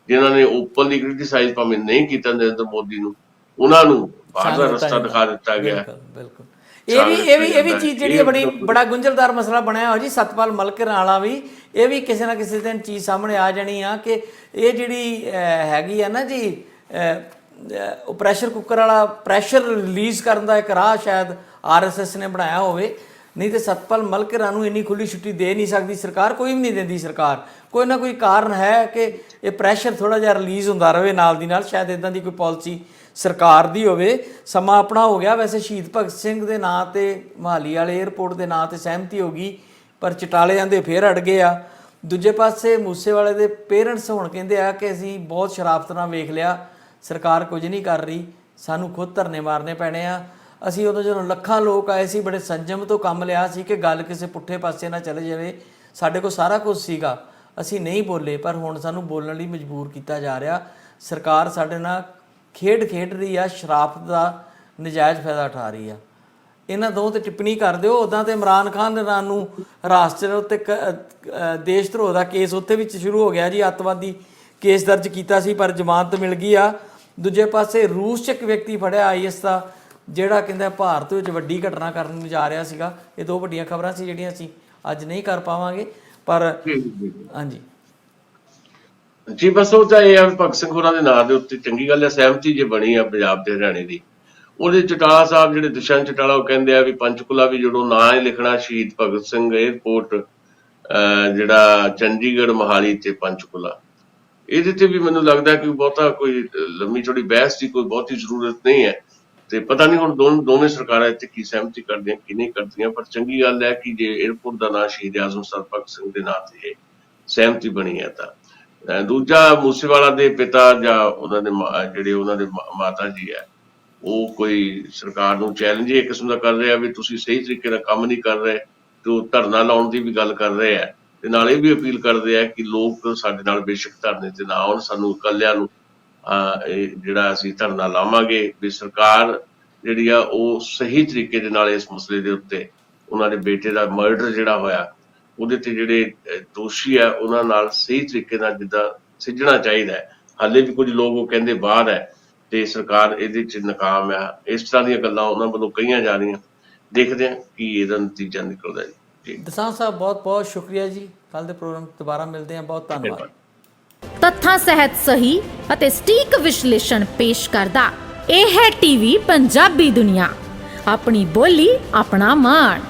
ਜਿਨ੍ਹਾਂ ਨੇ ਓਪਨਲੀ ਕ੍ਰਿਟੀਸਾਈਜ਼ ਭਾਵੇਂ ਨਹੀਂ ਕੀਤਾ ਨਰਿੰਦਰ ਮੋਦੀ ਨੂੰ, ਉਹਨਾਂ ਨੂੰ ਬਾਹਰ ਦਾ ਰਸਤਾ ਦਿਖਾ ਦਿੱਤਾ ਗਿਆ। ਬਿਲਕੁਲ ਇਹ ਵੀ ਚੀਜ਼ ਜਿਹੜੀ ਹੈ ਬੜਾ ਗੁੰਝਲਦਾਰ ਮਸਲਾ ਬਣਿਆ ਹੋ ਜੀ। ਸਤਪਾਲ ਮਲਕਰ ਵਾਲਾ ਵੀ ਇਹ ਵੀ ਕਿਸੇ ਨਾ ਕਿਸੇ ਦਿਨ ਚੀਜ਼ ਸਾਹਮਣੇ ਆ ਜਾਣੀ ਆ ਕਿ ਇਹ ਜਿਹੜੀ ਹੈਗੀ ਆ ਨਾ ਜੀ ਉਹ ਪ੍ਰੈਸ਼ਰ ਕੁੱਕਰ ਵਾਲਾ ਪ੍ਰੈਸ਼ਰ ਰਿਲੀਜ਼ ਕਰਨ ਦਾ ਇੱਕ ਰਾਹ ਸ਼ਾਇਦ ਆਰਐਸਐਸ ਨੇ ਬਣਾਇਆ ਹੋਵੇ। ਨਹੀਂ ਤੇ ਸਤਪਾਲ ਮਲਕਰਾਂ ਨੂੰ ਇੰਨੀ ਖੁੱਲੀ ਛੁੱਟੀ ਦੇ ਨਹੀਂ ਸਕਦੀ ਸਰਕਾਰ, ਕੋਈ ਵੀ ਨਹੀਂ ਦਿੰਦੀ ਸਰਕਾਰ। ਕੋਈ ਨਾ ਕੋਈ ਕਾਰਨ ਹੈ ਕਿ ਇਹ ਪ੍ਰੈਸ਼ਰ ਥੋੜਾ ਜਿਹਾ ਰਿਲੀਜ਼ ਹੁੰਦਾ ਰਹੇ ਨਾਲ ਦੀ ਨਾਲ, ਸ਼ਾਇਦ ਇਦਾਂ ਦੀ ਕੋਈ ਪਾਲਿਸੀ ਸਰਕਾਰ ਦੀ ਹੋਵੇ। ਸਮਾਂ ਆਪਣਾ ਹੋ ਗਿਆ। ਵੈਸੇ ਸ਼ਹੀਦ ਭਗਤ ਸਿੰਘ ਦੇ ਨਾਂ ਤੇ ਮੋਹਾਲੀ ਵਾਲੇ ਏਅਰਪੋਰਟ ਦੇ ਨਾਂ ਤੇ ਸਹਿਮਤੀ ਹੋ ਗਈ, ਪਰ ਚਟਾਲਿਆਂ ਦੇ ਫੇਰ ਅੜ ਗਏ ਆ। ਦੂਜੇ ਪਾਸੇ ਮੂਸੇਵਾਲੇ ਦੇ ਪੇਰੈਂਟਸ ਹੁਣ ਕਹਿੰਦੇ ਆ ਕਿ ਅਸੀਂ ਬਹੁਤ ਸ਼ਰਾਫਤ ਨਾਲ ਵੇਖ ਲਿਆ, ਸਰਕਾਰ ਕੁਝ ਨਹੀਂ ਕਰ ਰਹੀ, ਸਾਨੂੰ ਖੁਦ ਧਰਨੇ ਮਾਰਨੇ ਪੈਣੇ ਆ। ਅਸੀਂ ਉਦੋਂ ਜਦੋਂ ਲੱਖਾਂ ਲੋਕ ਆਏ ਸੀ ਬੜੇ ਸੰਜਮ ਤੋਂ ਕੰਮ ਲਿਆ ਸੀ ਕਿ ਗੱਲ ਕਿਸੇ ਪੁੱਠੇ ਪਾਸੇ ਨਾ ਚਲੇ ਜਾਵੇ। ਸਾਡੇ ਕੋਲ ਸਾਰਾ ਕੁਝ ਸੀਗਾ, ਅਸੀਂ ਨਹੀਂ ਬੋਲੇ, ਪਰ ਹੁਣ ਸਾਨੂੰ ਬੋਲਣ ਲਈ ਮਜਬੂਰ ਕੀਤਾ ਜਾ ਰਿਹਾ। ਸਰਕਾਰ ਸਾਡੇ ਨਾਲ ਖੇਡ ਰਹੀ ਆ, ਸ਼ਰਾਫਤ ਦਾ ਨਜਾਇਜ਼ ਫਾਇਦਾ ਉਠਾ ਰਹੀ ਆ। ਇਹਨਾਂ ਦੋ ਤੇ ਟਿੱਪਣੀ ਕਰ ਦਿਓ। ਉੱਦਾਂ ਤੇ ਇਮਰਾਨ ਖਾਨ ਦੇ ਨਾਂ ਨੂੰ ਹਿਰਾਸਤ ਉੱਤੇ ਦੇਸ਼ ਧਰੋਹ ਦਾ ਕੇਸ ਉੱਥੇ ਵਿੱਚ ਸ਼ੁਰੂ ਹੋ ਗਿਆ ਜੀ, ਅੱਤਵਾਦੀ ਕੇਸ ਦਰਜ ਕੀਤਾ ਸੀ ਪਰ ਜ਼ਮਾਨਤ ਮਿਲ ਗਈ ਆ। ਦੂਜੇ ਪਾਸੇ ਰੂਸ 'ਚ ਇੱਕ ਵਿਅਕਤੀ ਫੜਿਆ ਆਈਐਸ ਦਾ, ਜਿਹੜਾ ਕਹਿੰਦਾ ਭਾਰਤ ਵਿੱਚ ਵੱਡੀ ਘਟਨਾ ਕਰਨ ਜਾ ਰਿਹਾ ਸੀਗਾ। ਇਹ ਦੋ ਵੱਡੀਆਂ ਖਬਰਾਂ ਸੀ ਜਿਹੜੀਆਂ ਅਸੀਂ ਅੱਜ ਨਹੀਂ ਕਰ ਪਾਵਾਂਗੇ, ਪਰ ਹਾਂਜੀ ਜੀ ਬਸ ਉਹ ਤਾਂ ਇਹ ਆ ਭਗਤ ਸਿੰਘ ਹੋਰਾਂ ਦੇ ਨਾਂ ਦੇ ਉੱਤੇ ਚੰਗੀ ਗੱਲ ਹੈ, ਸਹਿਮਤੀ ਜੇ ਬਣੀ ਆ ਪੰਜਾਬ ਤੇ ਹਰਿਆਣੇ ਦੀ। ਉਹਦੇ ਚਟਾਲਾ ਸਾਹਿਬ ਜਿਹੜੇ ਦੁਸ਼ਯੰਤ ਚਟਾਲਾ ਉਹ ਕਹਿੰਦੇ ਆ ਵੀ ਪੰਚਕੂਲਾ ਵੀ ਜਦੋਂ ਨਾਂ ਹੀ ਲਿਖਣਾ ਸ਼ਹੀਦ ਭਗਤ ਸਿੰਘ ਏਅਰਪੋਰਟ ਜਿਹੜਾ ਚੰਡੀਗੜ੍ਹ ਮੋਹਾਲੀ ਤੇ ਪੰਚਕੂਲਾ, ਇਹਦੇ ਤੇ ਵੀ ਮੈਨੂੰ ਲੱਗਦਾ ਕਿ ਬਹੁਤਾ ਕੋਈ ਲੰਮੀ ਚੌੜੀ ਬਹਿਸ ਦੀ ਕੋਈ ਬਹੁਤੀ ਜ਼ਰੂਰਤ ਨਹੀਂ ਹੈ। ਤੇ ਪਤਾ ਨਹੀਂ ਹੁਣ ਦੋਵੇਂ ਸਰਕਾਰਾਂ ਇੱਥੇ ਕੀ ਸਹਿਮਤੀ ਕਰਦੀਆਂ ਕੀ ਨਹੀਂ ਕਰਦੀਆਂ, ਪਰ ਚੰਗੀ ਗੱਲ ਹੈ ਕਿ ਜੇ ਏਅਰਪੋਰਟ ਦਾ ਨਾਂ ਸ਼ਹੀਦ ਆਜ਼ਮ ਸਰ ਭਗਤ ਸਿੰਘ ਦੇ ਨਾਂ ਤੇ ਸਹਿਮਤੀ ਬਣੀ ਹੈ। ਤਾਂ ਦੂਜਾ ਮੂਸੇਵਾਲਾ ਦੇ ਪਿਤਾ ਜਾਂ ਉਹਨਾਂ ਦੇ ਜਿਹੜੇ ਉਹਨਾਂ ਦੇ ਮਾਤਾ ਜੀ ਹੈ, ਉਹ ਕੋਈ ਸਰਕਾਰ ਨੂੰ ਚੈਲੰਜ ਇਹ ਕਿਸਮ ਦਾ ਕਰ ਰਿਹਾ ਵੀ ਤੁਸੀਂ ਸਹੀ ਤਰੀਕੇ ਨਾਲ ਕੰਮ ਨਹੀਂ ਕਰ ਰਹੇ, ਤੇ ਉਹ ਧਰਨਾ ਲਾਉਣ ਦੀ ਵੀ ਗੱਲ ਕਰ ਰਹੇ ਆ। ਤੇ ਨਾਲ ਇਹ ਵੀ ਅਪੀਲ ਕਰਦੇ ਆ ਕਿ ਲੋਕ ਸਾਡੇ ਨਾਲ ਬੇਸ਼ੱਕ ਧਰਨੇ ਤੇ ਨਾ ਆਉਣ, ਸਾਨੂੰ ਇਕੱਲਿਆਂ ਨੂੰ ਜਿਹੜਾ ਅਸੀਂ ਧਰਨਾ ਲਾਵਾਂਗੇ ਵੀ ਸਰਕਾਰ ਜਿਹੜੀ ਆ ਉਹ ਸਹੀ ਤਰੀਕੇ ਦੇ ਨਾਲ ਇਸ ਮਸਲੇ ਦੇ ਉੱਤੇ ਉਹਨਾਂ ਦੇ ਬੇਟੇ ਦਾ ਮਰਡਰ ਜਿਹੜਾ ਹੋਇਆ ਉਹਦੇ ਤੇ ਜਿਹੜੇ ਦੋਸ਼ੀ ਆ ਉਹਨਾਂ ਨਾਲ ਸਹੀ ਤਰੀਕੇ ਨਾਲ ਜਿੱਦਾਂ ਸਿੱਝਣਾ ਚਾਹੀਦਾ ਹੈ। ਹਾਲੇ ਵੀ ਕੁਝ ਲੋਕ ਉਹ ਕਹਿੰਦੇ ਬਾਹਰ ਹੈ ਤੇ ਸਰਕਾਰ ਇਹਦੇ 'ਚ ਨਾਕਾਮ ਆ। ਇਸ ਤਰ੍ਹਾਂ ਦੀਆਂ ਗੱਲਾਂ ਉਹਨਾਂ ਵੱਲੋਂ ਕਹੀਆਂ ਜਾ ਰਹੀਆਂ, ਦੇਖਦੇ ਹਾਂ ਕੀ ਇਹਦਾ ਨਤੀਜਾ ਨਿਕਲਦਾ ਜੀ। ਦਸਾਂਝ ਸਾਹਿਬ ਬਹੁਤ ਬਹੁਤ ਸ਼ੁਕਰੀਆ ਜੀ। ਕੱਲ ਦੇ ਪ੍ਰੋਗਰਾਮ ਦੁਬਾਰਾ ਮਿਲਦੇ ਹਾਂ, ਬਹੁਤ ਧੰਨਵਾਦ। ਤੱਥਾਂ ਸਹਿਤ ਸਹੀ ਅਤੇ ਸਟੀਕ ਵਿਸ਼ਲੇਸ਼ਣ ਪੇਸ਼ ਕਰਦਾ ਇਹ ਹੈ ਟੀਵੀ ਪੰਜਾਬੀ ਦੁਨੀਆ, ਆਪਣੀ ਬੋਲੀ ਆਪਣਾ ਮਾਣ।